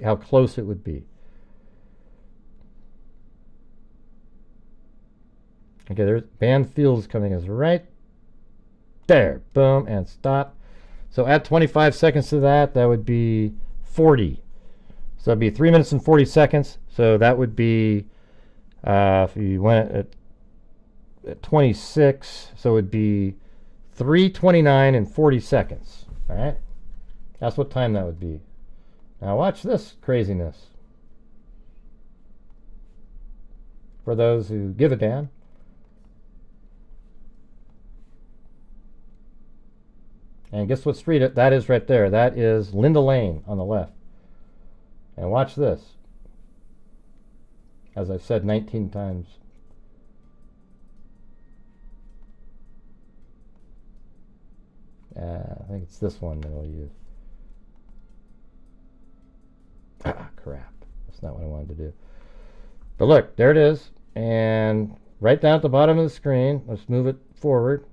how close it would be. Okay, there's Banfield is coming as right there. Boom, and stop. So add 25 seconds to that. That would be 40. So that'd be 3 minutes and 40 seconds. So that would be, if you went at 26, so it would be 3:29 and 40 seconds. All right? That's what time that would be. Now watch this craziness. For those who give a damn. And guess what street that is right there? That is Linda Lane on the left. And watch this. As I've said 19 times. I think it's this one that I'll use. Ah, crap. That's not what I wanted to do. But look, there it is. And right down at the bottom of the screen, let's move it forward.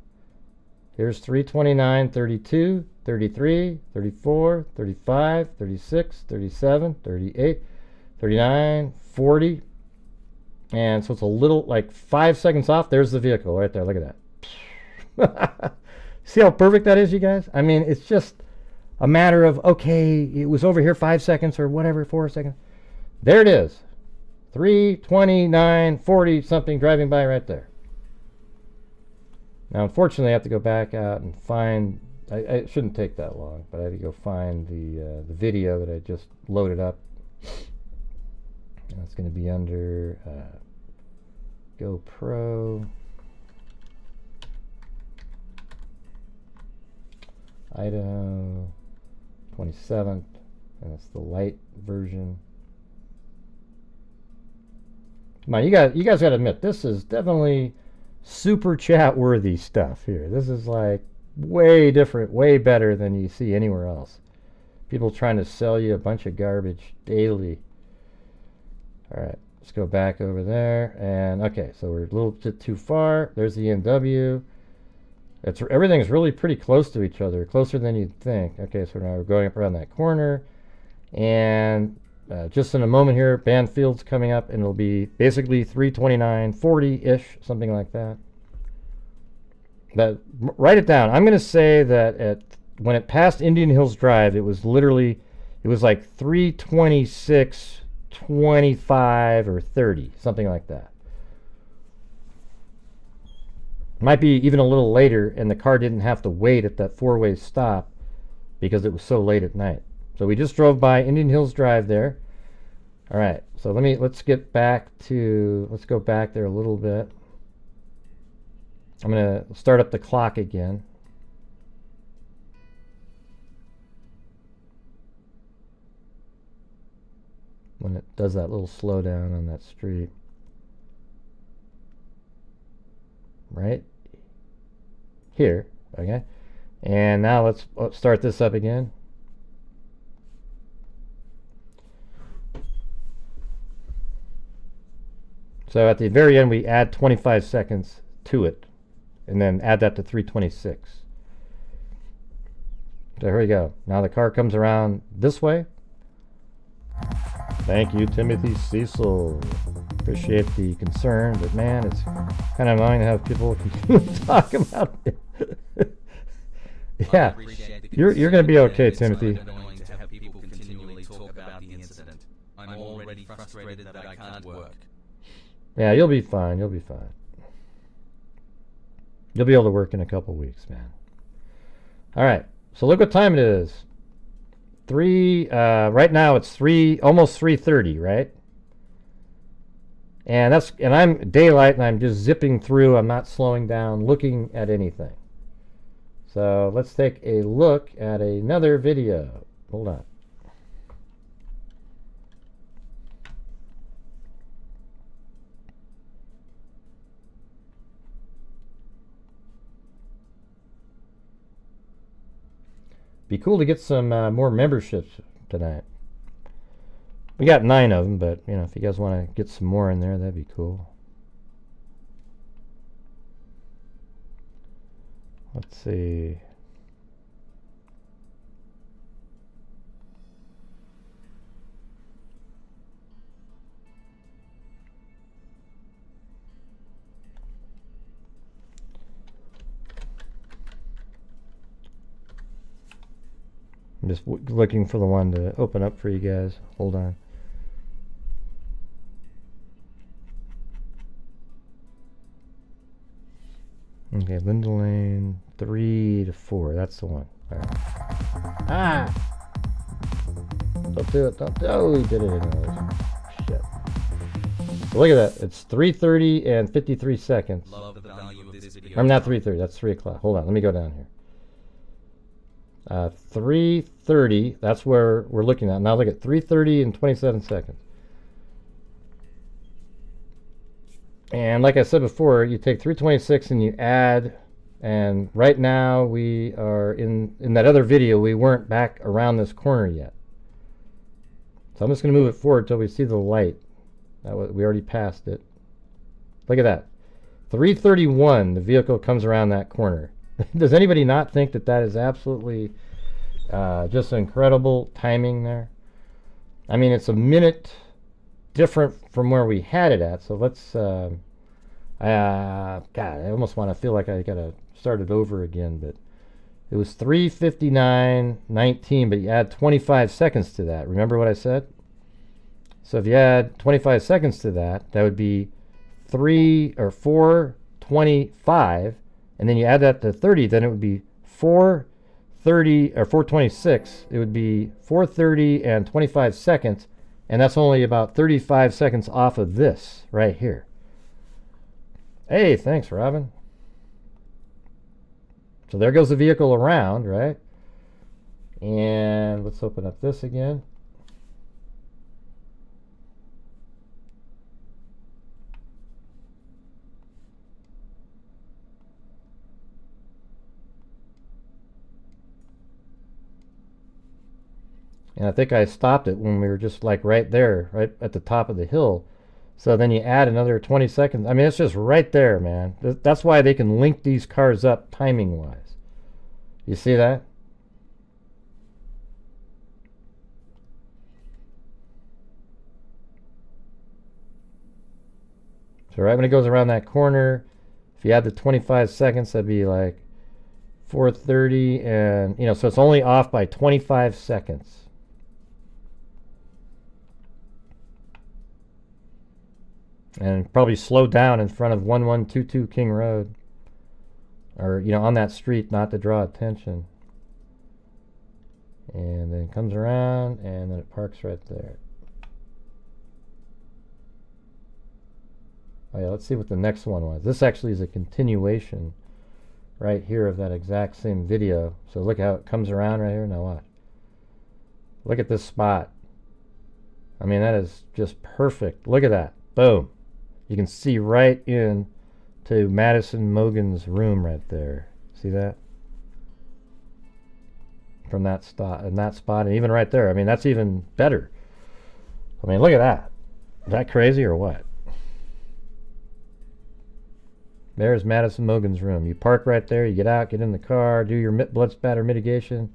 Here's 3:29, 32, 33, 34, 35, 36, 37, 38, 39, 40. And so it's a little, 5 seconds off. There's the vehicle right there. Look at that. See how perfect that is, you guys? I mean, it's just a matter of, okay, it was over here 5 seconds or whatever, 4 seconds. There it is. 3:29, 40 something driving by right there. Now, unfortunately, I have to go back out and find. It shouldn't take that long, but I have to go find the video that I just loaded up. And it's going to be under GoPro. Idaho 27th, and it's the light version. Come on, you guys got to admit, this is definitely super chat worthy stuff here. This is like way different, way better than you see anywhere else. People trying to sell you a bunch of garbage daily. All right, let's go back over there. And okay, so we're a little bit too far. There's the MW. Everything's really pretty close to each other, closer than you'd think. Okay, so now we're going up around that corner. And just in a moment here, Banfield's coming up, and it'll be basically 3:29:40-ish, something like that. Write it down. I'm going to say that when it passed Indian Hills Drive, it was like 3:26:25 or 30, something like that. Might be even a little later, and the car didn't have to wait at that four-way stop because it was so late at night. So we just drove by Indian Hills Drive there. All right, so let's go back there a little bit. I'm gonna start up the clock again. When it does that little slowdown on that street. Right here, okay, and now let's start this up again. So at the very end, we add 25 seconds to it, and then add that to 3:26. So here we go. Now the car comes around this way. Thank you, Timothy Cecil. Appreciate the concern, but man, it's kind of annoying to have people talk about it. Yeah, you're going to be okay, Timothy. I'm already frustrated that I can't work. Yeah, you'll be fine. You'll be fine. You'll be able to work in a couple weeks, man. All right, so look what time it is. Right now it's almost 3:30, right? And I'm daylight, and I'm just zipping through. I'm not slowing down, looking at anything. So let's take a look at another video. Hold on. Be cool to get some more memberships tonight. We got 9 of them, but if you guys want to get some more in there, that'd be cool. Let's see. I'm just looking for the one to open up for you guys. Hold on. Okay, Linda Lane, 3 to 4. That's the one. All right. Ah! Don't do it. Don't do it. Oh, he did it anyways. Shit. So look at that. It's 3:30 and 53 seconds. I'm not 3:30. That's 3 o'clock. Hold on. Let me go down here. 3:30. That's where we're looking at. Now look at 3:30 and 27 seconds. And like I said before, you take 3:26 and you add, and right now we are in that other video, we weren't back around this corner yet. So I'm just going to move it forward until we see the light. We already passed it. Look at that. 3:31, the vehicle comes around that corner. Does anybody not think that is absolutely just incredible timing there? I mean, it's a minute different from where we had it at, so let's God, I almost want to feel like I gotta start it over again, but It was 3:59:19, but you add 25 seconds to that. Remember what I said? So if you add 25 seconds to that, that would be 4:25, and then you add that to 30, then it would be 4:30 or 4:26. It would be 4:30 and 25 seconds, and that's only about 35 seconds off of this right here. Hey, thanks, Robin. So there goes the vehicle around, right? And let's open up this again. And I think I stopped it when we were just like right there, right at the top of the hill. So then you add another 20 seconds. I mean, it's just right there, man. That's why they can link these cars up timing-wise. You see that? So right when it goes around that corner, if you add the 25 seconds, that'd be like 4:30, and, you know, so it's only off by 25 seconds. And probably slow down in front of 1122 King Road, or, you know, on that street, not to draw attention. And then it comes around, and then it parks right there. Oh yeah, let's see what the next one was. This actually is a continuation right here of that exact same video. So look how it comes around right here. Now watch. Look at this spot. I mean, that is just perfect. Look at that. Boom. You can see right in to Madison Mogan's room right there. See that? From that spot, and even right there. I mean, that's even better. I mean, look at that. Is that crazy or what? There's Madison Mogan's room. You park right there, you get out, get in the car, do your blood spatter mitigation,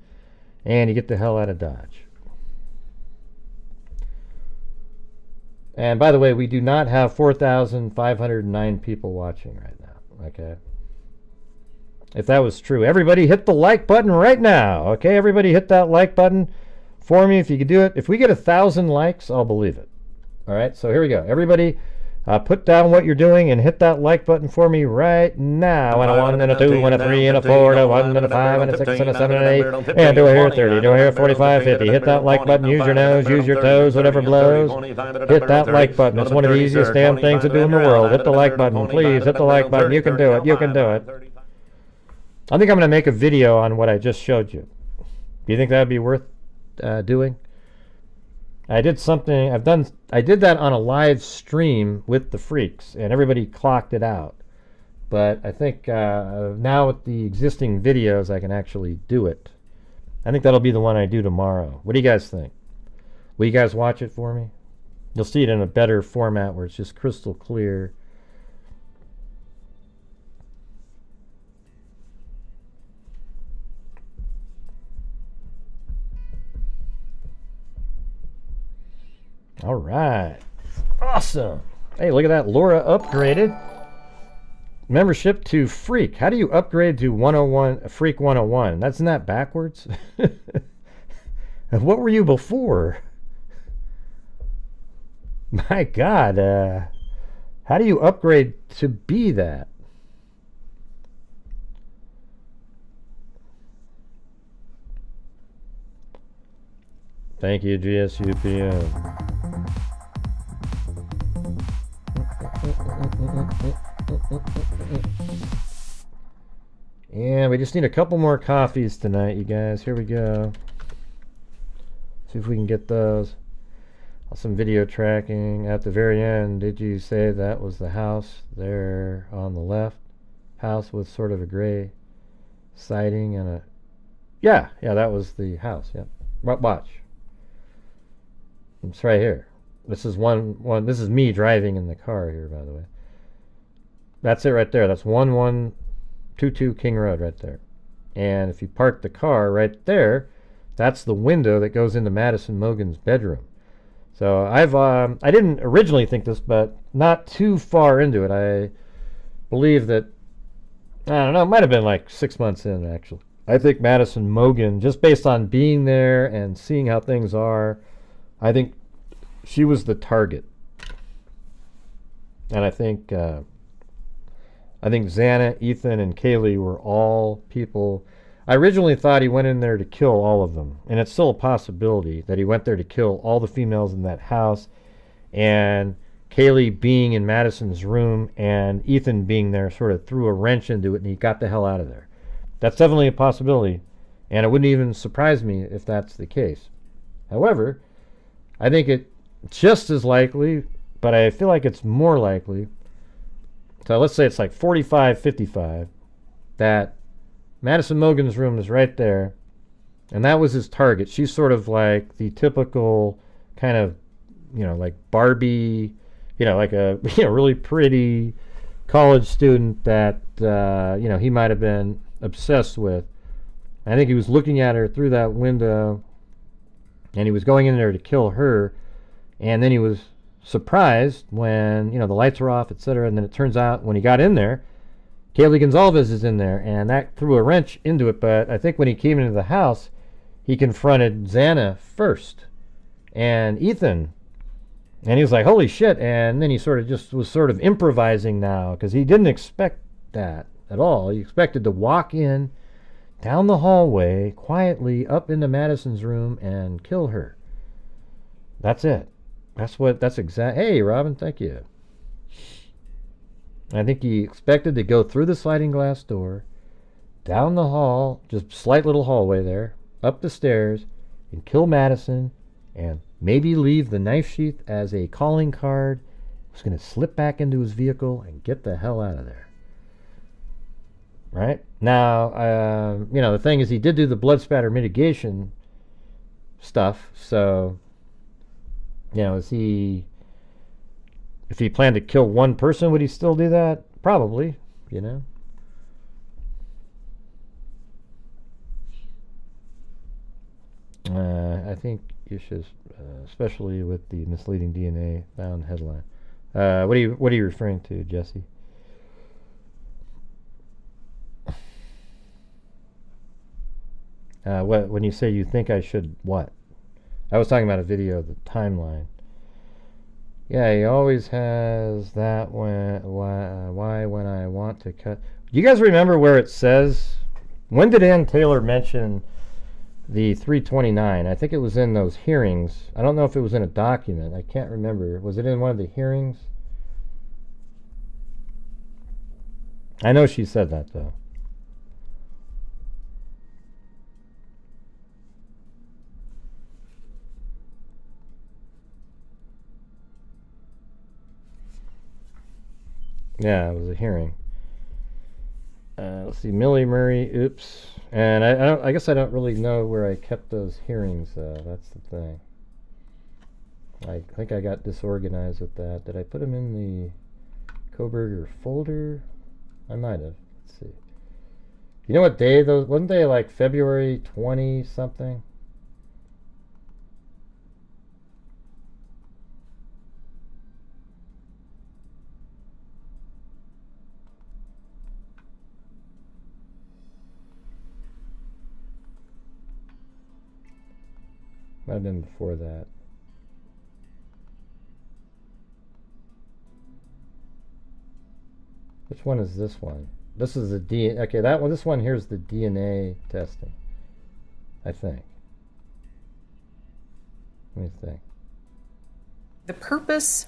and you get the hell out of Dodge. And by the way, we do not have 4,509 people watching right now, okay? If that was true, everybody hit the like button right now, okay? Everybody hit that like button for me if you could do it. If we get 1,000 likes, I'll believe it. All right, so here we go. Everybody put down what you're doing and hit that like button for me right now. And a 1 and a 2 and a 3 and a 4 and a 1 and a 5 and a 6 and a 7 and 8. And do I hear 30? Do I hear 45, 50? Hit that like button. Use your nose, use your toes, whatever blows. Hit that like button. It's one of the easiest damn things to do in the world. Hit the like button, please. Hit the like button. You can do it. You can do it. I think I'm going to make a video on what I just showed you. Do you think that would be worth doing? I did something, I did that on a live stream with the freaks, and everybody clocked it out. But I think now with the existing videos, I can actually do it. I think that'll be the one I do tomorrow. What do you guys think? Will you guys watch it for me? You'll see it in a better format where it's just crystal clear. All right. Awesome. Hey, look at that. Laura upgraded membership to Freak. How do you upgrade to 101, Freak 101? Isn't that backwards? What were you before? My God. How do you upgrade to be that? Thank you, GSUPM. And we just need a couple more coffees tonight, you guys. Here we go. See if we can get those. Some video tracking at the very end. Did you say that was the house there on the left? House with sort of a gray siding and a... Yeah, that was the house. Yep. Watch. It's right here. This is one. This is me driving in the car here, by the way. That's it right there. That's 1122 King Road right there. And if you park the car right there, that's the window that goes into Madison Mogan's bedroom. So I didn't originally think this, but not too far into it. I believe that, I don't know, it might have been like 6 months in actually. I think Madison Mogen, just based on being there and seeing how things are, I think she was the target. And I think Xana, Ethan, and Kaylee were all people. I originally thought he went in there to kill all of them, and it's still a possibility that he went there to kill all the females in that house, and Kaylee being in Madison's room and Ethan being there sort of threw a wrench into it, and he got the hell out of there. That's definitely a possibility, and it wouldn't even surprise me if that's the case. However, I think it's just as likely, but I feel like it's more likely, so let's say it's like 45-55, that Madison Mogen's room is right there, and that was his target. She's sort of like the typical kind of, like Barbie, like a really pretty college student that, he might have been obsessed with. I think he was looking at her through that window, and he was going in there to kill her, and then he was surprised when, the lights were off, etc., and then it turns out when he got in there, Kaylee Gonzalves is in there, and that threw a wrench into it, but I think when he came into the house, he confronted Xana first, and Ethan, and he was like, holy shit, and then he was sort of improvising now, because he didn't expect that at all. He expected to walk in, down the hallway, quietly up into Madison's room, and kill her. That's it. Hey, Robin, thank you. I think he expected to go through the sliding glass door, down the hall, just slight little hallway there, up the stairs, and kill Madison, and maybe leave the knife sheath as a calling card. He was going to slip back into his vehicle and get the hell out of there. Right? Now, the thing is, he did do the blood spatter mitigation stuff, so, if he planned to kill one person, would he still do that? Probably, I think you should, especially with the misleading DNA found headline. What are you referring to, Jesse? What when you say you think I should what? I was talking about a video of the timeline. Yeah, he always has that why when I want to cut. Do you guys remember where it says? When did Ann Taylor mention the 329? I think it was in those hearings. I don't know if it was in a document. I can't remember. Was it in one of the hearings? I know she said that, though. Yeah, it was a hearing. Let's see, Millie Murray, oops. And I guess I don't really know where I kept those hearings, that's the thing. I think I got disorganized with that. Did I put them in the Koberger folder? I might have. Let's see. You know what day those, wasn't they like February 20 something? Might have been before that. Which one is this one? This is the DNA. Okay, that one. This one here's the DNA testing. I think. Let me think. The purpose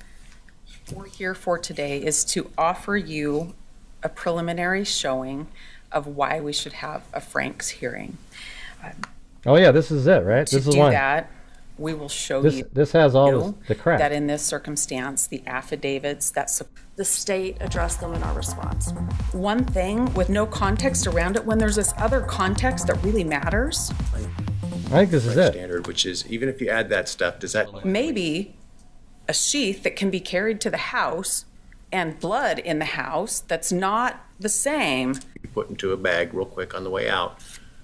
we're here for today is to offer you a preliminary showing of why we should have a Frank's hearing. Oh yeah, this is it, right? To this is do one. that, we will show this, you. This has all the crap. That in this circumstance, the affidavits that the state addressed them in our response. One thing with no context around it, when there's this other context that really matters. I think this is it. Standard, which is even if you add that stuff, does that maybe a sheath that can be carried to the house and blood in the house that's not the same. You put into a bag real quick on the way out.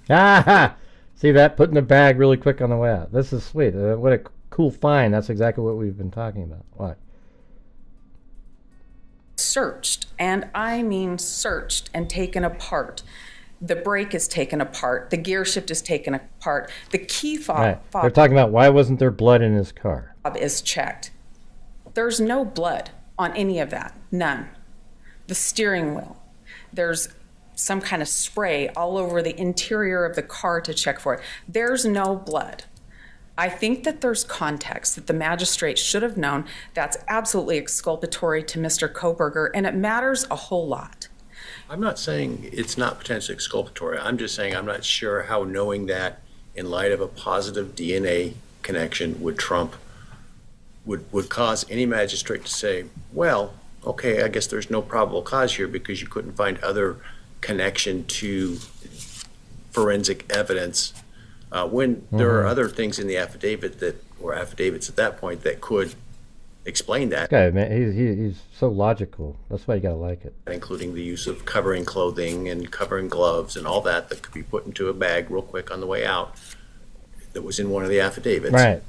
Ah! See that? Put in the bag really quick on the way out. This is sweet. What a cool find. That's exactly what we've been talking about. What? Searched, and I mean searched and taken apart. The brake is taken apart. The gear shift is taken apart. The key Right. fob They're talking about why wasn't there blood in his car? is checked. There's no blood on any of that. None. The steering wheel. There's some kind of spray all over the interior of the car to check for it. There's no blood. I think that there's context that the magistrate should have known that's absolutely exculpatory to Mr. Koberger, and it matters a whole lot. I'm not saying it's not potentially exculpatory. I'm just saying I'm not sure how knowing that in light of a positive DNA connection would trump, would cause any magistrate to say, well, okay, I guess there's no probable cause here because you couldn't find other connection to forensic evidence when there are other things in the affidavit or affidavits at that point that could explain that. This guy, man, he's so logical. That's why you gotta like it. Including the use of covering clothing and covering gloves and all that could be put into a bag real quick on the way out that was in one of the affidavits. Right.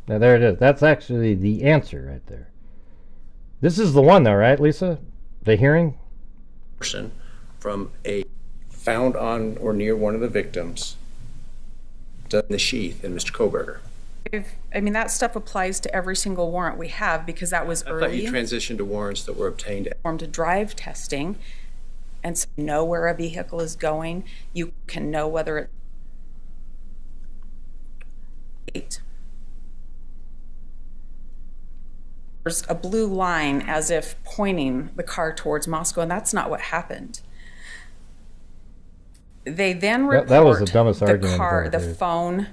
Now there it is. That's actually the answer right there. This is the one though, right, Lisa? The hearing? Person from a found on or near one of the victims in the sheath in Mr. Koberger. I mean, that stuff applies to every single warrant we have because that was early. I thought you transitioned to warrants that were obtained. To drive testing, and so you know where a vehicle is going. You can know whether it's there's a blue line as if pointing the car towards Moscow, and that's not what happened. They then report that was the dumbest the argument car, I've the heard. phone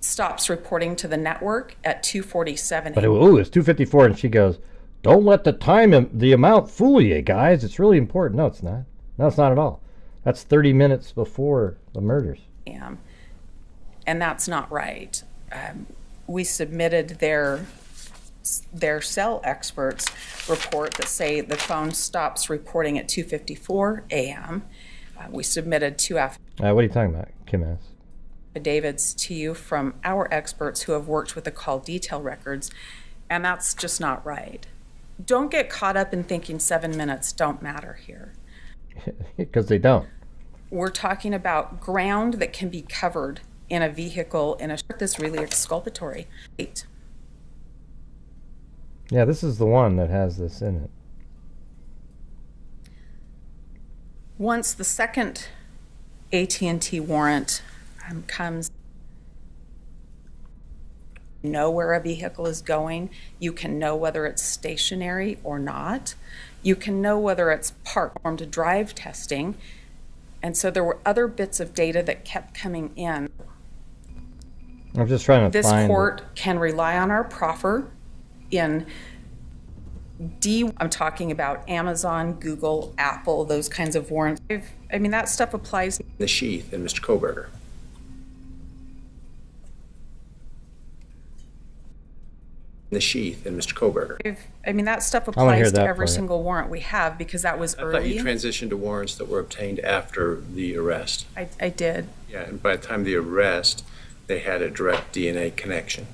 stops reporting to the network at 2:47. But it's 2:54, and she goes, "Don't let the amount fool you, guys. It's really important." No, it's not. No, it's not at all. That's 30 minutes before the murders. And that's not right. We submitted their cell experts report that say the phone stops reporting at 2:54 a.m. We submitted two What are you talking about, Kim S? affidavits to you from our experts who have worked with the call detail records, and that's just not right. Don't get caught up in thinking 7 minutes don't matter here. Because they don't. We're talking about ground that can be covered in a vehicle in a that's really exculpatory. Yeah, this is the one that has this in it. Once the second AT&T warrant comes, know where a vehicle is going. You can know whether it's stationary or not. You can know whether it's parked to drive testing. And so there were other bits of data that kept coming in. I'm just trying to This find court can rely on our proffer in I'm talking about Amazon, Google, Apple, those kinds of warrants. I mean, that stuff applies. The sheath in Mr. Koberger. The sheath in Mr. Koberger. I mean, that stuff I wanna hear applies to that every part. single warrant we have because that was I thought early. you transitioned to warrants that were obtained after the arrest. I did. Yeah, and by the time of the arrest, they had a direct DNA connection.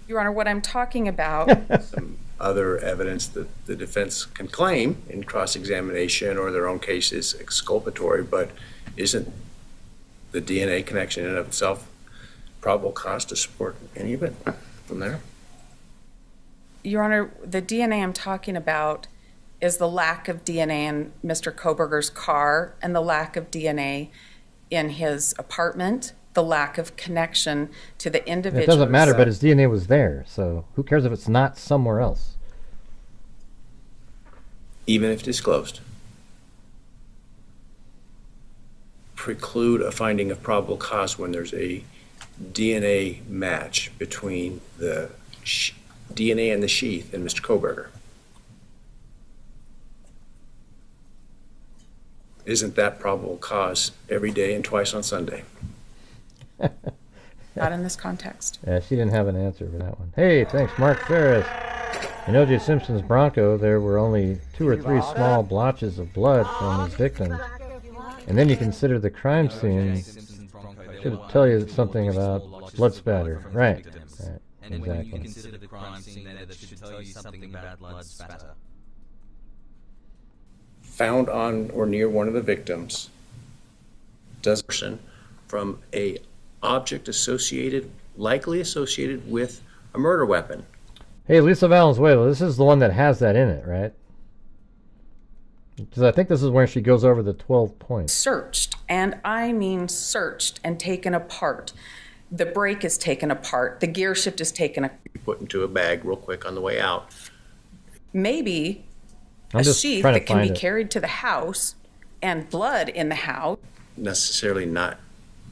Your Honor, what I'm talking about, Some other evidence that the defense can claim in cross-examination or their own case is exculpatory, but isn't the DNA connection in and of itself probable cause to support any of it from there? Your Honor, the DNA I'm talking about is the lack of DNA in Mr. Koberger's car and the lack of DNA in his apartment, the lack of connection to the individual. It doesn't matter, but his DNA was there, so who cares if it's not somewhere else? Even if disclosed, preclude a finding of probable cause when there's a DNA match between the DNA in the sheath and Mr. Koberger. Isn't that probable cause every day and twice on Sunday? Not in this context. Yeah, she didn't have an answer for that one. Hey, thanks, Mark Ferris. In O.J. Simpson's Bronco, there were only 2 or 3 small blotches of blood from his victim. And then you consider the crime scene. Should tell you something about blood spatter. Right. And when you Exactly. consider the crime scene there, that should tell you something about blood spatter. found on or near one of the victims does person from a object likely associated with a murder weapon. Hey, Lisa Valenzuela, this is the one that has that in it, right? Because I think this is where she goes over the 12 points. Searched, and I mean searched and taken apart. The brake is taken apart. The gear shift is taken apart. Put into a bag real quick on the way out. Maybe a sheath that can be carried to the house and blood in the house. Necessarily not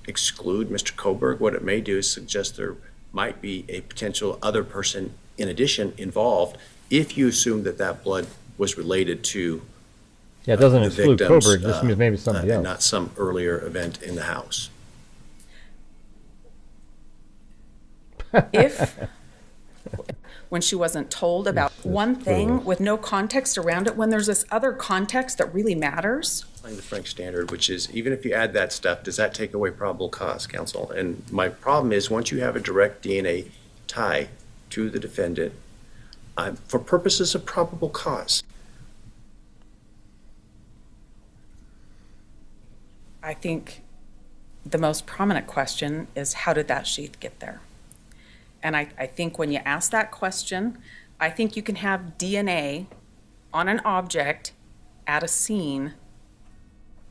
exclude Mr. Koberg. What it may do is suggest there might be a potential other person in addition involved if you assume that that blood was related to it doesn't exclude Koberg, this means maybe somebody else. And not some earlier event in the house. If, when she wasn't told about one thing with no context around it, when there's this other context that really matters. The Frank standard, which is even if you add that stuff, does that take away probable cause, counsel? And my problem is once you have a direct DNA tie to the defendant, for purposes of probable cause. I think the most prominent question is how did that sheath get there? And I think when you ask that question, I think you can have DNA on an object at a scene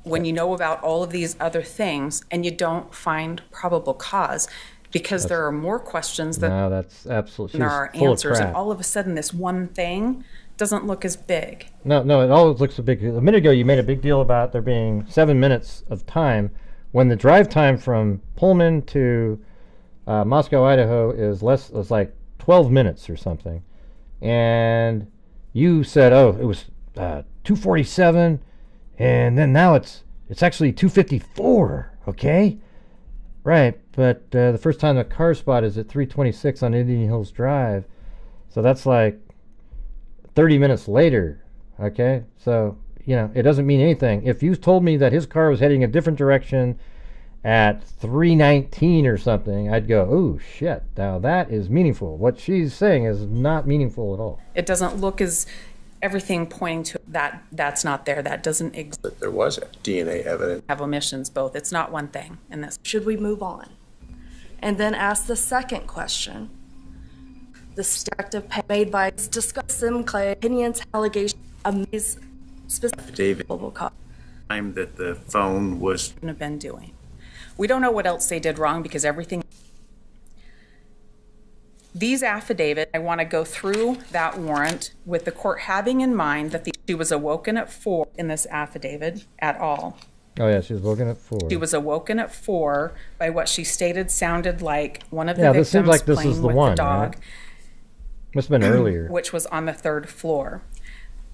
when you know about all of these other things and you don't find probable cause because there are more questions than that's absolutely there are answers. And all of a sudden this one thing doesn't look as big. No, it always looks a big. A minute ago you made a big deal about there being 7 minutes of time when the drive time from Pullman to Moscow, Idaho is like 12 minutes or something. And you said, oh, it was 2:47 and then now it's actually 2:54, okay? Right, but the first time the car spot is at 3:26 on Indian Hills Drive. So that's like 30 minutes later, okay? So, it doesn't mean anything. If you told me that his car was heading a different direction at 3:19 or something, I'd go, oh, shit, now that is meaningful. What she's saying is not meaningful at all. It doesn't look as everything pointing to that's not there. That doesn't exist. But there was DNA evidence. Have omissions both. It's not one thing in this. Should we move on? And then ask the second question. The detective made by discuss Sinclair opinions, allegations of these specific David, cause. Time that the phone was have been doing. We don't know what else they did wrong because everything. These affidavits, I want to go through that warrant with the court having in mind that she was awoken at 4 in this affidavit at all. Oh yeah, she was awoken at 4. She was awoken at 4 by what she stated sounded like one of the victims victims seems like this playing is the with one, the dog. Right? Must have been earlier. Which was on the 3rd floor.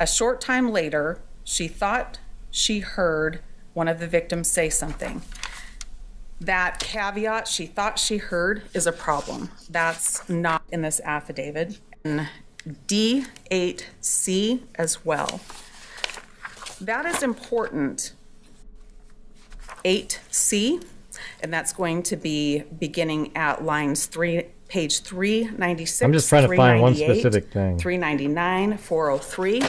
A short time later, she thought she heard one of the victims say something. That caveat she thought she heard is a problem. That's not in this affidavit. And D8C as well. That is important. 8C, and that's going to be beginning at page 396. I'm just trying to find one specific thing. 399, 403.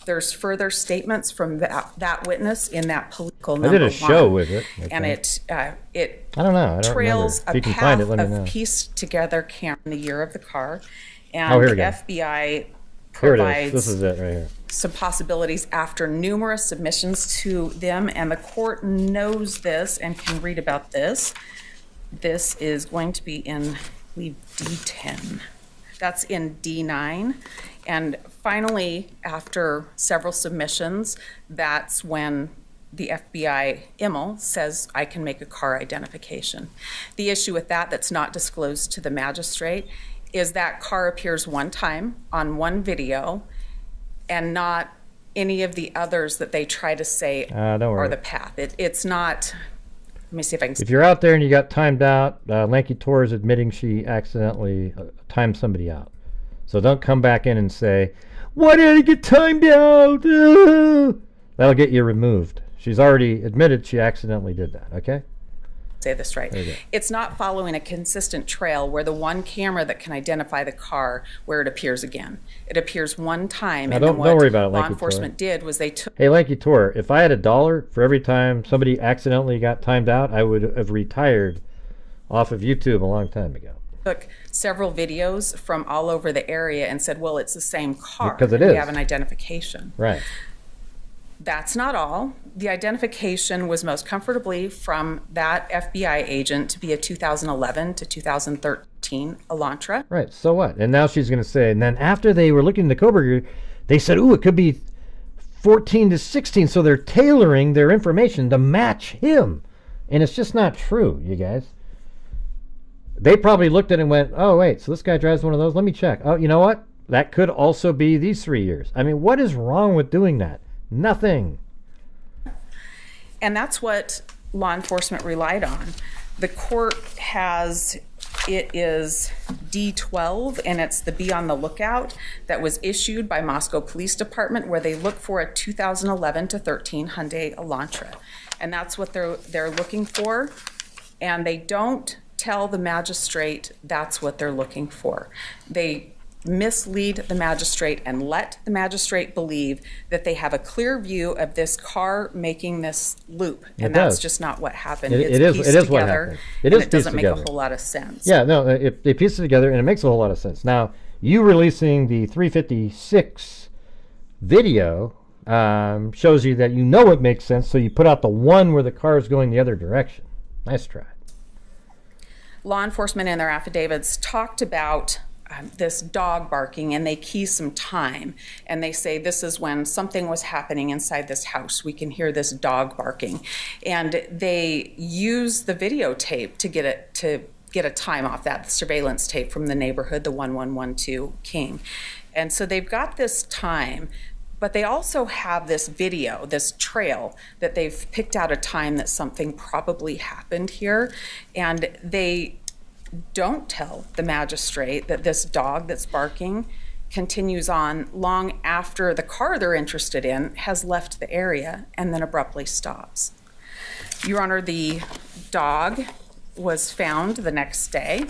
There's further statements from that witness in that political number. I did a show with it. And it I don't know. I don't trails remember. If you can path find it, let me know. pieced together camera in the year of the car. And here we the go. FBI Here it provides is. This is it right here. some possibilities after numerous submissions to them, and the court knows this and can read about this. This is going to be in, I believe, D10. That's in D9. And finally, after several submissions, that's when the FBI IML says, I can make a car identification. The issue with that's not disclosed to the magistrate is that car appears one time on one video and not any of the others that they try to say are the path. It's not, let me see if I can. If you're out there and you got timed out, Lanky Tor is admitting she accidentally timed somebody out. So don't come back in and say, why did I get timed out? That'll get you removed. She's already admitted she accidentally did that, okay? say this right. It's not following a consistent trail where the one camera that can identify the car where it appears again. It appears one time, Now, and then don't what worry about it, law Lanky enforcement did was they took. Hey, Lanky Tor, if I had $1 for every time somebody accidentally got timed out, I would have retired off of YouTube a long time ago. Took several videos from all over the area and said, well, it's the same car. Because it We is. have an identification. Right. That's not all. The identification was most comfortably from that FBI agent to be a 2011 to 2013 Elantra. Right, so what? And now she's going to say, and then after they were looking at the Koberger, they said, ooh, it could be 14 to 16, so they're tailoring their information to match him. And it's just not true, you guys. They probably looked at it and went, oh, wait, so this guy drives one of those? Let me check. Oh, you know what? That could also be these 3 years. I mean, what is wrong with doing that? Nothing. And that's what law enforcement relied on. The court has, it is D12, and it's the Be on the Lookout that was issued by Moscow Police Department, where they look for a 2011 to 13 Hyundai Elantra. And that's what they're looking for. And they don't tell the magistrate that's what they're looking for. They mislead the magistrate and let the magistrate believe that they have a clear view of this car making this loop, and that's just not what happened. It is what happened. It doesn't make a whole lot of sense. Yeah, no, they piece it together and it makes a whole lot of sense. Now, you releasing the 356 video shows you that you know it makes sense, so you put out the one where the car is going the other direction. Nice try. Law enforcement in their affidavits talked about this dog barking, and they key some time, and they say this is when something was happening inside this house. We can hear this dog barking, and they use the videotape to get a time off that, the surveillance tape from the neighborhood, the 1112 King. And so they've got this time, but they also have this video, this trail, that they've picked out a time that something probably happened here, and they don't tell the magistrate that this dog that's barking continues on long after the car they're interested in has left the area and then abruptly stops. Your Honor, the dog was found the next day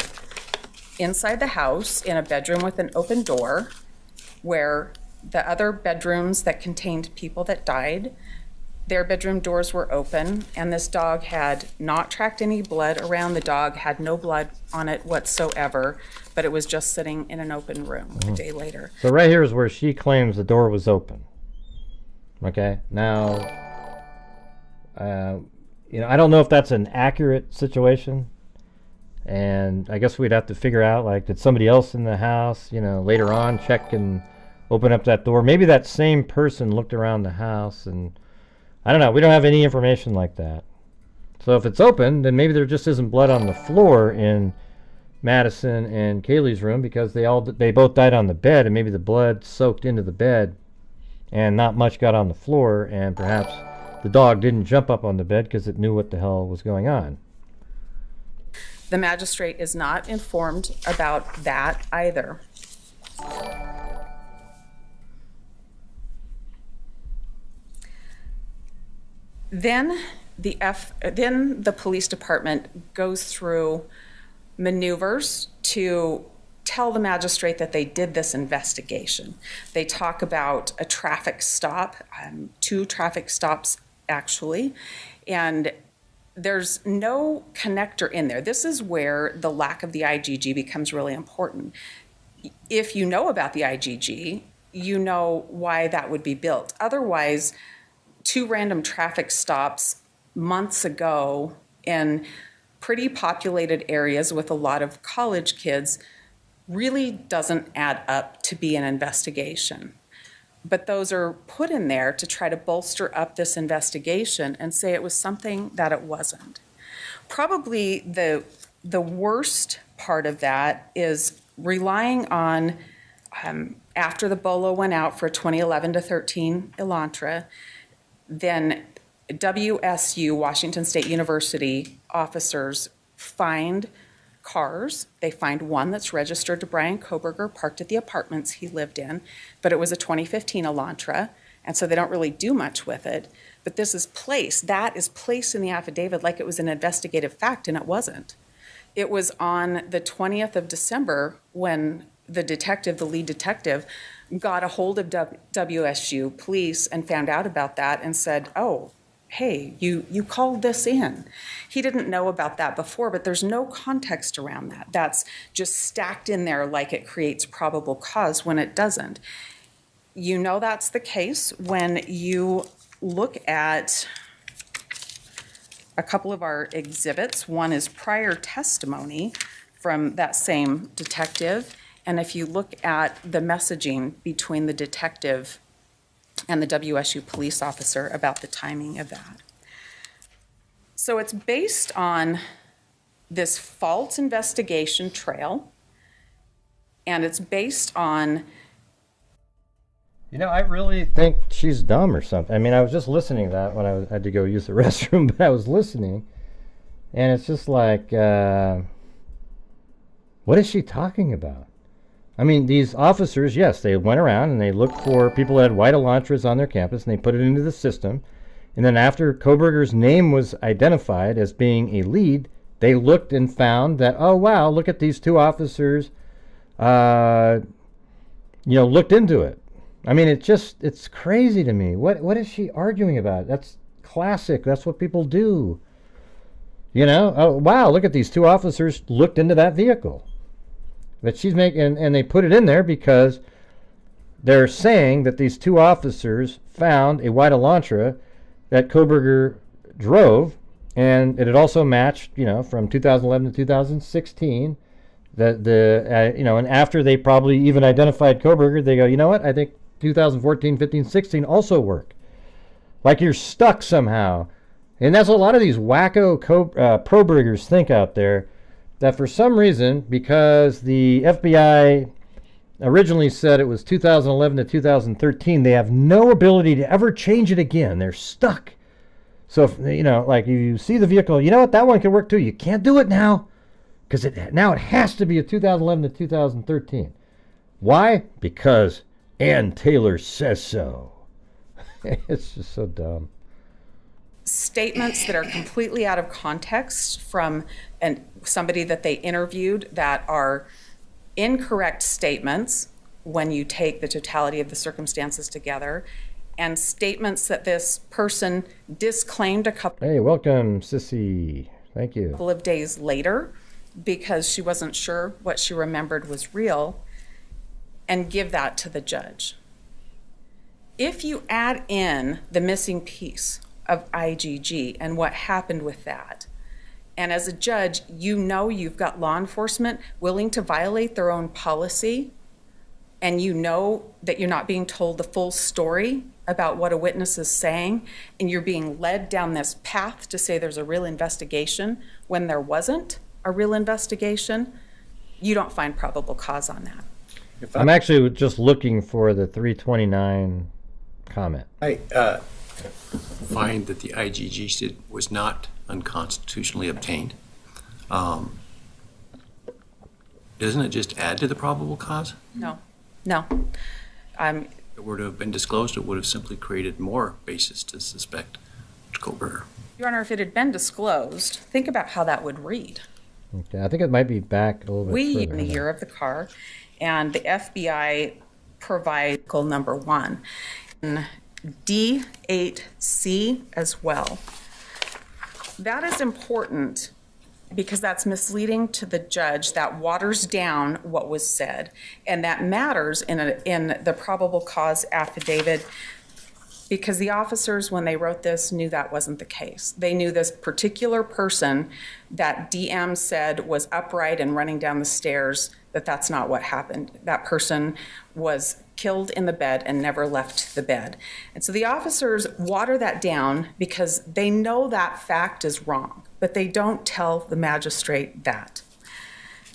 inside the house in a bedroom with an open door, where the other bedrooms that contained people that died, their bedroom doors were open, and this dog had not tracked any blood around. The dog had no blood on it whatsoever, but it was just sitting in an open room a day later. So right here is where she claims the door was open. Okay, now, I don't know if that's an accurate situation, and I guess we'd have to figure out, like, did somebody else in the house, later on check and open up that door? Maybe that same person looked around the house, and I don't know. We don't have any information like that. So if it's open, then maybe there just isn't blood on the floor in Madison and Kaylee's room, because they both died on the bed, and maybe the blood soaked into the bed and not much got on the floor, and perhaps the dog didn't jump up on the bed because it knew what the hell was going on. The magistrate is not informed about that either. Then the police department goes through maneuvers to tell the magistrate that they did this investigation. They talk about a traffic stop, 2 traffic stops actually, and there's no connector in there. This is where the lack of the IGG becomes really important. If you know about the IGG, you know why that would be built. Otherwise, 2 random traffic stops months ago in pretty populated areas with a lot of college kids really doesn't add up to be an investigation. But those are put in there to try to bolster up this investigation and say it was something that it wasn't. Probably the worst part of that is relying on, after the BOLO went out for 2011 to 13 Elantra, then WSU, Washington State University, officers find cars. They find one that's registered to Brian Koberger, parked at the apartments he lived in, but it was a 2015 Elantra, And so they don't really do much with it. But this is placed. That is placed in the affidavit like it was an investigative fact, and it wasn't. It was on the 20th of December when the detective, the lead detective, got a hold of WSU police and found out about that and said, oh, hey, you called this in. He didn't know about that before, but there's no context around that. That's just stacked in there like it creates probable cause when it doesn't. You know that's the case when you look at a couple of our exhibits. One is prior testimony from that same detective. And if you look at the messaging between the detective and the WSU police officer about the timing of that. So it's based on this false investigation trail, and it's based on... You know, I really think she's dumb or something. I mean, I was just listening to that when I had to go use the restroom, but I was listening, and it's just like, what is she talking about? I mean, these officers, yes, they went around and they looked for people that had white Elantras on their campus, and they put it into the system. And then after Koberger's name was identified as being a lead, they looked and found that, oh, wow, look at these two officers, looked into it. I mean, it's crazy to me. What is she arguing about? That's classic. That's what people do. Oh, wow, look at these two officers looked into that vehicle. But she's making, and they put it in there because they're saying that these two officers found a white Elantra that Koberger drove, and it had also matched, from 2011 to 2016. And after they probably even identified Koberger, they go, you know what? I think 2014, 15, 16 also work. Like you're stuck somehow. And that's what a lot of these wacko Probergers think out there, that for some reason, because the FBI originally said it was 2011 to 2013, they have no ability to ever change it again. They're stuck. So, if, like you see the vehicle, you know what, that one can work too. You can't do it now because now it has to be a 2011 to 2013. Why? Because Ann Taylor says so. It's just so dumb. Statements that are completely out of context from somebody that they interviewed that are incorrect statements when you take the totality of the circumstances together, and statements that this person disclaimed a couple Hey, welcome, Sissy. Thank you. of days later because she wasn't sure what she remembered was real, and give that to the judge. If you add in the missing piece of IGG and what happened with that, and as a judge, you've got law enforcement willing to violate their own policy, and you know that you're not being told the full story about what a witness is saying, and you're being led down this path to say there's a real investigation when there wasn't a real investigation, you don't find probable cause on that. I'm actually just looking for the 329 comment. I find that the IGG was not unconstitutionally obtained. Doesn't it just add to the probable cause? No. If it were to have been disclosed, it would have simply created more basis to suspect Koberger. Your Honor, if it had been disclosed, think about how that would read. Okay, I think it might be back a little bit further. In the year of the car, and the FBI provides vehicle number 1. And D8C as well. That is important because that's misleading to the judge. That waters down what was said, and that matters in the probable cause affidavit because the officers, when they wrote this, knew that wasn't the case. They knew this particular person that DM said was upright and running down the stairs, that's not what happened. That person was killed in the bed and never left the bed. And so the officers water that down because they know that fact is wrong, but they don't tell the magistrate that.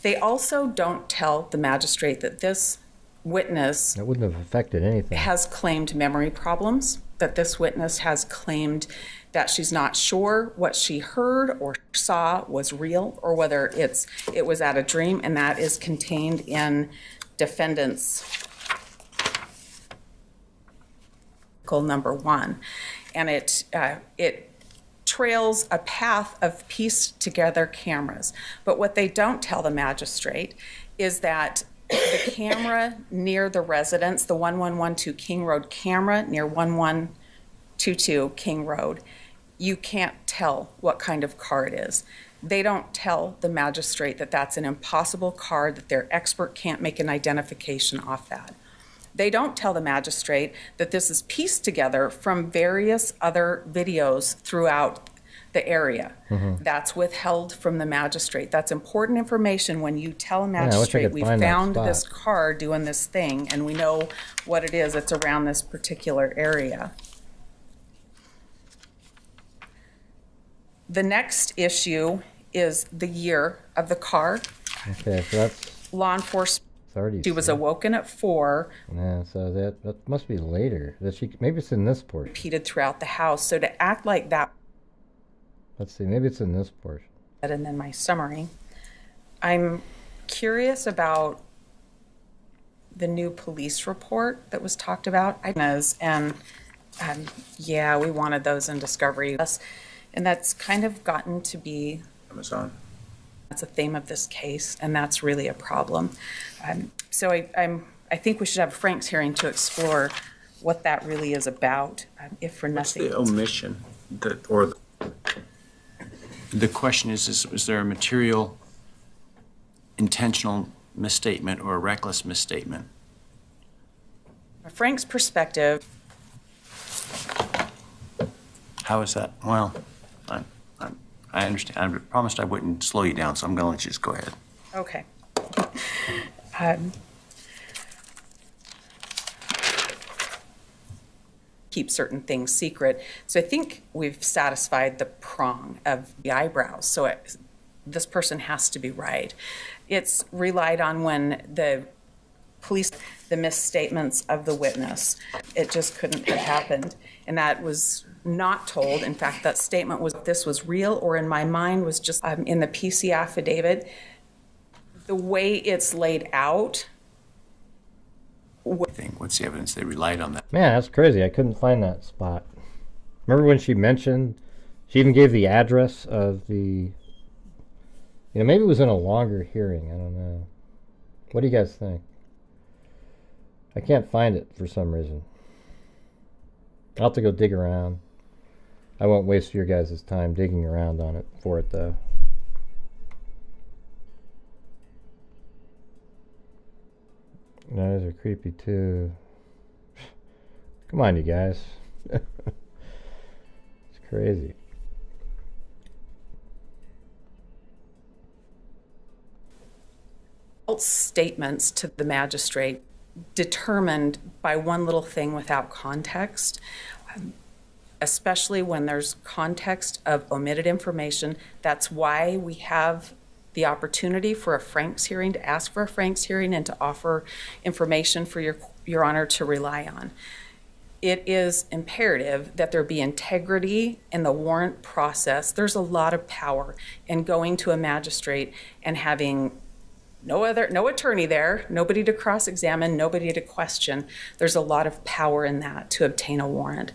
They also don't tell the magistrate that this witness that wouldn't have affected anything. Has claimed memory problems, that this witness has claimed that she's not sure what she heard or saw was real or whether it was at a dream, and that is contained in defendant's vehicle number 1. And it trails a path of pieced together cameras. But what they don't tell the magistrate is that the camera near the residence, the 1112 King Road camera near 1122 King Road, you can't tell what kind of car it is. They don't tell the magistrate that that's an impossible car, that their expert can't make an identification off that. They don't tell the magistrate that this is pieced together from various other videos throughout the area. That's withheld from the magistrate. That's important information when you tell a magistrate, we found this car doing this thing and we know what it is. It's around this particular area. The next issue is the year of the car. Okay, so that's law enforcement. She was awoken at 4. Yeah, so that must be later. That she maybe it's in this portion. Repeated throughout the house. So to act like that. Let's see, maybe it's in this portion. And then my summary. I'm curious about the new police report that was talked about. And yeah, we wanted those in discovery. And that's kind of gotten to be Amazon. That's a theme of this case, and that's really a problem. So I think we should have Frank's hearing to explore what that really is about, if for nothing. What's the omission or the question is there a material intentional misstatement or a reckless misstatement? From Frank's perspective. How is that? Well, I understand. I promised I wouldn't slow you down, so I'm going to let you just go ahead. Okay. Keep certain things secret. So I think we've satisfied the prong of the eyebrows. So this person has to be right. It's relied on when the police, the misstatements of the witness. It just couldn't have happened. And that was not told. In fact, that statement was, this was real or in my mind was just in the PC affidavit. The way it's laid out. What's the evidence they relied on that? Man, that's crazy. I couldn't find that spot. Remember when she mentioned, she even gave the address of the, maybe it was in a longer hearing. I don't know. What do you guys think? I can't find it for some reason. I'll have to go dig around. I won't waste your guys' time digging around on it for it, though. Those are creepy, too. Come on, you guys. It's crazy. False statements to the magistrate determined by one little thing without context, especially when there's context of omitted information. That's why we have the opportunity for a Frank's hearing, to ask for a Frank's hearing and to offer information for your honor to rely on. It is imperative that there be integrity in the warrant process. There's a lot of power in going to a magistrate and having no attorney there, nobody to cross-examine, nobody to question. There's a lot of power in that to obtain a warrant.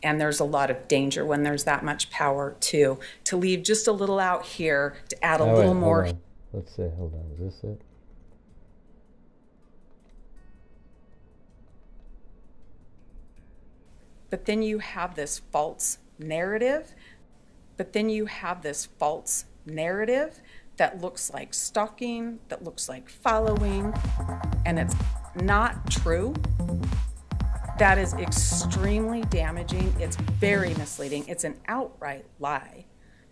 And there's a lot of danger when there's that much power too. To leave just a little out here, to add a little more. Hold on. Let's see, hold on, is this it? But then you have this false narrative. That looks like stalking, that looks like following, and it's not true. That is extremely damaging. It's very misleading. It's an outright lie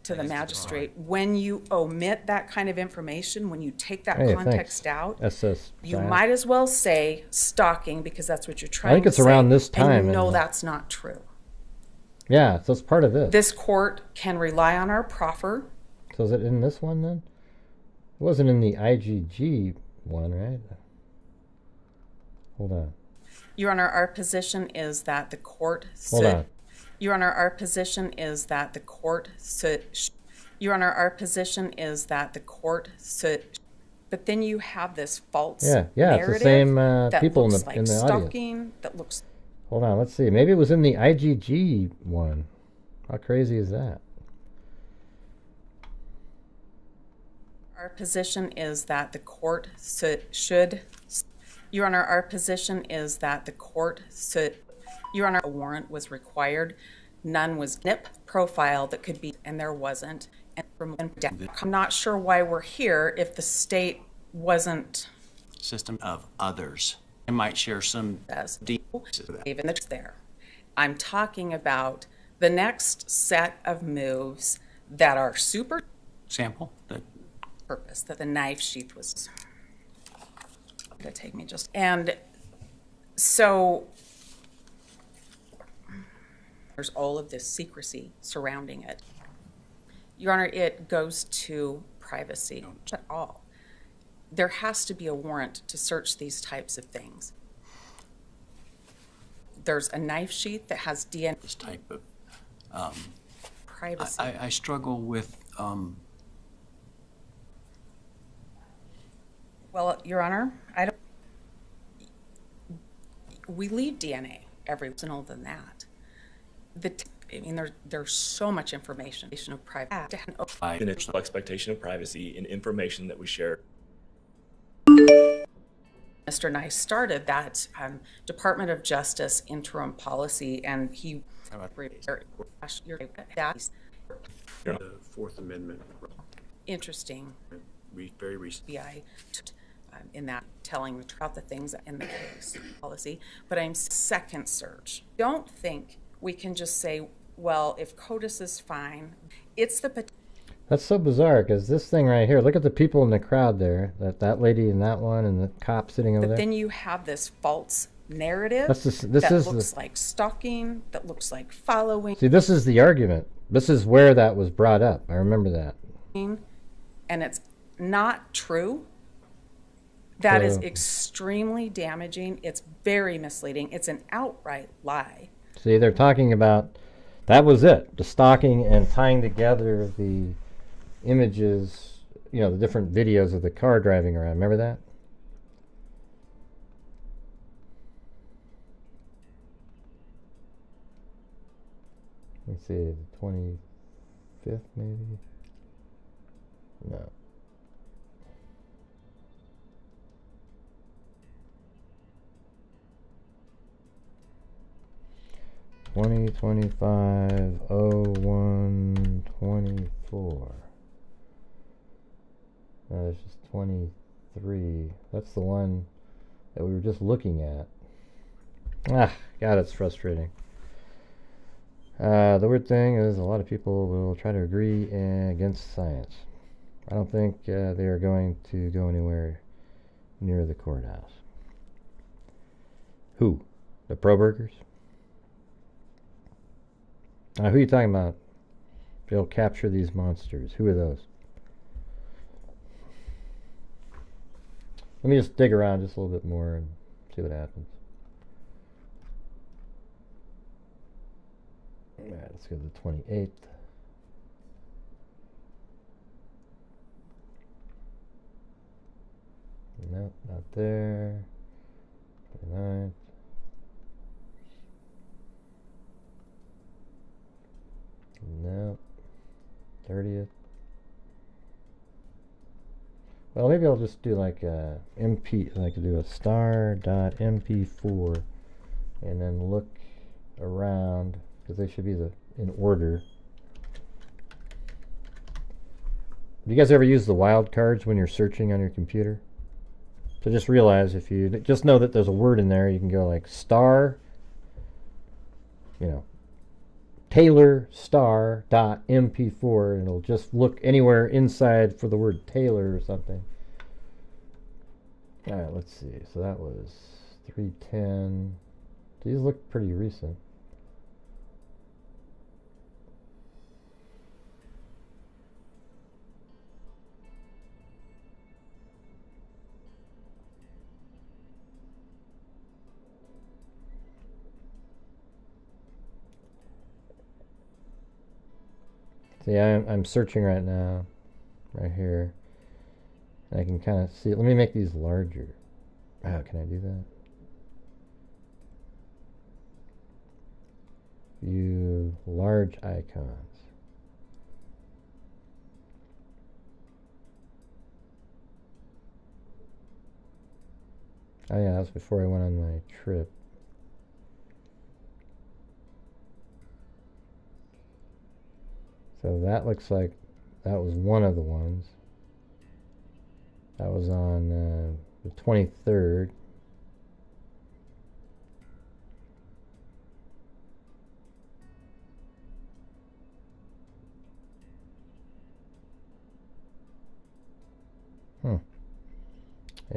to the magistrate. When you omit that kind of information, when you take that context out, you might as well say stalking, because that's what you're trying to say. I think it's around this time. And you know that's not true. Yeah, so it's part of this. This court can rely on our proffer. So is it in this one then? It wasn't in the IGG one, right? Hold on. Your Honor, our position is that the court Hold on. Your Honor, our position is that the court Your Honor, our position is that the court but then you have this false narrative it's the same that people looks in like the stalking, audience. that looks. Hold on, let's see. Maybe it was in the IGG one. How crazy is that? Our position is that the court should, Your Honor, our position is that the court should, Your Honor, a warrant was required. None was NIP profile that could be, and there wasn't. And I'm not sure why we're here if the state wasn't. System of others. I might share some Even that's there. I'm talking about the next set of moves that are super sample that purpose that the knife sheath was gonna take me just, and so there's all of this secrecy surrounding it. Your Honor, it goes to privacy at all. There has to be a warrant to search these types of things. There's a knife sheath that has DNA. This type of privacy. I struggle with. Well, Your Honor, I don't. We leave DNA every personal than that. I mean, there's so much information of private. Initial expectation of privacy in information that we share. Mr. Nice started that Department of Justice interim policy, and he. The Fourth Amendment. Interesting. Very recent. In that telling about the things in the case policy, but I'm second search. Don't think we can just say, well, if CODIS is fine, it's the. That's so bizarre, because this thing right here, look at the people in the crowd there, that lady in that one and the cop sitting over there. But then you have this false narrative that looks like stalking, that looks like following. See, this is the argument. This is where that was brought up. I remember that. And it's not true. That is extremely damaging. It's very misleading. It's an outright lie. See, they're talking about, that was it, the stalking and tying together the images, you know, the different videos of the car driving around. Remember that? Let me see, the 25th maybe? No. Twenty 25 01 24. There's just 23. That's the one that we were just looking at. Ah, God, it's frustrating. The weird thing is a lot of people will try to agree against science. I don't think they are going to go anywhere near the courthouse. Who? The pro-burgers? Who are you talking about? They'll capture these monsters. Who are those? Let me just dig around just a little bit more and see what happens. Alright, let's go to the 28th. Nope, not there. 29th. No. 30th. Well, maybe I'll just do like a MP, like do a star.mp4 and then look around, because they should be in order. Have you guys ever used the wildcards when you're searching on your computer? So just realize, if you just know that there's a word in there, you can go like star, you know, Taylor star dot mp4, and it'll just look anywhere inside for the word Taylor or something. Alright, let's see. So that was 310. These look pretty recent. See, I'm searching right now, right here. And I can kind of see. Let me make these larger. Oh, can I do that? View large icons. Oh yeah, that was before I went on my trip. So that looks like that was one of the ones. That was on the 23rd.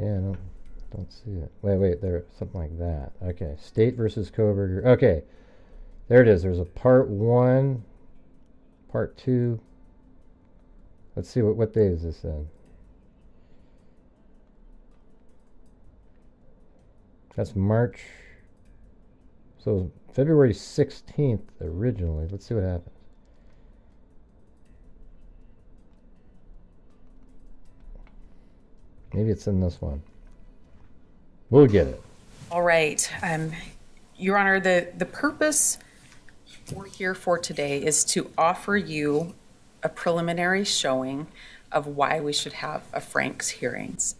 Yeah, don't see it. Wait, there, something like that. Okay, State versus Koberger. Okay, there it is. There's a part 1, part 2. Let's see, what day is this in? That's March. So February 16th originally. Let's see what happens. Maybe it's in this one. We'll get it. All right. Your Honor, the purpose we're here for today is to offer you a preliminary showing of why we should have a Frank's hearings.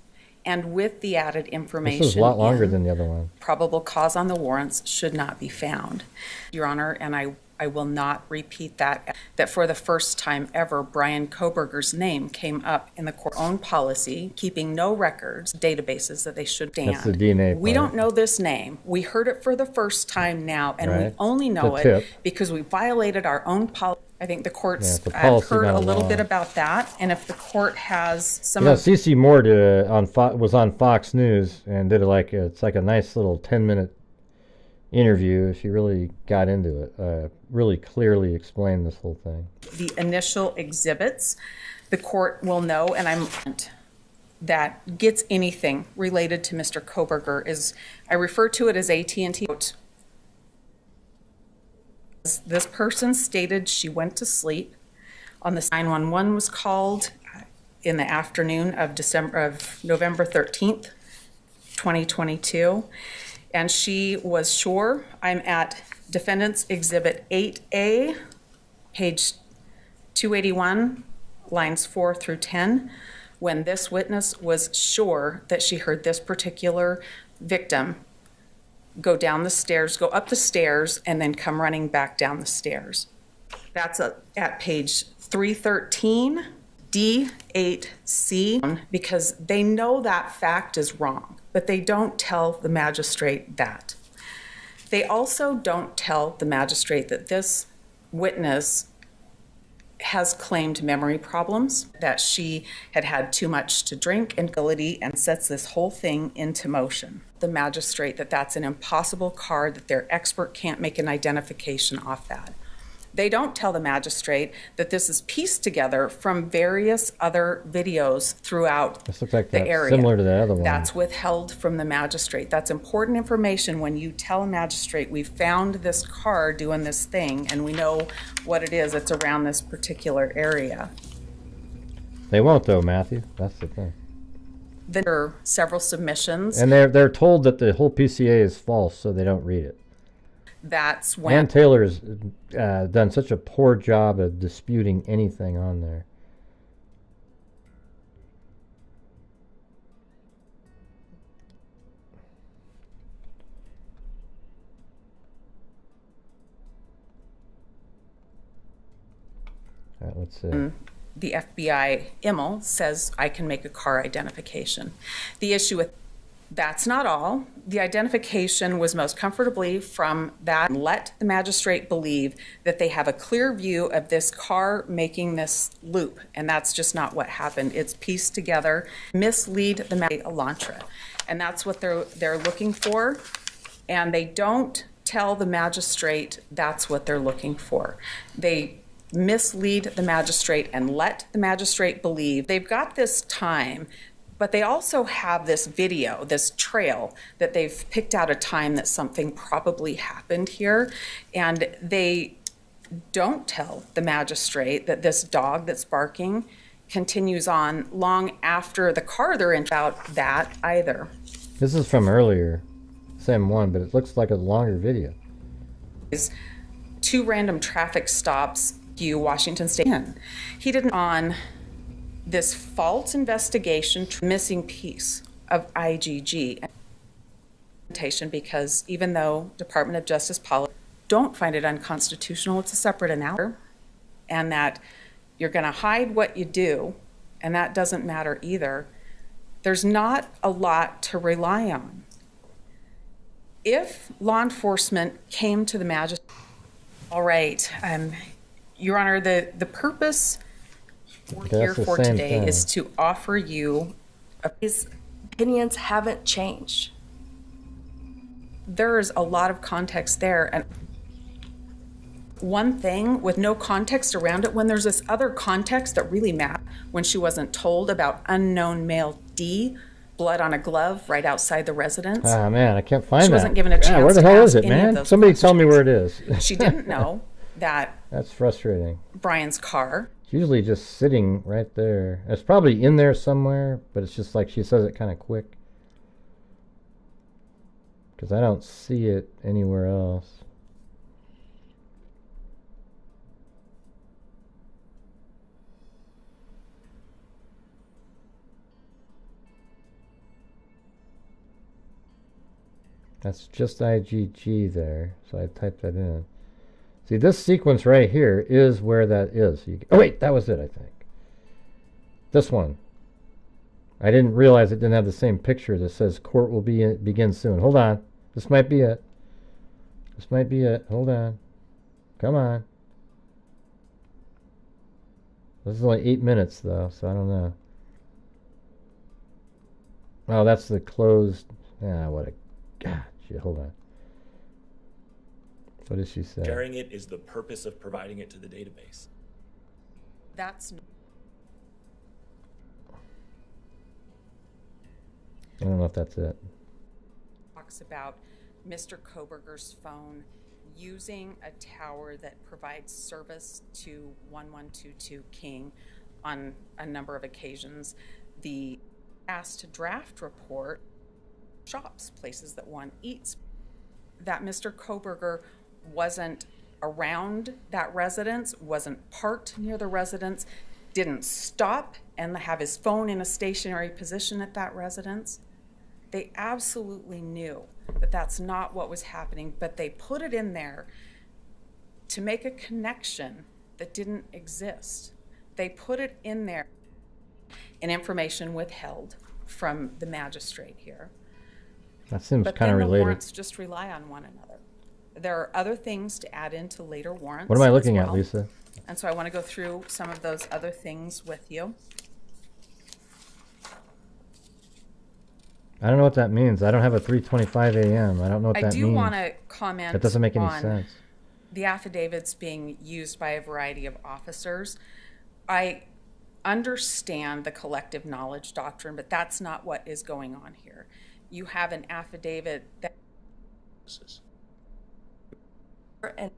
And with the added information, this is a lot longer than the other one. Probable cause on the warrants should not be found. Your Honor, and I will not repeat that for the first time ever, Brian Koberger's name came up in the court own policy, keeping no records, databases that they should stand. That's the DNA We part. don't know this name. We heard it for the first time now, and we Right. only know It's a it tip. because we violated our own policy. I think the court's it's a policy, heard not a a little law. bit about that, and if the court has some You know, of CeCe Moore was on Fox News and did it's like a nice little 10-minute interview. She really got into it, really clearly explained this whole thing. the initial exhibits, the court will know, and I'm that gets anything related to Mr. Koberger is, I refer to it as AT&T. This person stated she went to sleep. On the 911 was called in the afternoon of November 13th, 2022. And she was sure, I'm at Defendant's Exhibit 8A, page 281, lines 4 through 10, when this witness was sure that she heard this particular victim go down the stairs, go up the stairs, and then come running back down the stairs. That's at page 313, D8C, because they know that fact is wrong, but they don't tell the magistrate that. They also don't tell the magistrate that this witness has claimed memory problems, that she had had too much to drink and ability, and sets this whole thing into motion. The magistrate that that's an impossible card, that their expert can't make an identification off that. They don't tell the magistrate that this is pieced together from various other videos throughout This looks like the that's area. similar to the other one. That's withheld from the magistrate. That's important information when you tell a magistrate, we found this car doing this thing, and we know what it is. It's around this particular area. They won't though, Matthew. That's the thing. There are several submissions. And they're told that the whole PCA is false, so they don't read it. That's when Ann Taylor's done such a poor job of disputing anything on there. All right, let's see. the FBI IML says I can make a car identification. The issue with that's not all. The identification was most comfortably from that. Let the magistrate believe that they have a clear view of this car making this loop, and that's just not what happened. It's pieced together, mislead the Elantra, and that's what they're looking for, and they don't tell the magistrate that's what they're looking for. They mislead the magistrate and let the magistrate believe they've got this time. But they also have this video, this trail, that they've picked out a time that something probably happened here. And they don't tell the magistrate that this dog that's barking continues on long after the car they're in about that either. This is from earlier, same one, but it looks like a longer video. 2 random traffic stops, Washington State. He didn't on this false investigation, missing piece of IGG. Because even though Department of Justice policy don't find it unconstitutional, it's a separate analysis, and that you're going to hide what you do, and that doesn't matter either. There's not a lot to rely on. If law enforcement came to the magistrate, all right, Your Honor, the purpose we're here for today is to offer you his opinions haven't changed. There is a lot of context there, and one thing with no context around it, when there's this other context that really matters, when she wasn't told about unknown male D, blood on a glove right outside the residence. Ah, man, I can't find that. She wasn't given a chance where the to hell ask is it, any of man? those Somebody questions. tell me where it is. She didn't know that That's frustrating. Brian's car. It's usually just sitting right there. It's probably in there somewhere, but it's just like she says it kind of quick. Because I don't see it anywhere else. That's just IGG there, so I typed that in. See, this sequence right here is where that is. Oh wait, that was it, I think. This one. I didn't realize it didn't have the same picture that says court will begin soon. Hold on. This might be it. This might be it. Hold on. Come on. This is only 8 minutes, though, so I don't know. Oh, that's the closed... Ah, what a... God, shit, hold on. What did she say? Sharing it is the purpose of providing it to the database. That's... I don't know if that's it. Talks about Mr. Koberger's phone using a tower that provides service to 1122 King on a number of occasions. The asked to draft report shops, places that one eats, that Mr. Koberger wasn't around that residence, wasn't parked near the residence, didn't stop and have his phone in a stationary position at that residence. They absolutely knew that that's not what was happening, but they put it in there to make a connection that didn't exist. They put it in there and information withheld from the magistrate here. That seems But kind of then the related. warrants just rely on one another. There are other things to add into later warrants. What am I as looking at, well. Lisa? And so I want to go through some of those other things with you. I don't know what that means. I don't have a 3:25 a.m. I don't know what I that do means. want to comment That doesn't make any on sense. the affidavits being used by a variety of officers. I understand the collective knowledge doctrine, but that's not what is going on here. You have an affidavit that... Are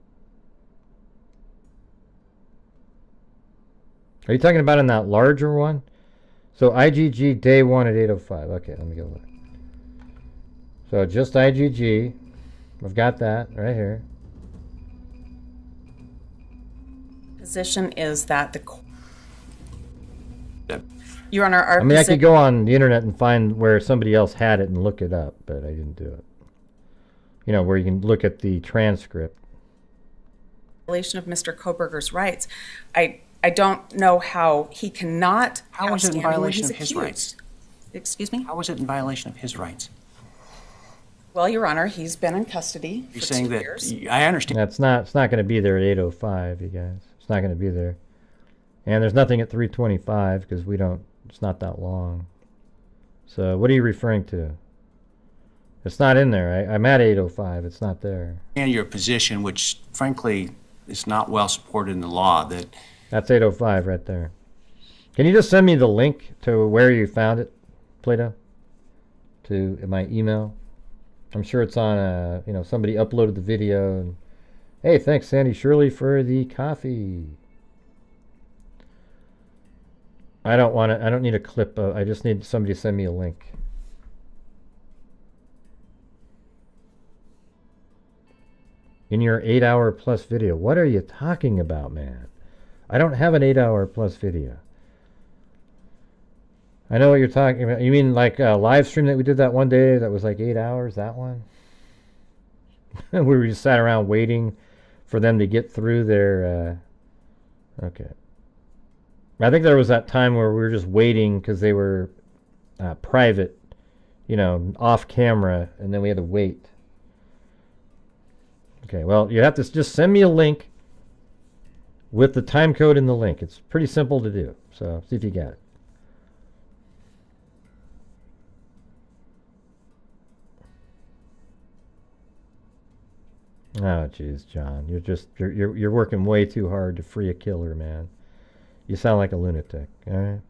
you talking about in that larger one? So IGG day 1 at 8:05. Okay, let me go look. So just IGG. I've got that right here. Position is that the... Your Honor, our I mean, I could go on the internet and find where somebody else had it and look it up, but I didn't do it. You know, where you can look at the transcript. Violation of Mr. Koberger's rights. I don't know how he cannot... How is it in violation of his rights? Excuse me? How is it in violation of his rights? Well, Your Honor, he's been in custody You're for saying 2 that years. I understand. It's not going to be there at 8:05, you guys. It's not going to be there. And there's nothing at 3:25 because we don't... It's not that long. So what are you referring to? It's not in there. I'm at 8:05. It's not there. And your position, which frankly is not well supported in the law, that... That's 8:05 right there. Can you just send me the link to where you found it, Plato? To my email? I'm sure it's on somebody uploaded the video. And hey, thanks Sandy Shirley for the coffee. I don't need a clip. I just need somebody to send me a link. in your 8-hour plus video. What are you talking about, man? I don't have an 8-hour plus video. I know what you're talking about. You mean like a live stream that we did that one day that was like 8 hours, that one? Where we just sat around waiting for them to get through their... okay. I think there was that time where we were just waiting because they were private, you know, off camera, and then we had to wait. Okay, well, you have to just send me a link with the time code in the link. It's pretty simple to do, so see if you got it. Oh, jeez, John, you're working way too hard to free a killer, man. You sound like a lunatic. All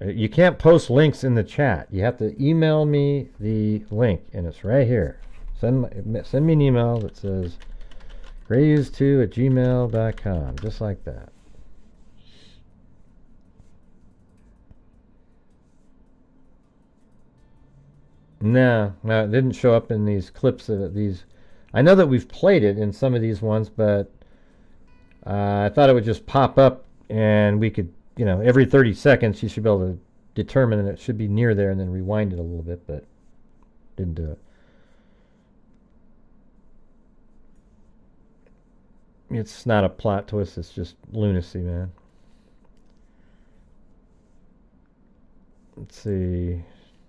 right. You can't post links in the chat. You have to email me the link, and it's right here. Send me an email that says grayuse2@gmail.com, just like that. No, it didn't show up in these clips of these. I know that we've played it in some of these ones, but I thought it would just pop up and we could, you know, every 30 seconds you should be able to determine that it should be near there and then rewind it a little bit, but didn't do it. It's not a plot twist, it's just lunacy, man. Let's see.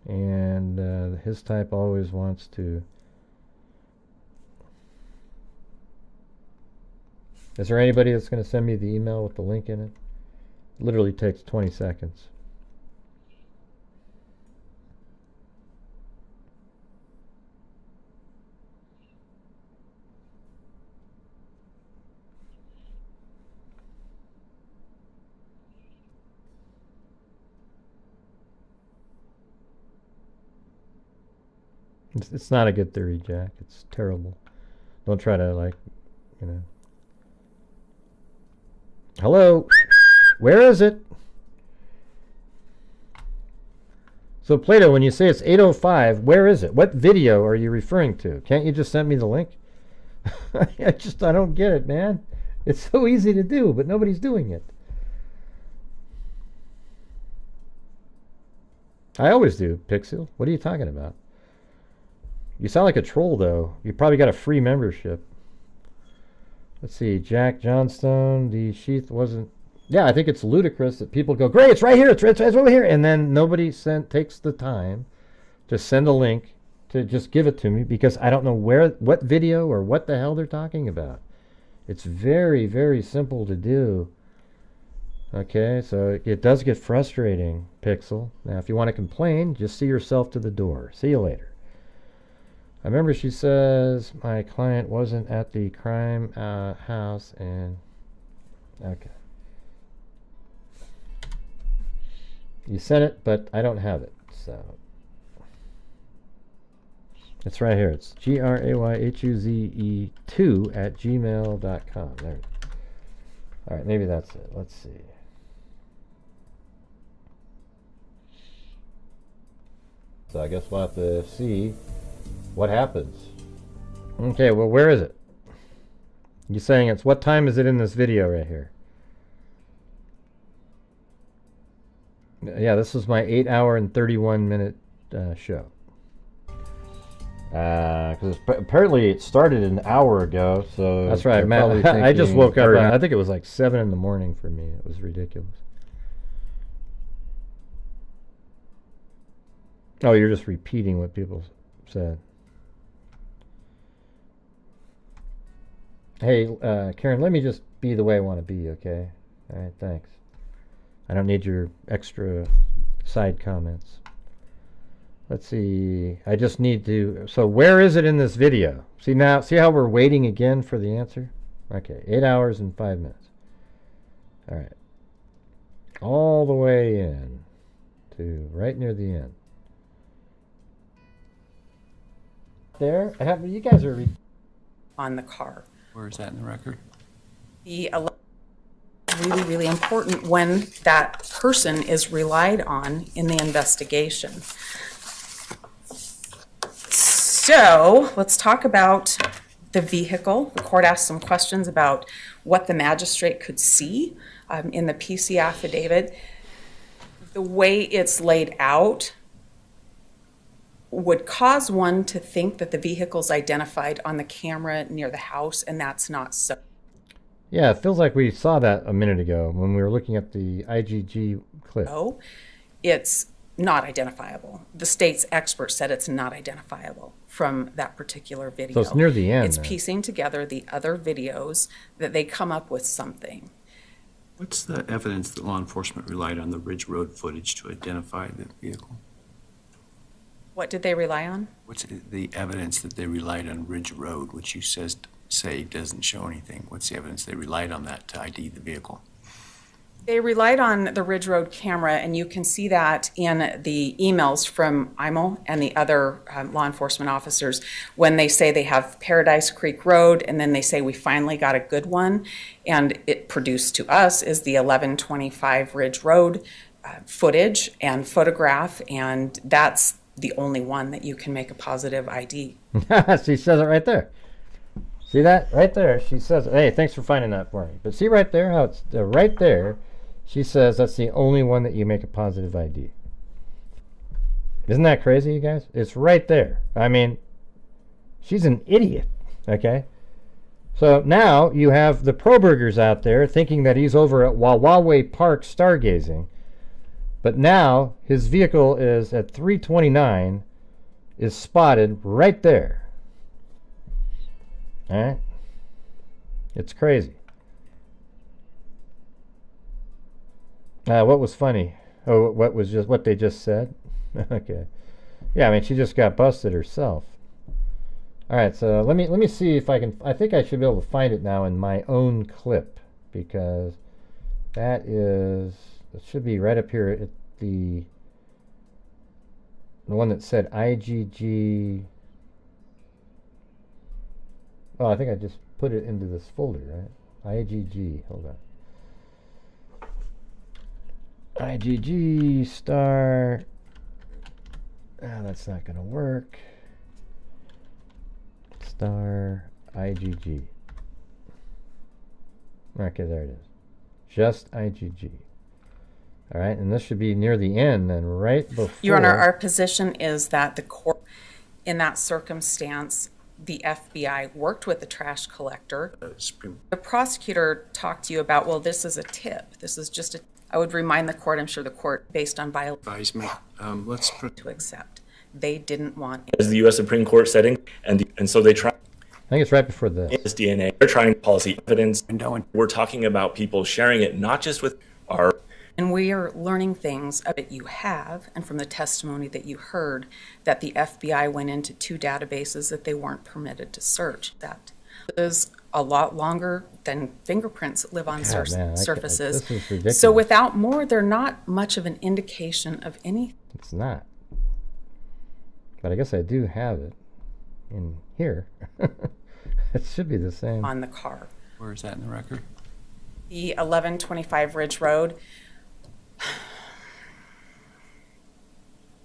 And his type always wants to... Is there anybody that's going to send me the email with the link in it? It literally takes 20 seconds. It's not a good theory, Jack. It's terrible. Don't try to, like, you know. Hello? Where is it? So, Plato, when you say it's 8:05, where is it? What video are you referring to? Can't you just send me the link? I don't get it, man. It's so easy to do, but nobody's doing it. I always do, Pixel. What are you talking about? You sound like a troll, though. You probably got a free membership. Let's see. Jack Johnstone, the sheath wasn't... Yeah, I think it's ludicrous that people go, great, it's right here, it's over here. And then nobody takes the time to send a link to just give it to me because I don't know what video or what the hell they're talking about. It's very, very simple to do. Okay, so it does get frustrating, Pixel. Now, if you want to complain, just see yourself to the door. See you later. I remember she says my client wasn't at the crime house and... Okay. You sent it, but I don't have it, so... It's right here. It's grayhuze2@gmail.com. There. All right, maybe that's it. Let's see. So I guess we'll have to see what happens. Okay, well, where is it? You're saying it's... What time is it in this video right here? Yeah, this is my 8-hour and 31-minute show. Because apparently it started an hour ago, so... That's right, Matt. I just woke up. I think it was like 7 in the morning for me. It was ridiculous. Oh, you're just repeating what people said. Hey, Karen, let me just be the way I want to be, okay? All right, thanks. I don't need your extra side comments. Let's see. I just need to... So where is it in this video? See now? See how we're waiting again for the answer? Okay, 8 hours and 5 minutes. All right. All the way in to right near the end. There? You guys are... On the car. Where is that in the record? The really, really important when that person is relied on in the investigation. So let's talk about the vehicle. The court asked some questions about what the magistrate could see in the PC affidavit. The way it's laid out would cause one to think that the vehicle's identified on the camera near the house, and that's not so. Yeah, it feels like we saw that a minute ago when we were looking at the IGG clip. No, it's not identifiable. The state's expert said it's not identifiable from that particular video. So it's near the end. It's then. piecing together the other videos that they come up with something. What's the evidence that law enforcement relied on the Ridge Road footage to identify the vehicle? What did they rely on? What's the evidence that they relied on Ridge Road, which you say doesn't show anything? What's the evidence they relied on that to ID the vehicle? They relied on the Ridge Road camera, and you can see that in the emails from IMO and the other law enforcement officers when they say they have Paradise Creek Road, and then they say we finally got a good one, and it produced to us is the 1125 Ridge Road footage and photograph, and that's the only one that you can make a positive ID. She says it right there. See that? Right there. She says, hey, thanks for finding that for me. But see right there how it's right there. She says that's the only one that you make a positive ID. Isn't that crazy, you guys? It's right there. I mean, she's an idiot, okay? So now you have the Proburgers out there thinking that he's over at Wawawe Park stargazing. But now his vehicle is at 329, is spotted right there. All right? It's crazy. What was funny? Oh, what they just said? Okay. Yeah, I mean, she just got busted herself. All right, so let me see if I can. I think I should be able to find it now in my own clip, because that is. It should be right up here at the one that said IGG. Oh, I think I just put it into this folder, right? IGG. Hold on. IGG star. That's not going to work. Star IGG. Okay, there it is. Just IGG. All right, and this should be near the end, and right before. Your Honor, our position is that the court, in that circumstance, the FBI worked with the trash collector. The prosecutor talked to you about, well, this is a tip. This is just a. I would remind the court, I'm sure the court, based on advisement, to accept. They didn't want. As the U.S. Supreme Court setting, and so they try. I think it's right before this. This DNA. They're trying policy evidence. We're talking about people sharing it, not just with our. And we are learning things that you have, and from the testimony that you heard, that the FBI went into 2 databases that they weren't permitted to search. That is a lot longer than fingerprints that live on surfaces. This is ridiculous. So without more, they're not much of an indication of anything. It's not. But I guess I do have it in here. It should be the same. On the car. Where is that in the record? The 1125 Ridge Road.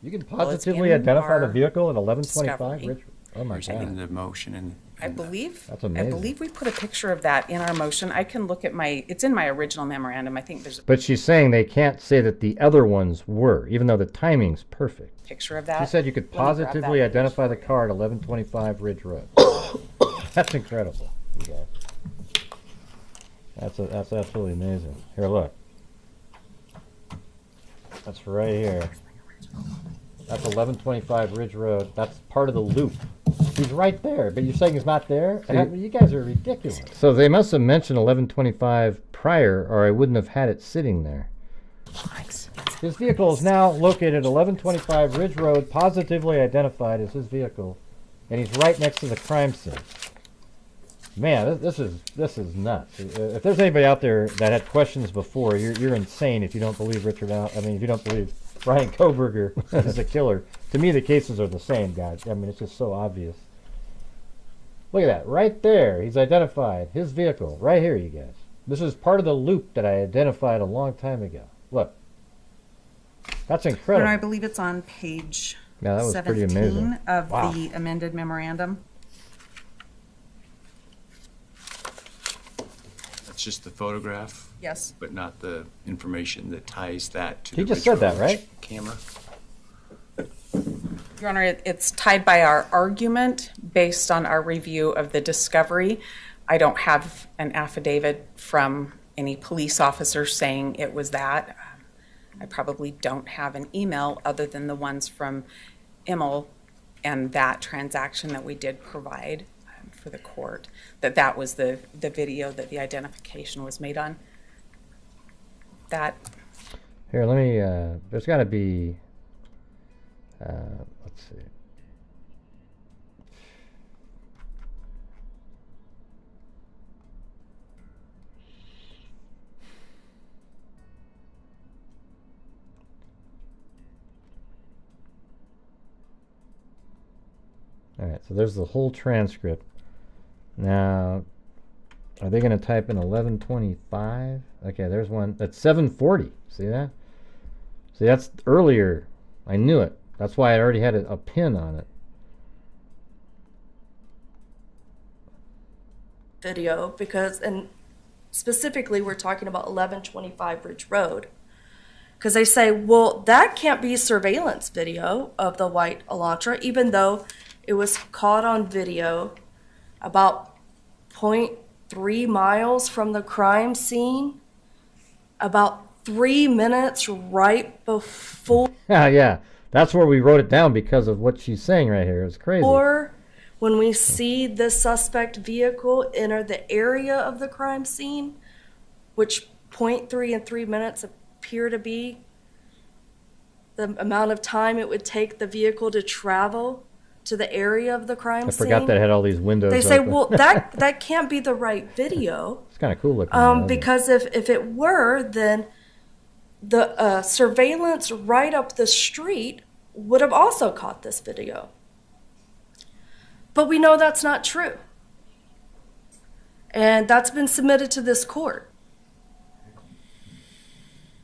You can positively identify the vehicle at 1125 discovery. Ridge. Oh my God! In the motion and. I believe. That's amazing. I believe we put a picture of that in our motion. I can look at my. It's in my original memorandum. I think there's. But she's saying they can't say that the other ones were, even though the timing's perfect. Picture of that. She said you could positively identify the car at 1125 Ridge Road. That's incredible. Yeah. That's absolutely amazing. Here, look. That's right here. That's 1125 Ridge Road. That's part of the loop. He's right there, but you're saying he's not there? You guys are ridiculous. So they must have mentioned 1125 prior, or I wouldn't have had it sitting there. His vehicle is now located at 1125 Ridge Road, positively identified as his vehicle, and he's right next to the crime scene. Man, this is nuts. If there's anybody out there that had questions before, you're insane if you don't believe if you don't believe Brian Kohberger is a killer. To me, the cases are the same, guys. I mean, it's just so obvious. Look at that. Right there. He's identified his vehicle. Right here, you guys. This is part of the loop that I identified a long time ago. Look. That's incredible. I believe it's on page Yeah, that was pretty 17 amazing. of Wow. the amended memorandum. That's just the photograph? Yes. But not the information that ties that to He the just said that, Ridge right? Camera? Your Honor, it's tied by our argument based on our review of the discovery. I don't have an affidavit from any police officer saying it was that. I probably don't have an email other than the ones from Immel and that transaction that we did provide for the court, that was the video that the identification was made on. That. Here, let me, there's got to be, let's see. All right, so there's the whole transcript. Now, are they going to type in 1125? Okay, there's one. That's 740. See that? See, that's earlier. I knew it. That's why I already had a pin on it. Video, because, and specifically we're talking about 1125 Ridge Road, because they say, well, that can't be surveillance video of the white Elantra, even though it was caught on video about 0.3 miles from the crime scene, about 3 minutes right before. Yeah. That's where we wrote it down because of what she's saying right here. It's crazy. Or when we see the suspect vehicle enter the area of the crime scene, which 0.3 and 3 minutes appear to be the amount of time it would take the vehicle to travel to the area of the crime scene. I forgot that it had all these windows. They say, open. well, that can't be the right video. It's kind of cool looking. Because if it were, then the surveillance right up the street would have also caught this video. But we know that's not true. And that's been submitted to this court.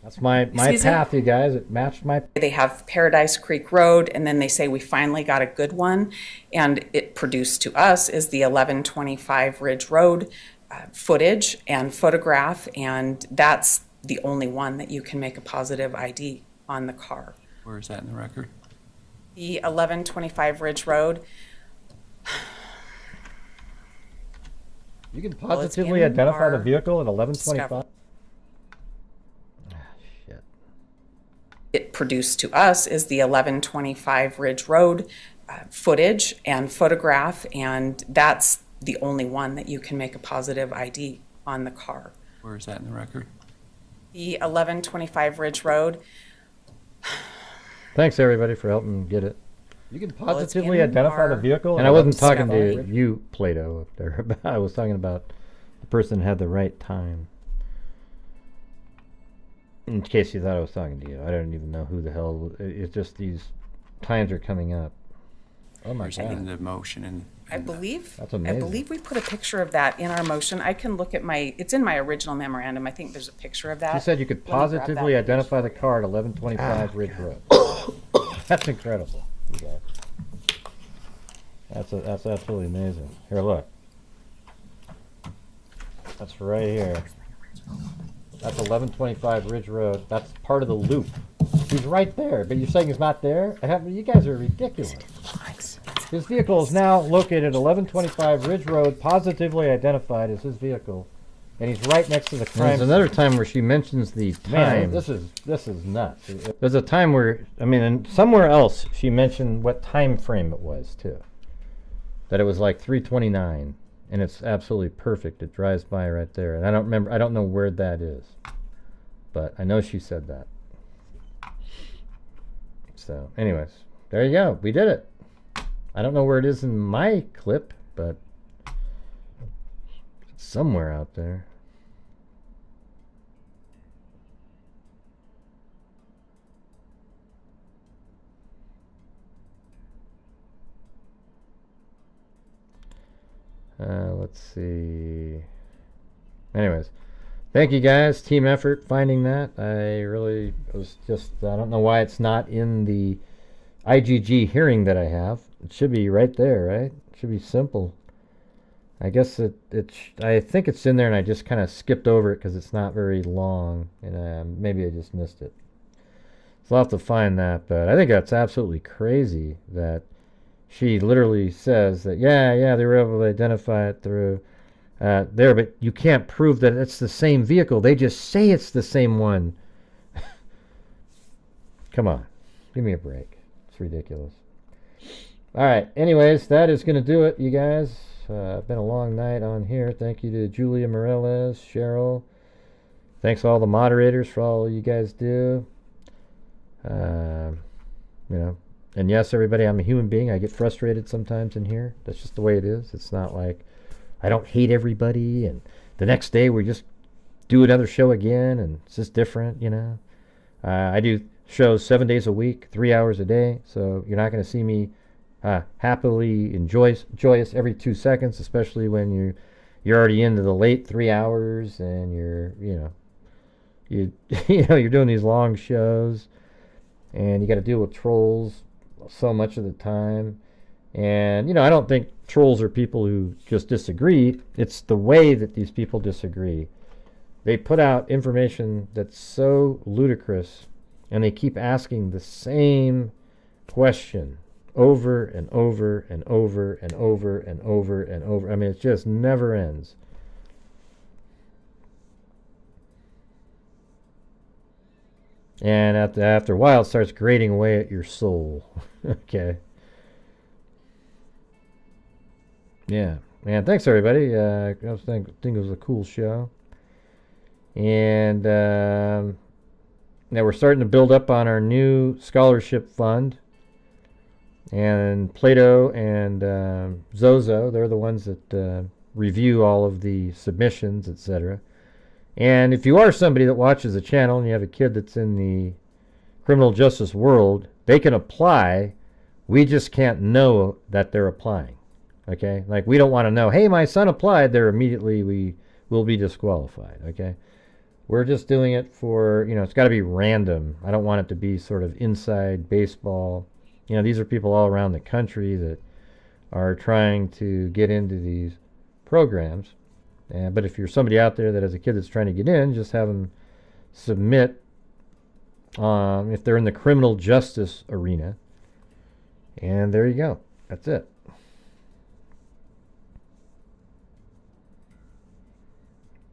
That's my path, you guys. It matched my. They have Paradise Creek Road, and then they say we finally got a good one, and it produced to us is the 1125 Ridge Road footage and photograph, and that's the only one that you can make a positive ID on the car. Where is that in the record? The 1125 Ridge Road. You can positively identify the vehicle at 1125. It produced to us is the 1125 Ridge Road footage and photograph, and that's the only one that you can make a positive ID on the car. Where is that in the record? The 1125 Ridge Road. Thanks everybody for helping get it. You can positively in identify our the vehicle. And I wasn't talking to discovery. you, Plato, up there. I was talking about the person who had the right time. In case you thought I was talking to you, I don't even know who the hell. It's just these times are coming up. Oh my god! In the motion and I believe. That's amazing. I believe we put a picture of that in our motion. I can look at my. It's in my original memorandum. I think there's a picture of that. She said you could Let me grab that positively identify the car at 1125 Ridge Road. That's incredible, you guys. That's absolutely amazing. Here, look. That's right here. That's 1125 Ridge Road. That's part of the loop. He's right there, but you're saying he's not there? You guys are ridiculous. His vehicle is now located at 1125 Ridge Road, positively identified as his vehicle, and he's right next to the crime. There's another time where she mentions the time. Man, this is nuts. There's a time where, I mean, and somewhere else she mentioned what time frame it was too. That it was like 3:29. And it's absolutely perfect. It drives by right there. And I don't know where that is. But I know she said that. So, anyways, there you go. We did it. I don't know where it is in my clip, but it's somewhere out there. Let's see. Anyways, thank you guys. Team effort finding that. I really was just, I don't know why it's not in the IGG hearing that I have. It should be right there, right? It should be simple. I guess I think it's in there, and I just kind of skipped over it because it's not very long, and maybe I just missed it. So I'll have to find that, but I think that's absolutely crazy that she literally says that, yeah, they were able to identify it through there, but you can't prove that it's the same vehicle. They just say it's the same one. Come on. Give me a break. It's ridiculous. All right. Anyways, that is going to do it, you guys. Been a long night on here. Thank you to Julia Morales, Cheryl. Thanks to all the moderators for all you guys do. And yes, everybody, I'm a human being. I get frustrated sometimes in here. That's just the way it is. It's not like I don't hate everybody, and the next day we just do another show again, and it's just different, I do shows 7 days a week, 3 hours a day, so you're not going to see me happily and joyous every 2 seconds, especially when you're already into the late 3 hours, and you're doing these long shows, and you got to deal with trolls so much of the time. And I don't think trolls are people who just disagree. It's the way that these people disagree. They put out information that's so ludicrous, and they keep asking the same question over and over and over and over and over and over. I mean, it just never ends. And after a while, it starts grating away at your soul. Okay. Yeah. Man, thanks, everybody. I think it was a cool show. And now we're starting to build up on our new scholarship fund. And Plato and Zozo, they're the ones that review all of the submissions, etc. And if you are somebody that watches the channel and you have a kid that's in the criminal justice world, they can apply. We just can't know that they're applying. Okay? Like, we don't want to know, hey, my son applied, we will be disqualified. Okay? We're just doing it for, it's got to be random. I don't want it to be sort of inside baseball. These are people all around the country that are trying to get into these programs. But if you're somebody out there that has a kid that's trying to get in, just have them submit if they're in the criminal justice arena. And there you go. That's it.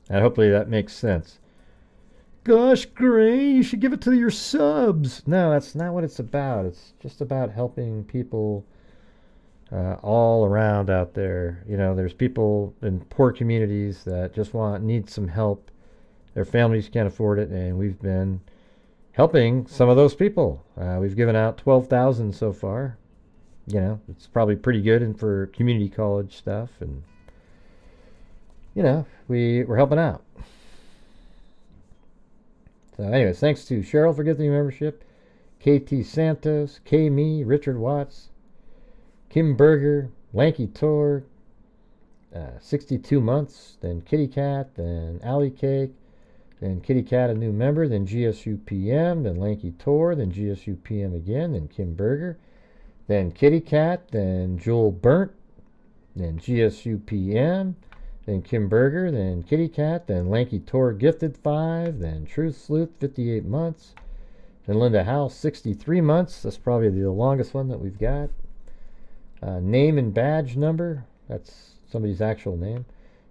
And hopefully that makes sense. Gosh, Gray, you should give it to your subs. No, that's not what it's about. It's just about helping people all around out there. There's people in poor communities that just need some help. Their families can't afford it, and we've been helping some of those people. We've given out $12,000 so far. It's probably pretty good and for community college stuff, and we're helping out. So anyways, thanks to Cheryl for getting the membership, KT Santos, K-Me, Richard Watts, Kim Berger, Lanky Tor, 62 months, then Kitty Cat, then Alley Cake, then Kitty Cat, a new member, then GSU PM, then Lanky Tor, then GSU PM again, then Kim Berger, then Kitty Cat, then Joel Burnt, then GSU PM, then Kim Berger, then Kitty Cat, then Lanky Tor Gifted 5, then Truth Sleuth 58 months, then Linda House 63 months. That's probably the longest one that we've got. Name and badge number, that's somebody's actual name.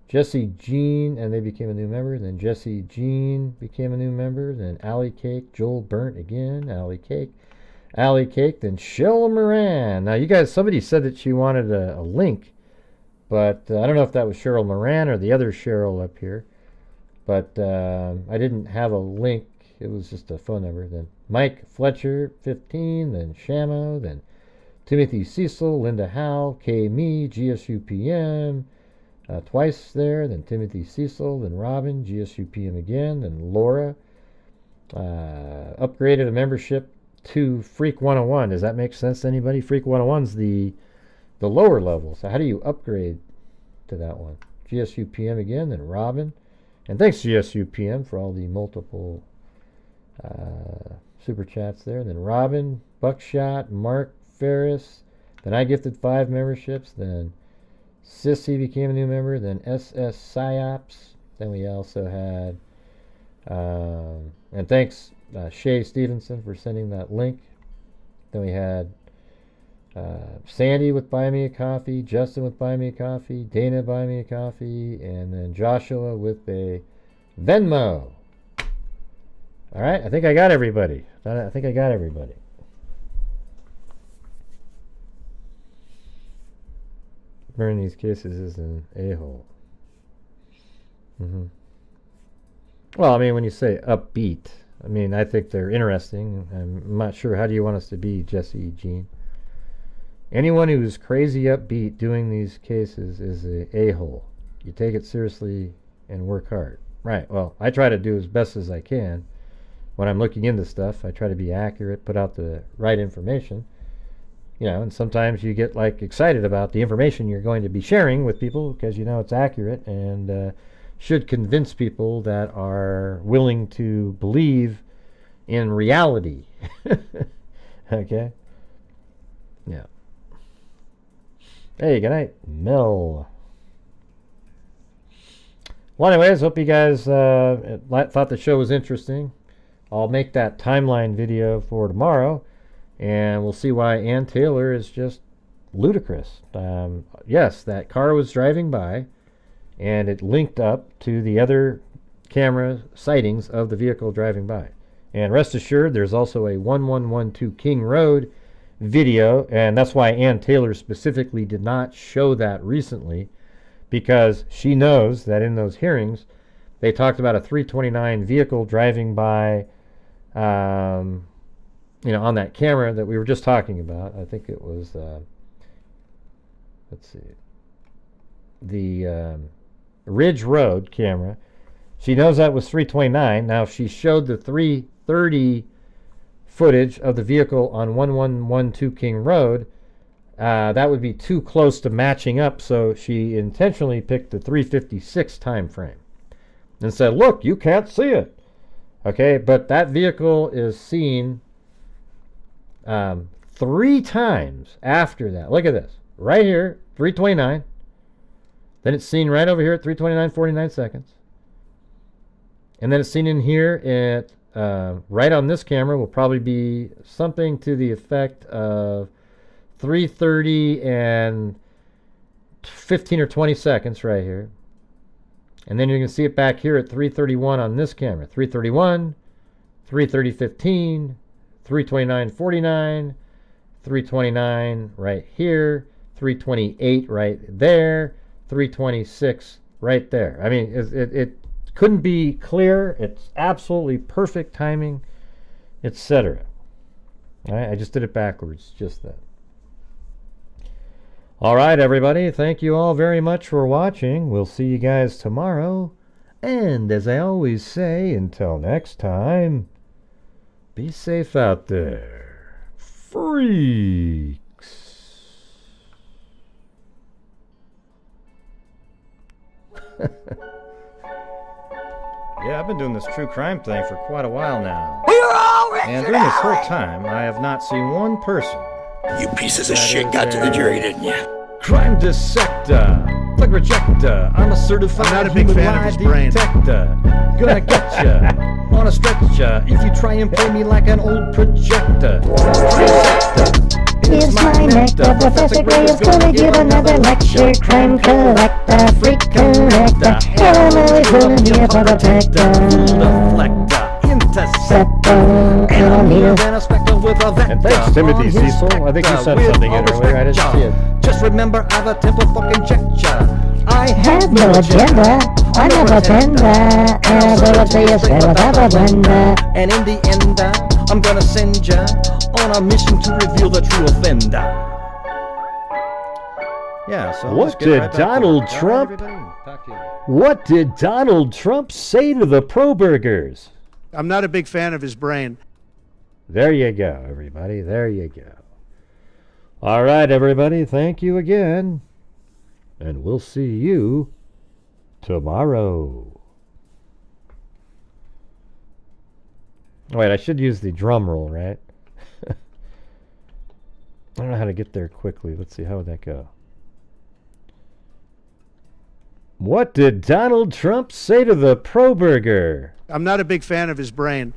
Jesse Jean, and they became a new member. Then Jesse Jean became a new member. Then Alley Cake, Joel Burnt again, Alley Cake, then Shell Moran. Now, you guys, somebody said that she wanted a link, but I don't know if that was Cheryl Moran or the other Cheryl up here. But I didn't have a link. It was just a phone number. Then Mike Fletcher, 15. Then Shamo. Then Timothy Cecil, Linda Howe, K-Me, GSU PM. Twice there. Then Timothy Cecil. Then Robin, GSU PM again. Then Laura. Upgraded a membership to Freak 101. Does that make sense to anybody? Freak 101's the lower level. So how do you upgrade to that one? GSU PM again, then Robin. And thanks GSU PM for all the multiple super chats there. Then Robin, Buckshot, Mark Ferris. Then I gifted 5 memberships. Then Sissy became a new member. Then SS Psyops. Then we also had, and thanks Shay Stevenson for sending that link. Then we had Sandy with Buy Me a Coffee, Justin with Buy Me a Coffee, Dana Buy Me a Coffee, and then Joshua with a Venmo. All right, I think I got everybody. Burn these cases is an a-hole. Well, I mean, when you say upbeat, I mean, I think they're interesting. I'm not sure. How do you want us to be, Jesse Jean? Anyone who's crazy upbeat doing these cases is a a-hole. You take it seriously and work hard. Right. Well, I try to do as best as I can. When I'm looking into stuff, I try to be accurate, put out the right information. You know, and sometimes you get like excited about the information you're going to be sharing with people because you know it's accurate and should convince people that are willing to believe in reality. Okay? Yeah. Hey, good night, Mel. Well, anyways, hope you guys thought the show was interesting. I'll make that timeline video for tomorrow, and we'll see why Ann Taylor is just ludicrous. Yes, that car was driving by, and it linked up to the other camera sightings of the vehicle driving by. And rest assured, there's also a 1112 King Road video, and that's why Ann Taylor specifically did not show that recently, because she knows that in those hearings, they talked about a 329 vehicle driving by, you know, on that camera that we were just talking about. I think it was, let's see, the Ridge Road camera. She knows that was 329. Now, if she showed the 330 footage of the vehicle on 1112 King Road, that would be too close to matching up, so she intentionally picked the 356 time frame and said, look, you can't see it. Okay, but that vehicle is seen 3 times after that. Look at this. Right here, 329. Then it's seen right over here at 329, 49 seconds. And then it's seen in here at, right on this camera will probably be something to the effect of 3:30 and 15 or 20 seconds right here. And then you're going to see it back here at 3:31 on this camera. 3:31, 3:30:15, 3:29:49, 3:29 right here, 3:28 right there, 3:26 right there. I mean, it couldn't be clear. It's absolutely perfect timing, etc. All right, I just did it backwards just then. All right, everybody. Thank you all very much for watching. We'll see you guys tomorrow. And as I always say, until next time, be safe out there, freaks. Yeah, I've been doing this true crime thing for quite a while now. And during this whole time, I have not seen one person. You pieces of shit got to the jury, didn't you? Crime dissector, flag rejector. I'm a certified I'm not a big human fan of lie his brain. detector. Gonna get ya on a stretcher if you try and play me like an old projector. Here's my nectar. Professor Gray is gonna give another lecture. Crime collector, freak collector. Illinois gonna be a protector. Interceptor. And thanks, Timothy Cecil. I think you said something in earlier. I didn't see it. Just remember, I've a temple fucking gesture. I have no agenda. I never tender. Ability is without a blender. And in the end, I'm gonna send ya on a mission to reveal the true offender. Yeah, so what did Donald Trump? What did Donald Trump say to the pro-burgers? I'm not a big fan of his brain. There you go, everybody. There you go. All right, everybody. Thank you again. And we'll see you tomorrow. Wait, I should use the drum roll, right? I don't know how to get there quickly. Let's see, how would that go? What did Donald Trump say to the Pro Burger? I'm not a big fan of his brain.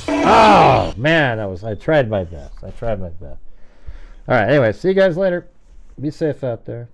Oh, man, I tried my best. All right, anyway, see you guys later. Be safe out there.